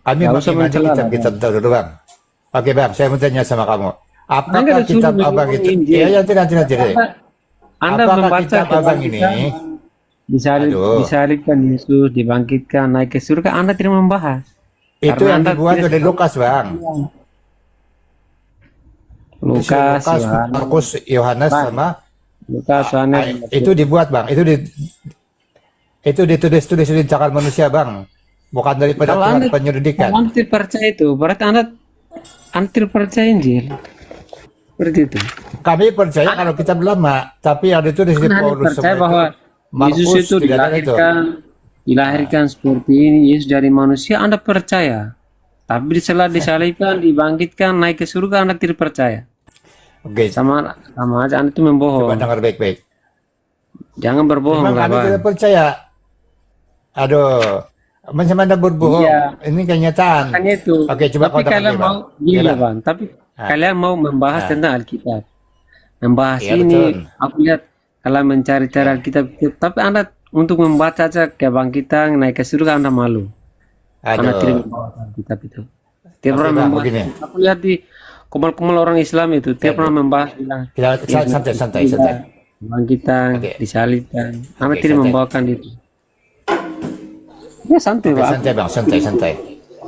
kami Nggak usah mengimani mencela lah, kitab dulu Bang. Oke Bang, saya mau tanya sama kamu, Anda apakah nggak kitab disuruh abang mengimani itu Injil. iya nanti Anda apakah membaca kitab abang ini Aduh. disalibkan Yesus, dibangkitkan, naik ke surga, Anda tidak membahas. itu Karena yang Anda dibuat tidak- oleh Lukas Bang? Lukas, Yohanes, Markus, Yohanes Bang. sama Lukas, Yohanes, itu dibuat Bang, itu ditulis-tulis di tangan manusia Bang, bukan daripada Kalau Tuhan Anda- penyelidikan. Kalau Anda tidak percaya itu, berarti Anda tidak percaya Injil. Seperti itu. Kami percaya kalau kitab lama, tapi ada itu di sini Anda Paulus percaya semua bahwa Markus Yesus itu tidak ada itu. dilahirkan seperti ini, Yesus dari manusia, Anda percaya. Tapi setelah disalibkan, dibangkitkan, naik ke surga, Anda tidak percaya. Oke, Sama aja Anda itu membohong. coba dengar baik-baik. Jangan berbohong Memang lah, kami Bang. tidak percaya. Aduh, macam mana berbohong? Iya. Ini kenyataan. Makanya itu. Oke, coba Tapi kau dengar kalian dulu, mau Bang. gila, Coba. Bang. Tapi kalian mau membahas tentang Alkitab. Membahas Iya, ini, betul. aku lihat kalian mencari-cari Alkitab. Tapi Anda untuk membaca saja kebangkitan, naik ke surga, Anda malu. Anda Aduh. tidak membawa Alkitab itu. Tiap Oke, orang Bang, membahas. begini. Aku lihat di kumal-kumal orang Islam itu, tiap orang membahas bilang. Kita santai. Bangkitan, Oke. disalibkan. Anda Oke, tidak santai. membawakan itu. Ya santai, Oke, Bang. santai bang, santai.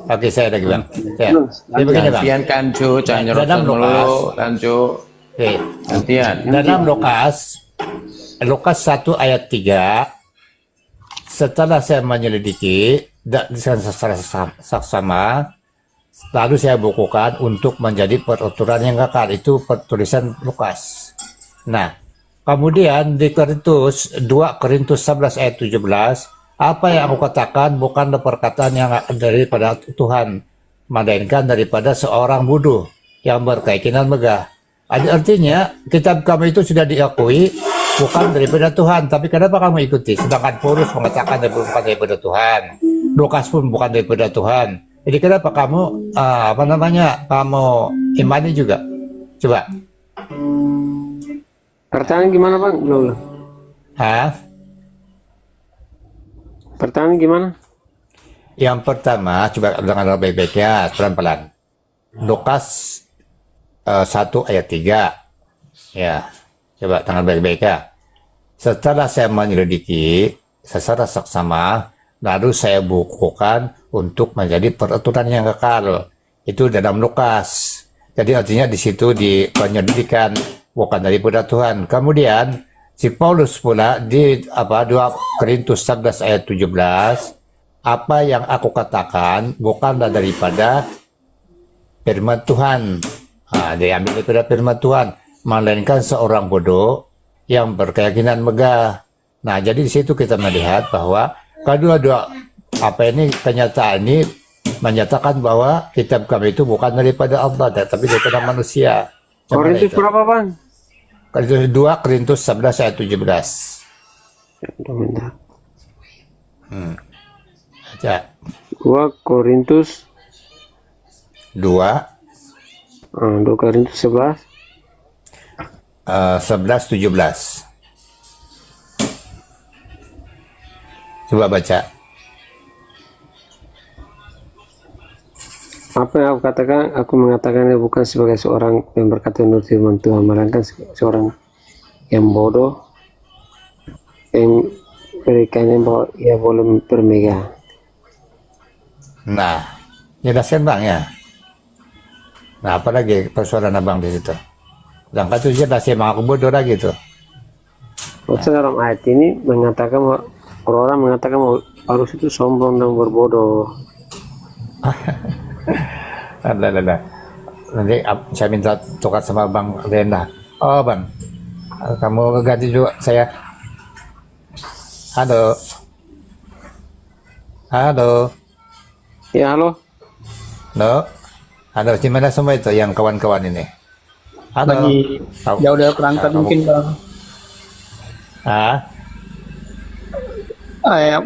Oke, saya lagi bang. Jadi begini bang. Gantian kan cu, jangan Dalam nyerocos Lukas. mulu kan cu. Oke, Gantian. dalam Lukas 1 ayat 3, setelah saya menyelidiki dengan secara saksama, lalu saya bukukan untuk menjadi peraturan yang kekal. Itu tulisan Lukas. Nah, kemudian di Korintus 2 Korintus 11 ayat 17, apa yang aku katakan bukanlah perkataan yang daripada Tuhan, melainkan daripada seorang bodoh yang berkeyakinan megah. Artinya kitab kami itu sudah diakui bukan daripada Tuhan, tapi kenapa kamu ikuti? Sedangkan Paulus mengatakan bukan daripada Tuhan, Lukas pun bukan daripada Tuhan. Jadi kenapa kamu kamu imani juga? Coba. Pertanyaan gimana, Bang? Belum. Hah? Pertanyaan gimana? Yang pertama, coba dengar baik-baik ya, pelan-pelan. Lukas 1 ayat 3. Ya, coba dengar baik-baik ya. Setelah saya menyelidiki secara saksama, lalu saya bukukan untuk menjadi peraturan yang kekal. Itu dalam Lukas. Jadi artinya di situ di penyelidikan bukan daripada Tuhan. Kemudian si Paulus pula di 2 Korintus 11 ayat 17, apa yang aku katakan bukanlah daripada firman Tuhan. Diambil daripada firman Tuhan, melainkan seorang bodoh yang berkeyakinan megah. Nah, jadi di situ kita melihat bahwa kedua-dua kenyataan ini menyatakan bahwa kitab kami itu bukan daripada Allah, tapi daripada manusia. Korintus berapa, Bang? Korintus 2 Korintus 11 ayat 17. Bentar. Baca. 2 Korintus 2 Korintus 11 11 17. Coba baca. Apa yang aku katakan, aku mengatakannya bukan sebagai seorang yang berkata menurut firman Tuhan, melainkan seorang yang bodoh, yang berikannya bahwa ia boleh bermegah. Nah, jelaskan Bang ya. Nah, apa lagi persoalan Abang di situ? Langkah itu jelas ya, aku bodoh lagi tuh. Maksudnya dalam ayat ini mengatakan bahwa orang mengatakan bahwa Paulus itu sombong dan berbodoh. Alah. Nanti saya minta tukar sama Bang Renda. Oh Bang, kamu ganti juga saya. Halo. Ya, halo. Halo, di mana semua itu yang kawan-kawan ini? Halo. Lagi jauh dari perangkat mungkin Bang.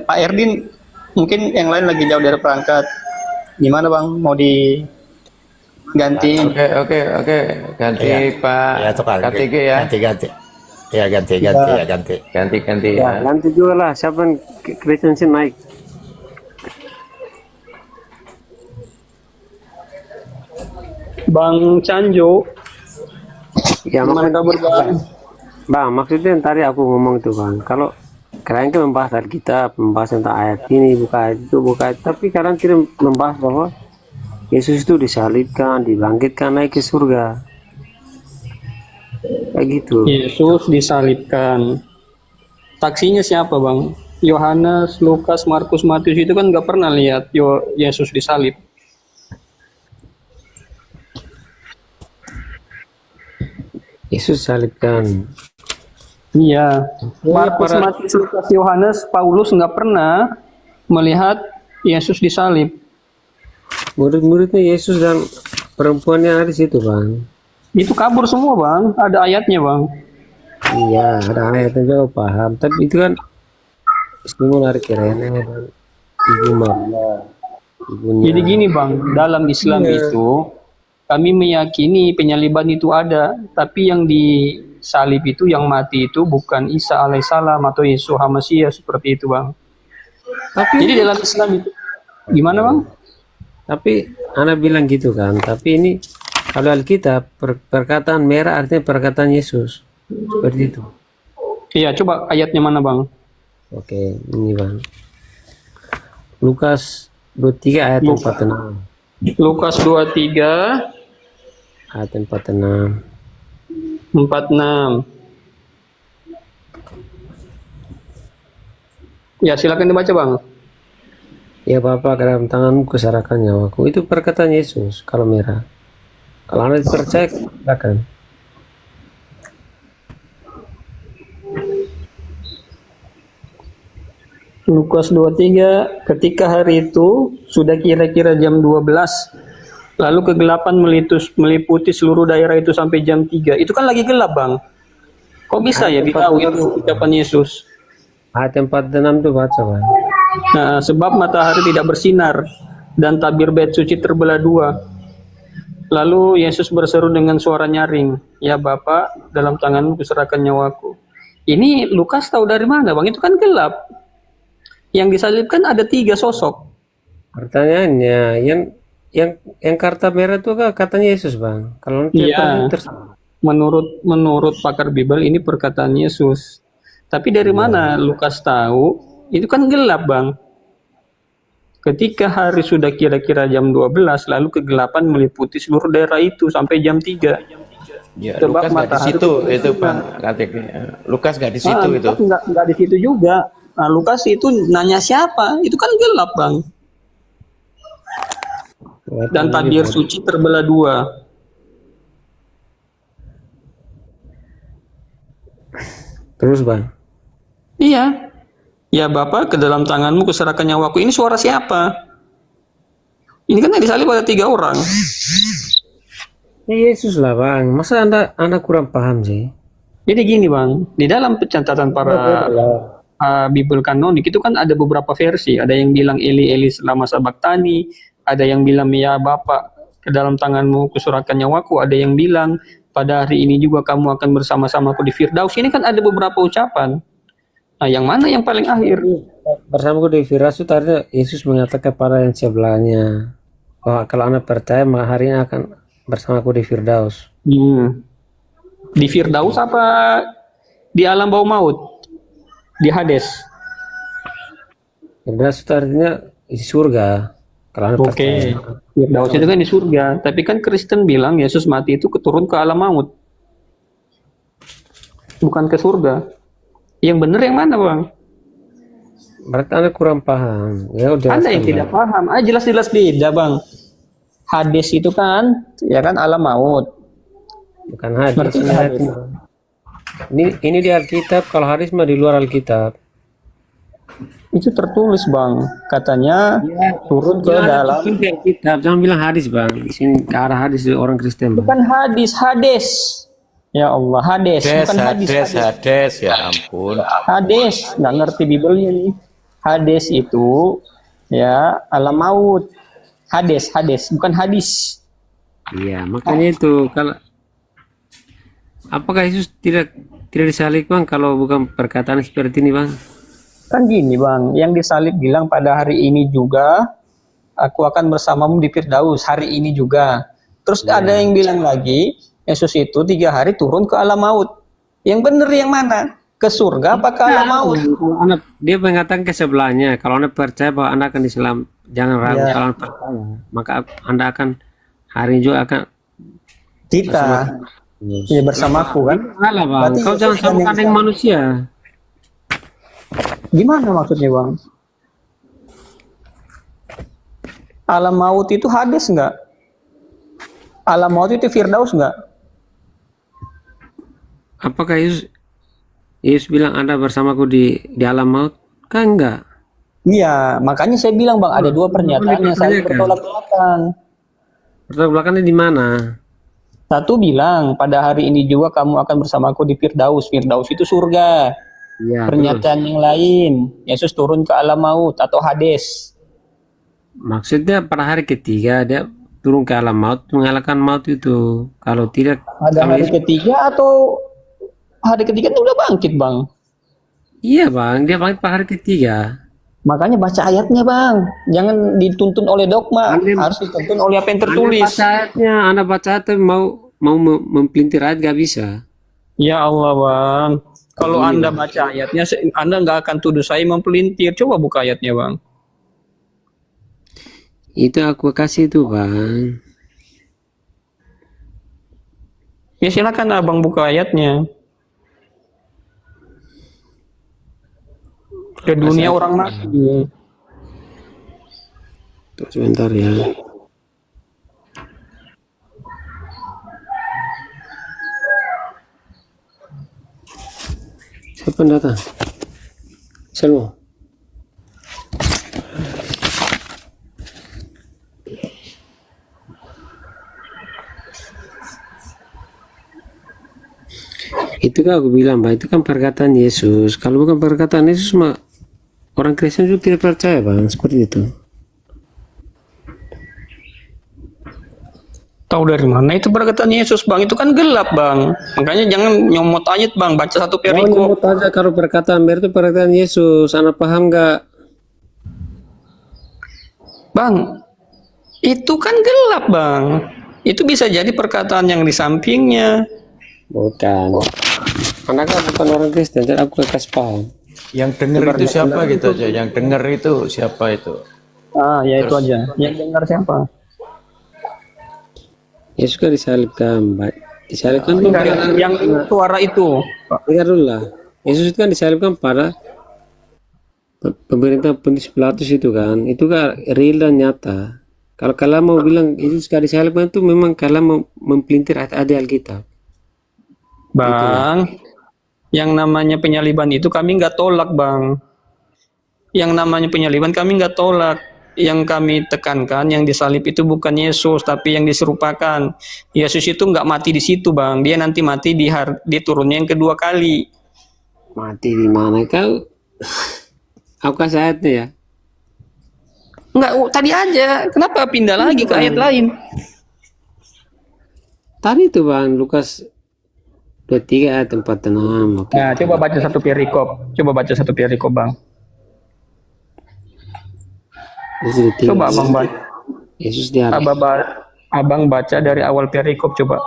Pak Erdin mungkin yang lain lagi jauh dari perangkat. Gimana Bang, mau diganti? Oke. Ganti Iya. Pak Ya, tukar. KTG ya. Ganti. Ya, ganti. Ganti Ya, ya. nanti juga lah siapa yang Kristen sih naik. Bang Canjo, Ya, gimana kabar Bang? Bang, maksudnya yang tadi aku ngomong itu Bang, kalau kalian kan membahas Alkitab, membahas tentang ayat ini, buka ayat itu, tapi kalian tidak membahas bahwa Yesus itu disalibkan, dibangkitkan, naik ke surga. Kayak gitu. Yesus disalibkan. Taksinya siapa Bang? Yohanes, Lukas, Markus, Matius itu kan nggak pernah lihat Yesus disalib. Yesus salibkan. Iya. Markus, para- Matius, Lukas, Yohanes, Paulus nggak pernah melihat Yesus disalib. Murid-muridnya Yesus dan perempuan yang ada di situ, Bang. Itu kabur semua, Bang. Ada ayatnya, Bang. Iya, ada ayatnya juga paham. Tapi itu kan Simon hari Kirene dan Ibu Maria. Ibunya. Jadi gini, Bang, dalam Islam itu kami meyakini penyaliban itu ada, tapi yang disalib itu, yang mati itu bukan Isa alaihissalam atau Yesus Hamasiah seperti itu, Bang. Jadi dalam Islam itu gimana, Bang? Tapi anak bilang gitu kan. Tapi ini kalau Alkitab perkataan merah artinya perkataan Yesus. Seperti itu. Iya, coba ayatnya mana, Bang? Oke, ini Bang. Lukas 23 ayat 46. Lukas 23 Ayat 46. 46. Ya, silakan dibaca, Bang. Ya Bapa, ke dalam tanganmu kuserahkan nyawaku. Itu perkataan Yesus kalau merah. Kalau Anda percaya, silakan. Lukas 23, ketika hari itu sudah kira-kira jam 12, lalu kegelapan meliputi seluruh daerah itu sampai jam 3. Itu kan lagi gelap, Bang. Kok bisa ya ditahu itu ucapan Yesus? Ayat 46 itu baca, Bang. Nah, sebab matahari tidak bersinar dan tabir bait suci terbelah dua. Lalu Yesus berseru dengan suara nyaring, "Ya Bapa, dalam tanganmu kuserahkan nyawaku." Ini Lukas tahu dari mana, Bang? Itu kan gelap. Yang disalibkan ada 3 sosok. Pertanyaannya, yang karta merah itu kan katanya Yesus, Bang. Kalau Iya. Menurut pakar Bible ini perkataan Yesus. Tapi dari mana Lukas tahu? Itu kan gelap, Bang. Ketika hari sudah kira-kira jam 12, lalu kegelapan meliputi seluruh daerah itu sampai jam 3. Ya, Sebab Lukas nggak di matahari situ itu itu Bang. Lukas nggak di situ itu. Lukas nggak di situ juga. Nah, Lukas itu nanya siapa? Itu kan gelap, Bang. Dan tabir suci terbelah dua. Terus, Bang. Iya. Ya Bapa, ke dalam tanganmu kuserahkan nyawaku. Ini suara siapa? Ini kan yang disalib ada 3 orang. Ya Yesus lah, Bang. Masa Anda kurang paham sih? Jadi gini, Bang. Di dalam pencatatan para Bible kanonik itu kan ada beberapa versi. Ada yang bilang Eli Eli selama sabaktani, ada yang bilang ya Bapa, ke dalam tanganmu kuserahkan nyawaku, ada yang bilang pada hari ini juga kamu akan bersama-samaku di Firdaus. Ini kan ada beberapa ucapan. Nah, yang mana yang paling akhir? Bersamaku di Firdaus itu artinya Yesus mengatakan kepada yang sebelahnya bahwa kalau Anda percaya maka hari ini akan bersamaku di Firdaus. Di Firdaus apa di alam bawah maut? Di Hades. Firdaus itu artinya di surga. Kalau Anda percaya. Firdaus itu kan di surga. Tapi kan Kristen bilang Yesus mati itu keturun ke alam maut. Bukan ke surga. Yang benar yang mana, Bang? Berarti Anda kurang paham. Ya udah. Anda yang tidak paham. Jelas-jelas beda, Bang. Hades itu kan, ya kan alam maut. Bukan hadis. Ini di Alkitab. Kalau hadis mah di luar Alkitab. Itu tertulis, Bang. Katanya turun ke dalam. Alkitab. Jangan bilang hadis, Bang. Di sini ke arah hadis orang Kristen, Bang. Bukan hadis, Hades. Ya Allah, Hades. Bukan hadis. Hades, ya ampun. Hades, nggak ngerti Bible-nya nih. Hades itu ya alam maut. Hades, bukan hadis. Iya, makanya itu kalau apakah Yesus tidak disalib, Bang, kalau bukan perkataan seperti ini, Bang? Kan gini, Bang, yang disalib bilang pada hari ini juga aku akan bersamamu di Firdaus, hari ini juga. Terus ada yang bilang lagi, Yesus itu 3 hari turun ke alam maut. Yang benar yang mana? Ke surga apa ke alam maut? Dia mengatakan ke sebelahnya, kalau Anda percaya bahwa Anda akan diselam, jangan ragu. Kalau Anda percaya, maka Anda akan hari juga akan kita ya bersamaku kan? Alah, Bang. Kau jangan samakan dengan manusia. Gimana maksudnya, Bang? Alam maut itu Hades enggak? Alam maut itu Firdaus enggak? apakah Yesus bilang Anda bersamaku di alam maut? Kan enggak. Iya, makanya saya bilang Bang, ada dua pernyataan yang saling bertolak belakang. Bertolak belakangnya di mana? Satu bilang, pada hari ini juga kamu akan bersamaku di Firdaus. Firdaus itu surga. Ya, Pernyataan yang lain, Yesus turun ke alam maut atau Hades. maksudnya pada hari ketiga dia turun ke alam maut mengalahkan maut itu. Kalau tidak, Ada hari ketiga atau hari ketiga itu udah bangkit Bang? Iya Bang, dia bangkit pada hari ketiga. Makanya baca ayatnya Bang, jangan dituntun oleh dogma, harus dituntun oleh apa yang tertulis. Anda baca ayatnya mau mempelintir ayat gak bisa. Ya Allah Bang, kalau Anda baca ayatnya, Anda nggak akan tuduh saya mempelintir. Coba buka ayatnya Bang. Itu aku kasih itu Bang. Ya silakan Abang buka ayatnya. Ke dunia orang mati. Tuh, sebentar ya. Siapa yang datang? Selmo. Itu kan aku bilang, Pak, itu kan perkataan Yesus. Kalau bukan perkataan Yesus, mah orang Kristen juga tidak percaya, Bang, seperti itu. Tahu dari mana itu perkataan Yesus Bang? Itu kan gelap Bang. Makanya jangan nyomot ayat Bang, baca satu perikop. Nyomot aja kalau perkataan itu perkataan Yesus. Anda paham nggak? Bang, itu kan gelap Bang. Itu bisa jadi perkataan yang di sampingnya. Bukan. Anda kan bukan orang Kristen, jadi aku kasih paham. Yang dengar itu siapa gitu aja? Yang dengar itu siapa itu? Ah, ya itu aja. Yang dengar siapa? Yesus kan disalibkan, Pak. Disalibkan yang suara itu. Dengar dulu lah. Yesus itu kan disalibkan pada pemerintah Pontius Pilatus itu kan. Itu kan real dan nyata. Kalau kalian mau bilang Yesus kan disalibkan itu memang kalian mau mempelintir ayat-ayat di Alkitab. Bang, yang namanya penyaliban itu kami nggak tolak Bang. Yang namanya penyaliban kami nggak tolak. Yang kami tekankan, yang disalib itu bukan Yesus, tapi yang diserupakan. Yesus itu nggak mati di situ Bang. Dia nanti mati di turunnya yang kedua kali. Mati di mana kau? Aku kasih ayatnya ya. Enggak, tadi aja. Kenapa pindah lagi ke ayat lain? Tadi itu Bang, Lukas 23 ayat 46. Oke. Nah, coba baca satu perikop. Coba baca satu perikop Bang. Coba Abang baca. Yesus dia. Abang baca dari awal perikop coba.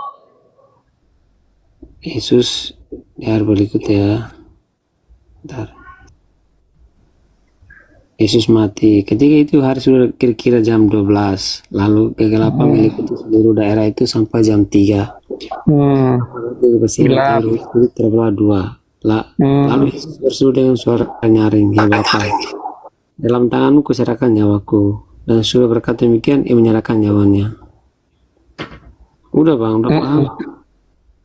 Yesus ya berikut ya. Bentar. Yesus mati. Ketika itu hari sudah kira-kira jam 12. Lalu kegelapan meliputi seluruh daerah itu sampai jam 3. Gelap. Terbelah dua. Lalu Yesus berseru dengan suara nyaring, ya Bapa, dalam tanganmu kuserahkan nyawaku. Dan sudah berkata demikian, ia menyerahkan nyawanya. Udah Bang, udah paham.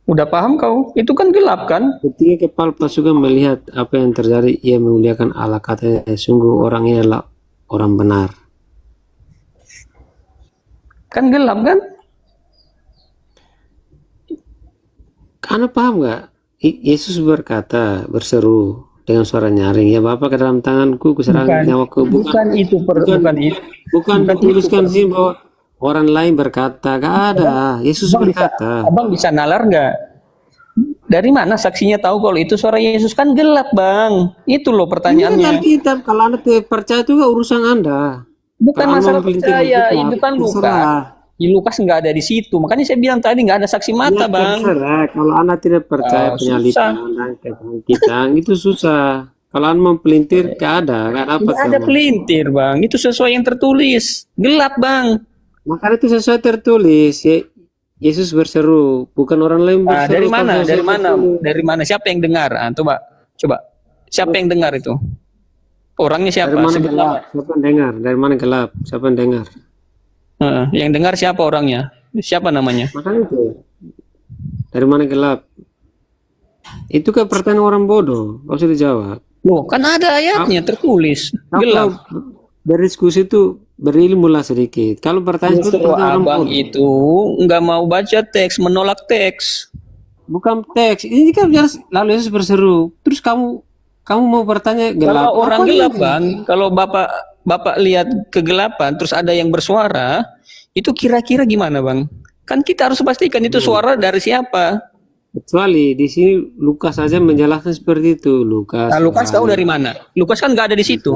Udah paham kau? Itu kan gelap kan? Ketika kepala pasukan melihat apa yang terjadi, ia memuliakan Allah, katanya, sungguh orang ini adalah orang benar. Kan gelap kan? Anda paham nggak? Yesus berkata, berseru dengan suara nyaring, ya Bapa, ke dalam tanganku kuserahkan nyawaku. Bukan itu. Bukan dituliskan sih bahwa orang lain berkata, gak ada. Yesus berkata. Abang bisa nalar nggak? Dari mana saksinya tahu kalau itu suara Yesus? Kan gelap Bang. Itu loh pertanyaannya. Alkitab, kalau Anda tidak percaya itu urusan Anda. Bukan masalah percaya, itu kan Lukas. Lukas nggak ada di situ. Makanya saya bilang tadi nggak ada saksi mata Bang. Terserah. Kalau Anda tidak percaya penyaliban dan kebangkitan itu susah. Kalau Anda mempelintir gak ada, Nggak ada pelintir Bang. Itu sesuai yang tertulis. Gelap Bang. Makanya itu sesuai tertulis. Yesus berseru, bukan orang lain berseru. Dari mana? Dari mana? Siapa yang dengar? Coba. Siapa yang dengar itu? Orangnya siapa? Dari mana gelap? Siapa yang dengar? Dari mana gelap? Siapa yang dengar? Yang dengar siapa orangnya? Siapa namanya? Makanya itu. Dari mana gelap? Itu kan pertanyaan orang bodoh, kalau sudah dijawab. Loh, kan ada ayatnya tertulis. Gelap. Berdiskusi itu berilmu lah sedikit. Kalau pertanyaan itu Justru pertanyaan orang abang bodoh. itu nggak mau baca teks, menolak teks. Bukan teks. Ini kan jelas lalu Yesus berseru. Terus kamu mau bertanya gelap. Kalau orang Apa gelap ini? bang, kalau bapak lihat kegelapan, terus ada yang bersuara, itu kira-kira gimana bang? Kan kita harus pastikan itu suara dari siapa. Kecuali di sini Lukas saja menjelaskan seperti itu. Lukas. Nah, Lukas tahu dari mana? Lukas kan nggak ada di situ.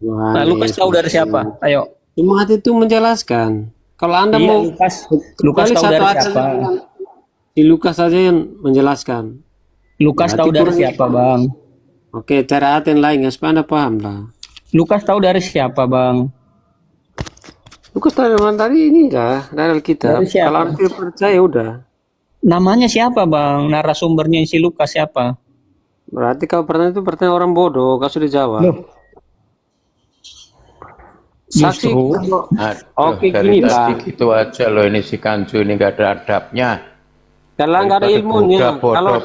Nah, Lukas tahu dari siapa? Ayo. Cuma itu menjelaskan. Kalau Anda Iya, mau Lukas kecuali tahu satu dari ayat siapa? saja, di Lukas saja yang menjelaskan. Lukas Berarti tahu dari kurang- siapa bang? Oke, cara ayat yang lain ya, supaya Anda paham lah. Lukas tahu dari siapa bang? Lukas tahu dari mana tadi ini lah, dari Alkitab. Dari siapa? Kalau Anda tidak percaya udah. Namanya siapa bang? Narasumbernya si Lukas siapa? Berarti kalau pertanyaan itu pertanyaan orang bodoh, kau sudah jawab. Loh. Saksi. Justru. Oke, dari gini tadi Bang. gitu aja loh, ini si Kanju ini gak ada adabnya. Kalau nggak ada ilmunya, kalau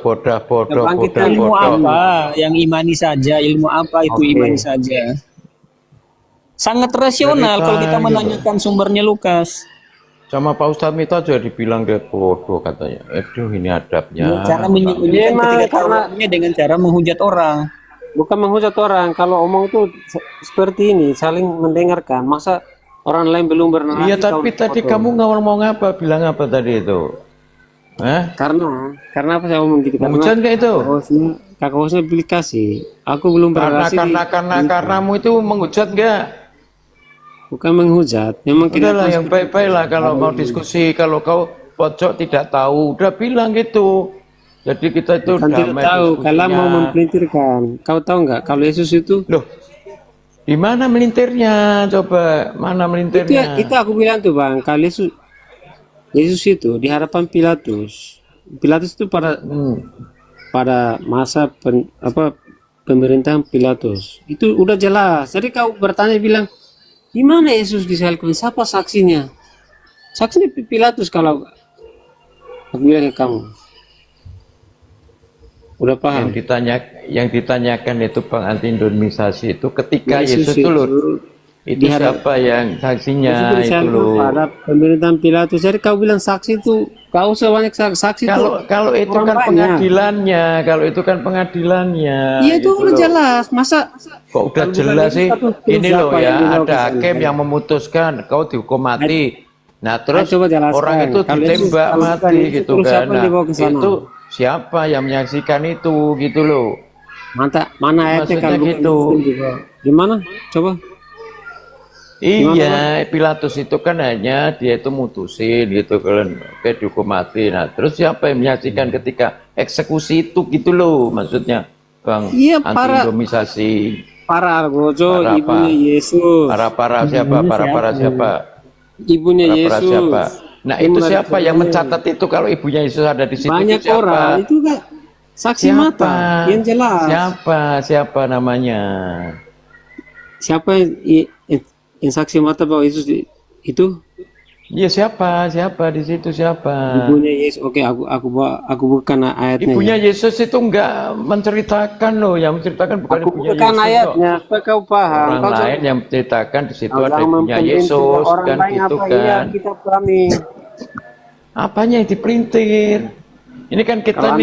Bang, kita Ilmu bodoh. apa? Yang imani saja. Ilmu apa itu Oke. imani saja? Sangat rasional Dari kalau kita tadi, menanyakan sumbernya Lukas. Sama Pak Ustadz Mito juga dibilang dia bodoh katanya. Aduh, ini adabnya. Cara menyembunyikan Memang ketidaktahuannya dengan cara menghujat orang. bukan menghujat orang. Kalau omong itu seperti ini, saling mendengarkan. Masa orang lain belum bernanti? Iya, tapi tadi kamu ngomong apa? Bilang apa tadi itu? Karena apa saya ngomong gitu? Menghujat nggak itu? Kakak hostnya aplikasi. Aku belum Karena berhasil. karenamu itu menghujat nggak? Bukan menghujat. Memang kita Udahlah yang baik-baik lah kalau mau diskusi. Kalau kau pojok tidak tahu, udah bilang gitu. Jadi kita itu Bukan tidak damai tahu. Kalau diskusinya. mau mempelintirkan, kau tahu nggak? Kalau Yesus itu, Loh, di mana melintirnya? Coba, mana melintirnya? itu aku bilang tuh bang. Kalau Yesus itu di hadapan Pilatus. Pilatus itu pada masa pemerintahan Pilatus. Itu udah jelas. Jadi kau bertanya bilang, di mana Yesus disalibkan? Siapa saksinya? Saksinya Pilatus kalau aku bilang ke kamu. Udah paham? Yang ditanyakan itu Bang anti Indonesia itu ketika Yesus itu loh, itu dihadap- siapa yang saksinya Yesus itu disalibkan loh. pada pemerintahan Pilatus. Jadi kau bilang saksi itu, kau sebanyak saksi itu. Kalau itu orang kan banyak. pengadilannya, kalau itu kan pengadilannya. Iya itu gitu udah loh. jelas. Masa Kok udah kalau jelas bukan sih? Yesus, satu Ini loh siapa ya, yang bilang ada ke hakim sana? yang memutuskan kau dihukum mati. Nah terus coba jelaskan. orang itu Kalau Yesus, ditembak kalau bukan mati Yesus, gitu terus kan. siapa yang dibawa ke sana? Itu siapa yang menyaksikan itu gitu loh. Mana ayatnya Maksudnya kalau bukan gitu. Yesus juga? Gimana? Coba. Iya, Pilatus itu kan hanya dia itu mutusin gitu kan, oke dihukum mati. Nah, terus siapa yang menyaksikan ketika eksekusi itu gitu loh, maksudnya Bang, Iya, anti-indomisasi. Para Argojo, Para apa? ibunya Yesus. Para siapa? Para siapa? Ibunya Para Yesus. siapa? Nah, itu Ibunya siapa yang Yesus. mencatat itu kalau ibunya Yesus ada di situ? Banyak itu siapa? orang itu kan saksi Siapa? mata yang jelas. Siapa namanya? Siapa yang saksi mata bahwa Yesus itu Iya siapa di situ siapa? ibunya Yesus? Oke, aku bukan ayatnya. Ibunya ya. Yesus itu enggak menceritakan loh, yang menceritakan bukan Aku ibunya bukan Yesus. ayatnya, supaya kau paham. Orang Kau lain yang menceritakan di situ jangan ada ibunya mempelintir Yesus orang kan lain gitu apa iya kan. kita kami. Apanya yang dipelintir? Ini kan kita Kalau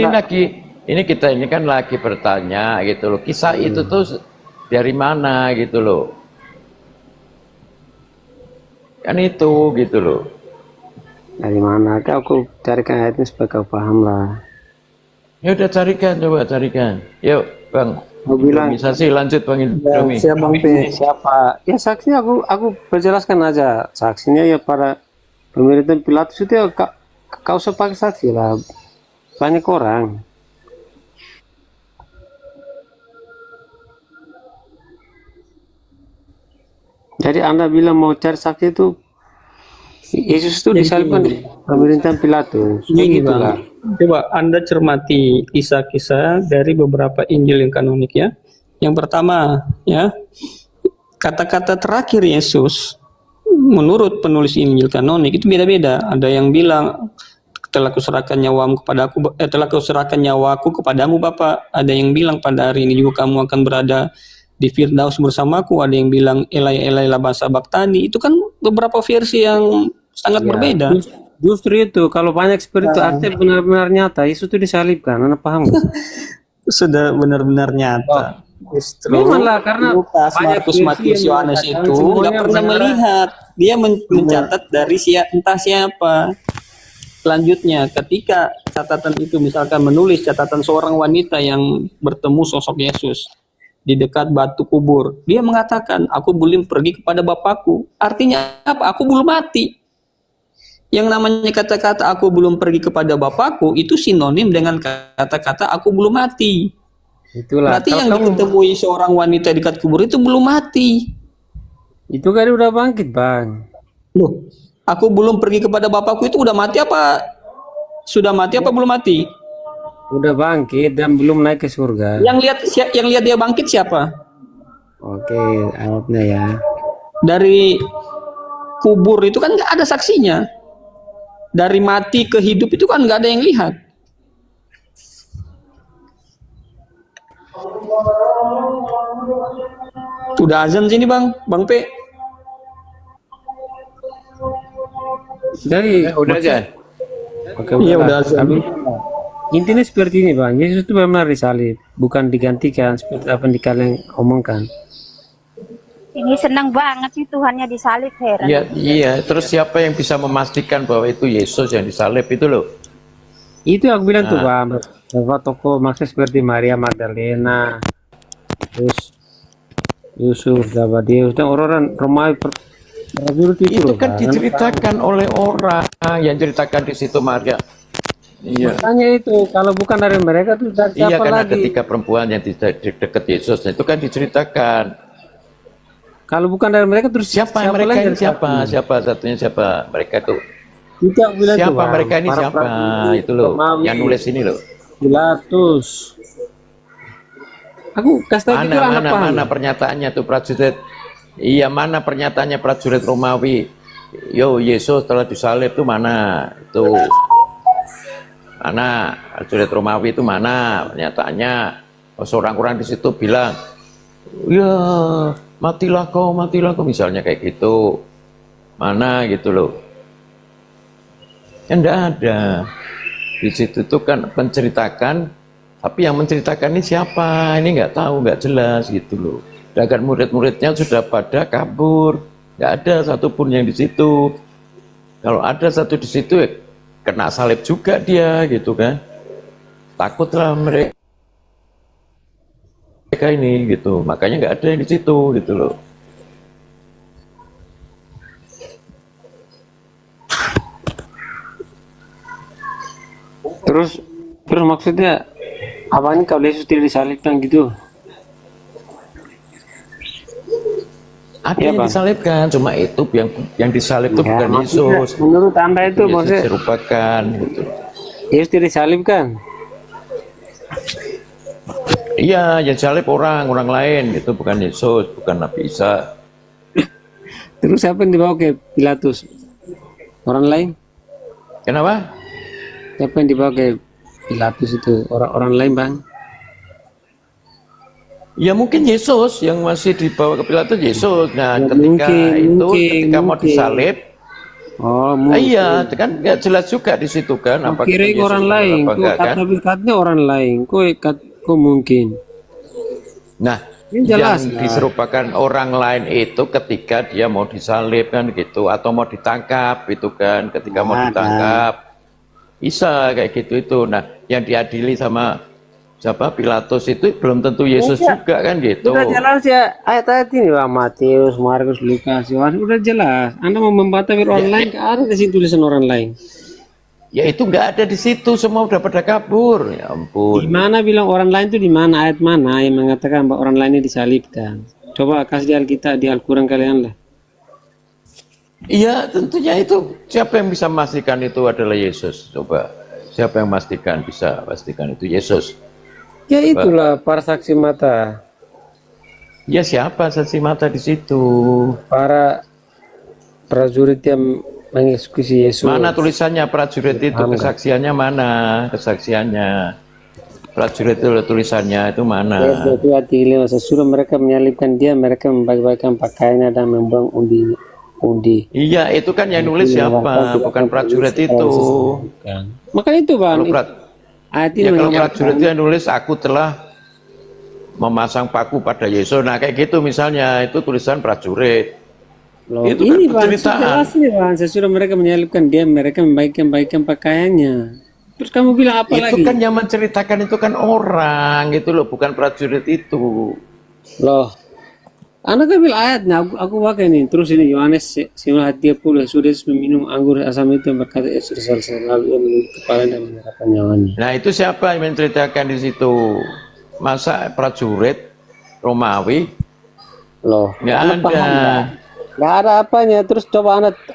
kita ini kan lagi bertanya gitu loh. Kisah itu tuh dari mana gitu loh. Kan itu gitu loh. Dari mana? Aku carikan ayatnya supaya kau paham lah. Ya udah coba carikan. Yuk Bang. Mau bilang Indomisasi lanjut Bang Indomi. siapa? Ya saksinya aku perjelaskan aja. Saksinya ya para pemerintahan Pilatus itu ya kau sebagai saksi lah. Banyak orang. Jadi Anda bilang mau cari saksi itu Yesus itu disalibkan di pemerintahan Pilatus. Gini Begitu lah. Bang, coba Anda cermati kisah-kisah dari beberapa Injil yang kanonik ya. Yang pertama ya, kata-kata terakhir Yesus menurut penulis Injil kanonik itu beda-beda. Ada yang bilang telah kuserahkan nyawamu kepadaku, telah kuserahkan nyawaku kepadamu Bapa. Ada yang bilang pada hari ini juga kamu akan berada di Firdaus bersamaku. Ada yang bilang Elai Elai lama sabachthani. Itu kan beberapa versi yang sangat berbeda. Justru itu, kalau banyak seperti itu artinya benar-benar nyata. Yesus itu disalibkan, Anda paham nggak? Sudah benar-benar nyata. Justru Memanglah, karena Lukas, banyak Markus, versi Matius, yang Yohanes mengatakan itu nggak semuanya pernah benar. melihat. Dia mencatat dari entah siapa. Selanjutnya, ketika catatan itu misalkan menulis catatan seorang wanita yang bertemu sosok Yesus di dekat batu kubur, dia mengatakan, aku belum pergi kepada Bapakku. Artinya apa? Aku belum mati. Yang namanya kata-kata aku belum pergi kepada Bapakku itu sinonim dengan kata-kata aku belum mati. Itulah. Berarti Kalau yang kamu- diketemui seorang wanita di dekat kubur itu belum mati. Itu kan udah bangkit, Bang. Loh, aku belum pergi kepada Bapakku itu udah mati apa? Sudah mati apa belum mati? Udah bangkit dan belum naik ke surga. Yang lihat dia bangkit siapa? Oke, ayatnya ya. Dari kubur itu kan nggak ada saksinya. Dari mati ke hidup itu kan nggak ada yang lihat. Udah azan sini Bang P. Jadi Udah kan? Oke, Iya, udahlah. udah azan. Tapi intinya seperti ini, Bang. Yesus itu benar disalib, bukan digantikan seperti apa yang kalian omongkan. Ini senang banget sih Tuhannya disalib, heran. Iya, iya. Terus siapa yang bisa memastikan bahwa itu Yesus yang disalib itu loh? Itu aku bilang tuh, Nah. Bang. Beberapa tokoh maksudnya seperti Maria Magdalena, terus Yusuf, Zabadeus, dan orang-orang Romawi prajurit Itu loh, kan Bang. diceritakan oleh orang yang ceritakan di situ Maria. Iya. Makanya itu, kalau bukan dari mereka tuh dari Iya, siapa karena lagi? ketika perempuan yang di dekat Yesus itu kan diceritakan. Kalau bukan dari mereka terus Siapa mereka lagi ini dari siapa? Siapa satunya siapa? Mereka tuh. Itu aku bilang tuh, Siapa Bang. mereka ini Para siapa? prajurit, Itu loh, Romawi, yang nulis ini loh. Pilatus. Aku kasih tahu gitu, anak paham. Mana pernyataannya tuh prajurit? Iya, mana pernyataannya prajurit Romawi? Yo, Yesus telah disalib tuh mana? Itu mana prajurit Romawi itu mana pernyataannya? Oh, seorang orang di situ bilang, ya matilah kau misalnya kayak gitu. Mana gitu loh? Ya enggak ada. Di situ tuh kan menceritakan, tapi yang menceritakan ini siapa? Ini nggak tahu, nggak jelas gitu loh. Dan murid-muridnya sudah pada kabur, nggak ada satupun yang di situ. Kalau ada satu di situ, ya kena salib juga dia gitu kan. Takutlah mereka ini gitu, makanya nggak ada yang di situ gitu loh. Terus maksudnya apa ini kalau Yesus tidak disalibkan gitu? Ada Iya, yang Bang. disalibkan, cuma itu yang disalib itu Ya, bukan maksudnya, Yesus. menurut Anda itu Yesus maksudnya dirupakan gitu. Yesus tidak disalibkan? Iya, yang salib orang lain itu bukan Yesus, bukan Nabi Isa. Terus siapa yang dibawa ke Pilatus? Orang lain? Kenapa? Siapa yang dibawa ke Pilatus itu? Orang lain, Bang? Ya mungkin Yesus yang masih dibawa ke Pilatus Yesus. Nah, Ya, ketika mau disalib, Oh, mungkin. iya, kan nggak jelas juga di situ kan. Kau Apa kira itu Yesus orang benar lain, apa kau enggak kan? kata orang lain, kau mungkin. Nah, Ini jelas, yang diserupakan orang lain itu ketika dia mau disalib kan gitu, atau mau ditangkap itu kan, ketika mau Ada. ditangkap, bisa kayak gitu itu. Nah, yang diadili sama siapa Pilatus itu belum tentu Yesus Iya. juga kan gitu. Udah jelas ya ayat-ayat ini, Bang. Matius, Markus, Lukas, Yohanes, udah jelas. Anda mau membantah orang lain, nggak ada di sini tulisan orang lain. Ya itu nggak ada di situ, semua udah pada kabur. Ya Di ampun. mana bilang orang lain itu di mana? Ayat mana yang mengatakan bahwa orang lainnya disalibkan? Coba kasih di Alkitab, di Al-Quran kalian lah. Iya, tentunya itu siapa yang bisa memastikan itu adalah Yesus? Coba. Siapa yang bisa pastikan itu Yesus? Ya itulah para saksi mata. Ya siapa saksi mata di situ? Para prajurit yang mengeksekusi Yesus. Mana tulisannya prajurit itu? Paham nggak? Kesaksiannya mana? Kesaksiannya. Prajurit itu tulisannya itu mana? Ayat 25, sesudah mereka menyalibkan dia, mereka membagi-bagikan pakaiannya dan membuang undi. Iya, itu kan yang nulis siapa? Bukan prajurit itu. Makanya itu Bang, ayat ini Ya kalau mengingatkan. prajurit itu yang nulis aku telah memasang paku pada Yesus. Nah kayak gitu misalnya, itu tulisan prajurit. Loh, Itu ini kan Bang, penceritaan. jelas ini Bang, sesudah mereka menyalibkan dia, mereka membagikan pakaiannya. Terus kamu bilang apa Itu lagi? kan yang menceritakan itu kan orang gitu loh, bukan prajurit itu. Loh, Anda kan bilang ayatnya, aku pakai nih. Terus ini Yohanes 9:30, sudah Yesus meminum anggur asam itu yang berkata Yesus selesai, lalu ia menunduk kepala dan menyerahkan nyawanya. Nah itu siapa yang menceritakan di situ? Masa prajurit Romawi? Loh, Nggak Anda ada. paham nggak? Nggak ada apanya. Terus coba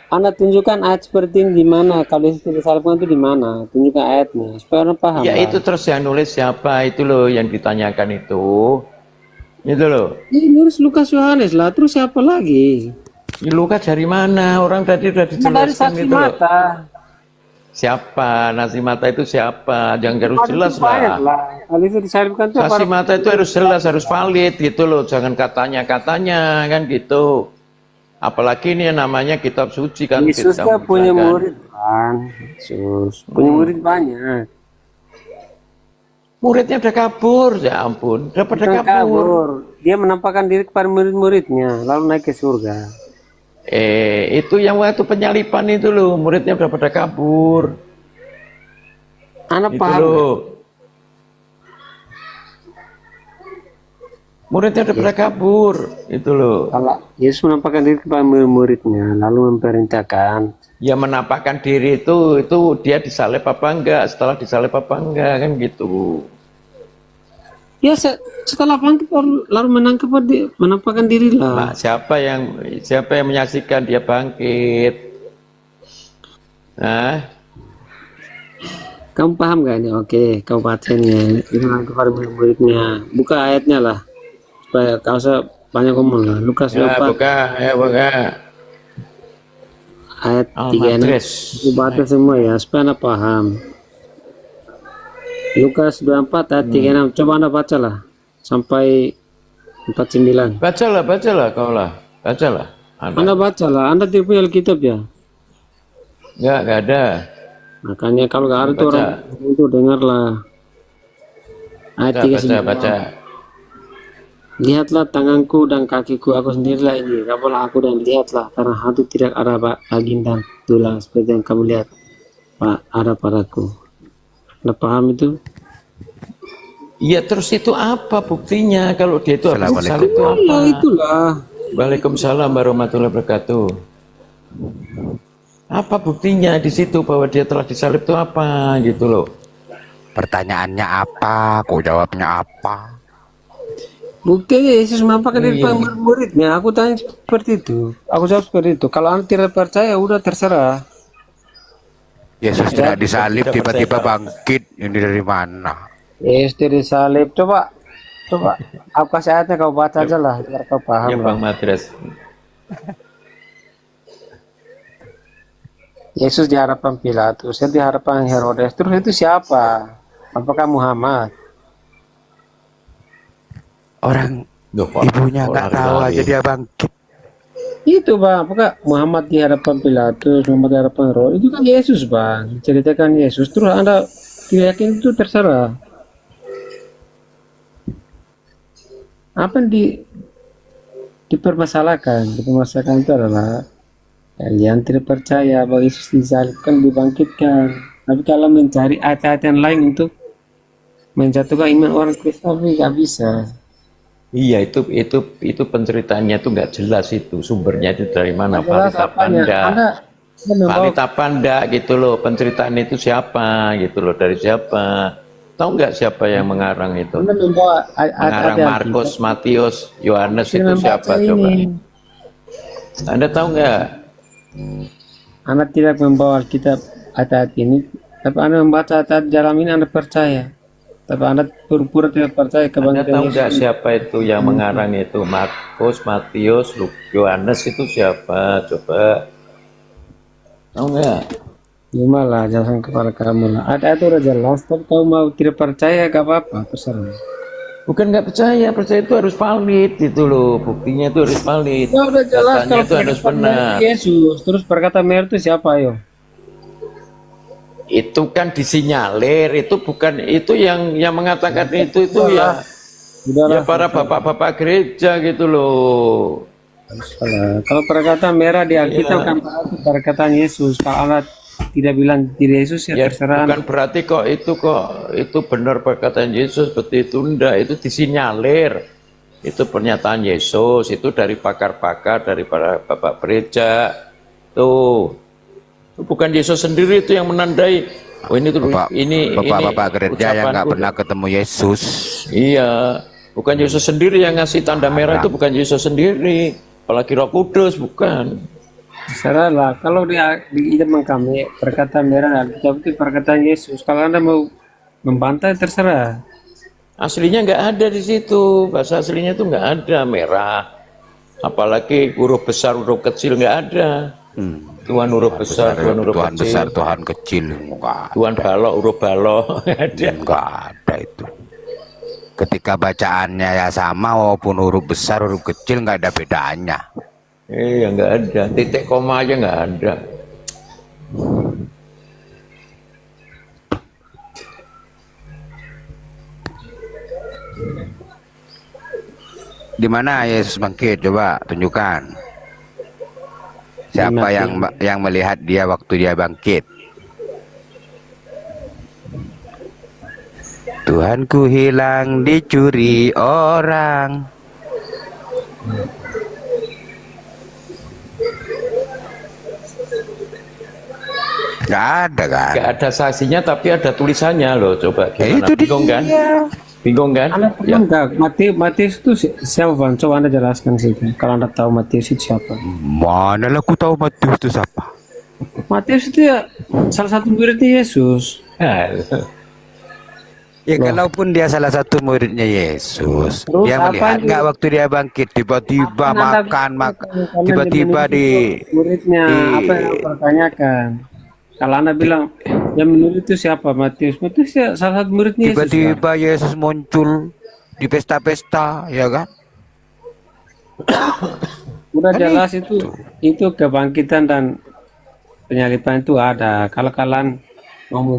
Anda tunjukkan ayat seperti ini di mana? Kalau Yesus disalibkan itu di mana? Tunjukkan ayatnya supaya orang paham. Ya Bang. itu terus yang nulis siapa itu loh yang ditanyakan itu. Itu loh. Ini nulis Lukas Yohanes lah. Terus siapa lagi? Ya, Lukas dari mana? Orang tadi udah Dari dijelaskan saksi itu loh. mata. Siapa? Nasi mata itu siapa? Jangan harus Ada jelas itu banyak lah. lah. Kalau itu disalibkan itu Nasi mata itu harus jelas, harus valid gitu loh. Jangan katanya-katanya kan gitu. Apalagi ini yang namanya kitab suci kan. Yesus kita kan punya membacakan. murid kan. Yesus punya murid banyak. Muridnya udah kabur, ya ampun. Udah pada Bukan kabur. kabur. Dia menampakkan diri kepada murid-muridnya, lalu naik ke surga. Itu yang waktu penyalipan itu loh, muridnya udah pada kabur. Anak Itu paham. loh. Muridnya udah pada kabur, itu loh. Kalau Yesus menampakkan diri kepada murid-muridnya, lalu memerintahkan. Ya menampakkan diri itu dia disalib apa enggak, setelah disalib apa enggak kan gitu. Ya setelah bangkit lalu menampakkan diri lah. Nah, siapa yang menyaksikan dia bangkit? Nah, Kamu paham gak ini? Oke, kamu bacainnya. Bilang kepada murid-muridnya. Buka ayatnya lah. Supaya kau usah banyak ngomong lah. Lukas ya 24 buka, ya buka. ayat 3 Al-Madris. Aku baca semua ya, supaya Anda paham. Lukas 24 ayat 36. Coba Anda baca lah. Sampai 49. Bacalah kau lah. Bacalah. Anda baca lah. Anda tidak punya Alkitab ya? Enggak ada. Makanya kalau gak ada tuh Baca. orang itu dengarlah. Ayat 39. Baca. Lihatlah tanganku dan kakiku, aku sendirilah ini. Kamulah aku dan lihatlah, karena hantu tidak ada daging dan tulang seperti yang kamu lihat Pak ada padaku. Anda paham itu? Iya, terus itu apa buktinya kalau dia itu habis Assalamualaikum. salib itu apa? Ya itulah. Waalaikumsalam warahmatullahi wabarakatuh. Apa buktinya di situ bahwa dia telah disalib itu apa gitu loh? Pertanyaannya apa? Kok jawabnya apa? Buktinya Yesus menampakkan diri Iya. pada muridnya. Aku tanya seperti itu. Aku jawab seperti itu. Kalau Anda tidak percaya, udah terserah. Yesus Ya, tidak disalib, tidak tiba-tiba percaya. bangkit. Ini dari mana? Yesus tidak disalib. Coba. Aku kasih ayatnya kau baca aja lah, biar kau paham Ya lah. Bang Madras. Yesus di hadapan Pilatus, di hadapan Herodes. Terus itu siapa? Apakah Muhammad? Orang Loh, kok ibunya nggak tahu lari-lari? aja dia bangkit. Itu bang, apakah Muhammad di hadapan Pilatus, Muhammad di hadapan Herodes? Itu kan Yesus bang, ceritakan Yesus. Terus Anda tidak yakin itu terserah. Apa yang dipermasalahkan itu adalah kalian tidak percaya bahwa Yesus disalibkan, dibangkitkan. Tapi kalau mencari ayat-ayat yang lain untuk menjatuhkan iman orang Kristen, nggak bisa. Iya, itu penceritaannya itu nggak jelas itu sumbernya itu dari mana, Jelas valid apa apanya? enggak, Anda membawa valid apa enggak gitu loh, penceritaan itu siapa gitu loh, dari siapa, tahu nggak siapa yang mengarang itu, Anda membawa mengarang ayat-ayat Markus, Matius, Yohanes itu Jangan siapa baca coba, ini. Anda tahu nggak? Anda tidak membawa Alkitab ayat ini, tapi Anda membaca ayat dalam ini Anda percaya. Tapi Anda pura-pura tidak percaya Anda kebangkitan tahu nggak Yesus. siapa itu yang mengarang itu, Markus, Matius, Yohanes itu siapa coba? Tahu nggak? Cuma lah, jangan kepada kamu lah. Ada itu udah jelas, tapi kau mau tidak percaya gak apa-apa, terserah. Bukan nggak percaya, percaya itu harus valid itu loh, buktinya itu harus valid. Ya udah jelas Datanya kalau itu harus benar. Yesus, terus perkataan Mary itu siapa ayo? Itu kan disinyalir, itu bukan itu yang mengatakan itu ya. Ya para bapak-bapak gereja gitu loh. Kalau perkataan merah di Alkitab kan berarti perkataan Yesus. Kalau Allah tidak bilang diri Yesus ya terserah. Bukan berarti kok itu benar perkataan Yesus seperti itu, enggak, itu disinyalir. Itu pernyataan Yesus, itu dari pakar-pakar, dari para bapak gereja. Tuh. Bukan Yesus sendiri itu yang menandai. Oh ini tuh Bapak-bapak gereja yang nggak pernah ketemu Yesus. Iya, bukan Yesus sendiri yang ngasih tanda merah, itu bukan Yesus sendiri, apalagi Roh Kudus, bukan. Terserah lah. Kalau di iman kami perkataan merah Alkitab itu perkataan Yesus. Kalau Anda mau membantah terserah. Aslinya nggak ada di situ, bahasa aslinya itu nggak ada merah, apalagi huruf besar huruf kecil nggak ada. Tuhan huruf besar, Tuhan huruf Tuhan kecil, besar, Tuhan kecil, enggak. Tuhan balok huruf balok, nggak ada. Enggak ada itu. Ketika bacaannya ya sama, walaupun huruf besar, huruf kecil nggak ada bedanya. Iya nggak ada, titik koma aja nggak ada. Di mana Yesus bangkit? Coba tunjukkan. Siapa yang melihat dia waktu dia bangkit? Tuhanku hilang dicuri orang. Gak ada kan? Gak ada saksinya tapi ada tulisannya loh, coba gimana? Itu Bingung kan? Bingung kan? Anda pernah enggak Matius itu siapa Bang? Coba Anda jelaskan sih. Kalau Anda tahu Matius itu siapa? Mana lah aku tahu Matius itu siapa? Matius itu ya salah satu muridnya Yesus. Ya kalaupun dia salah satu muridnya Yesus, Terus dia melihat apa nggak waktu dia bangkit tiba-tiba makan tiba-tiba di muridnya apa yang Anda pertanyakan? Kalau Anda bilang yang menurut itu siapa Matius? Matius ya salah satu muridnya Yesus. tiba-tiba Yesus muncul di pesta-pesta, ya kan? Udah jelas itu kebangkitan dan penyaliban itu ada. Kalau kalian ngomong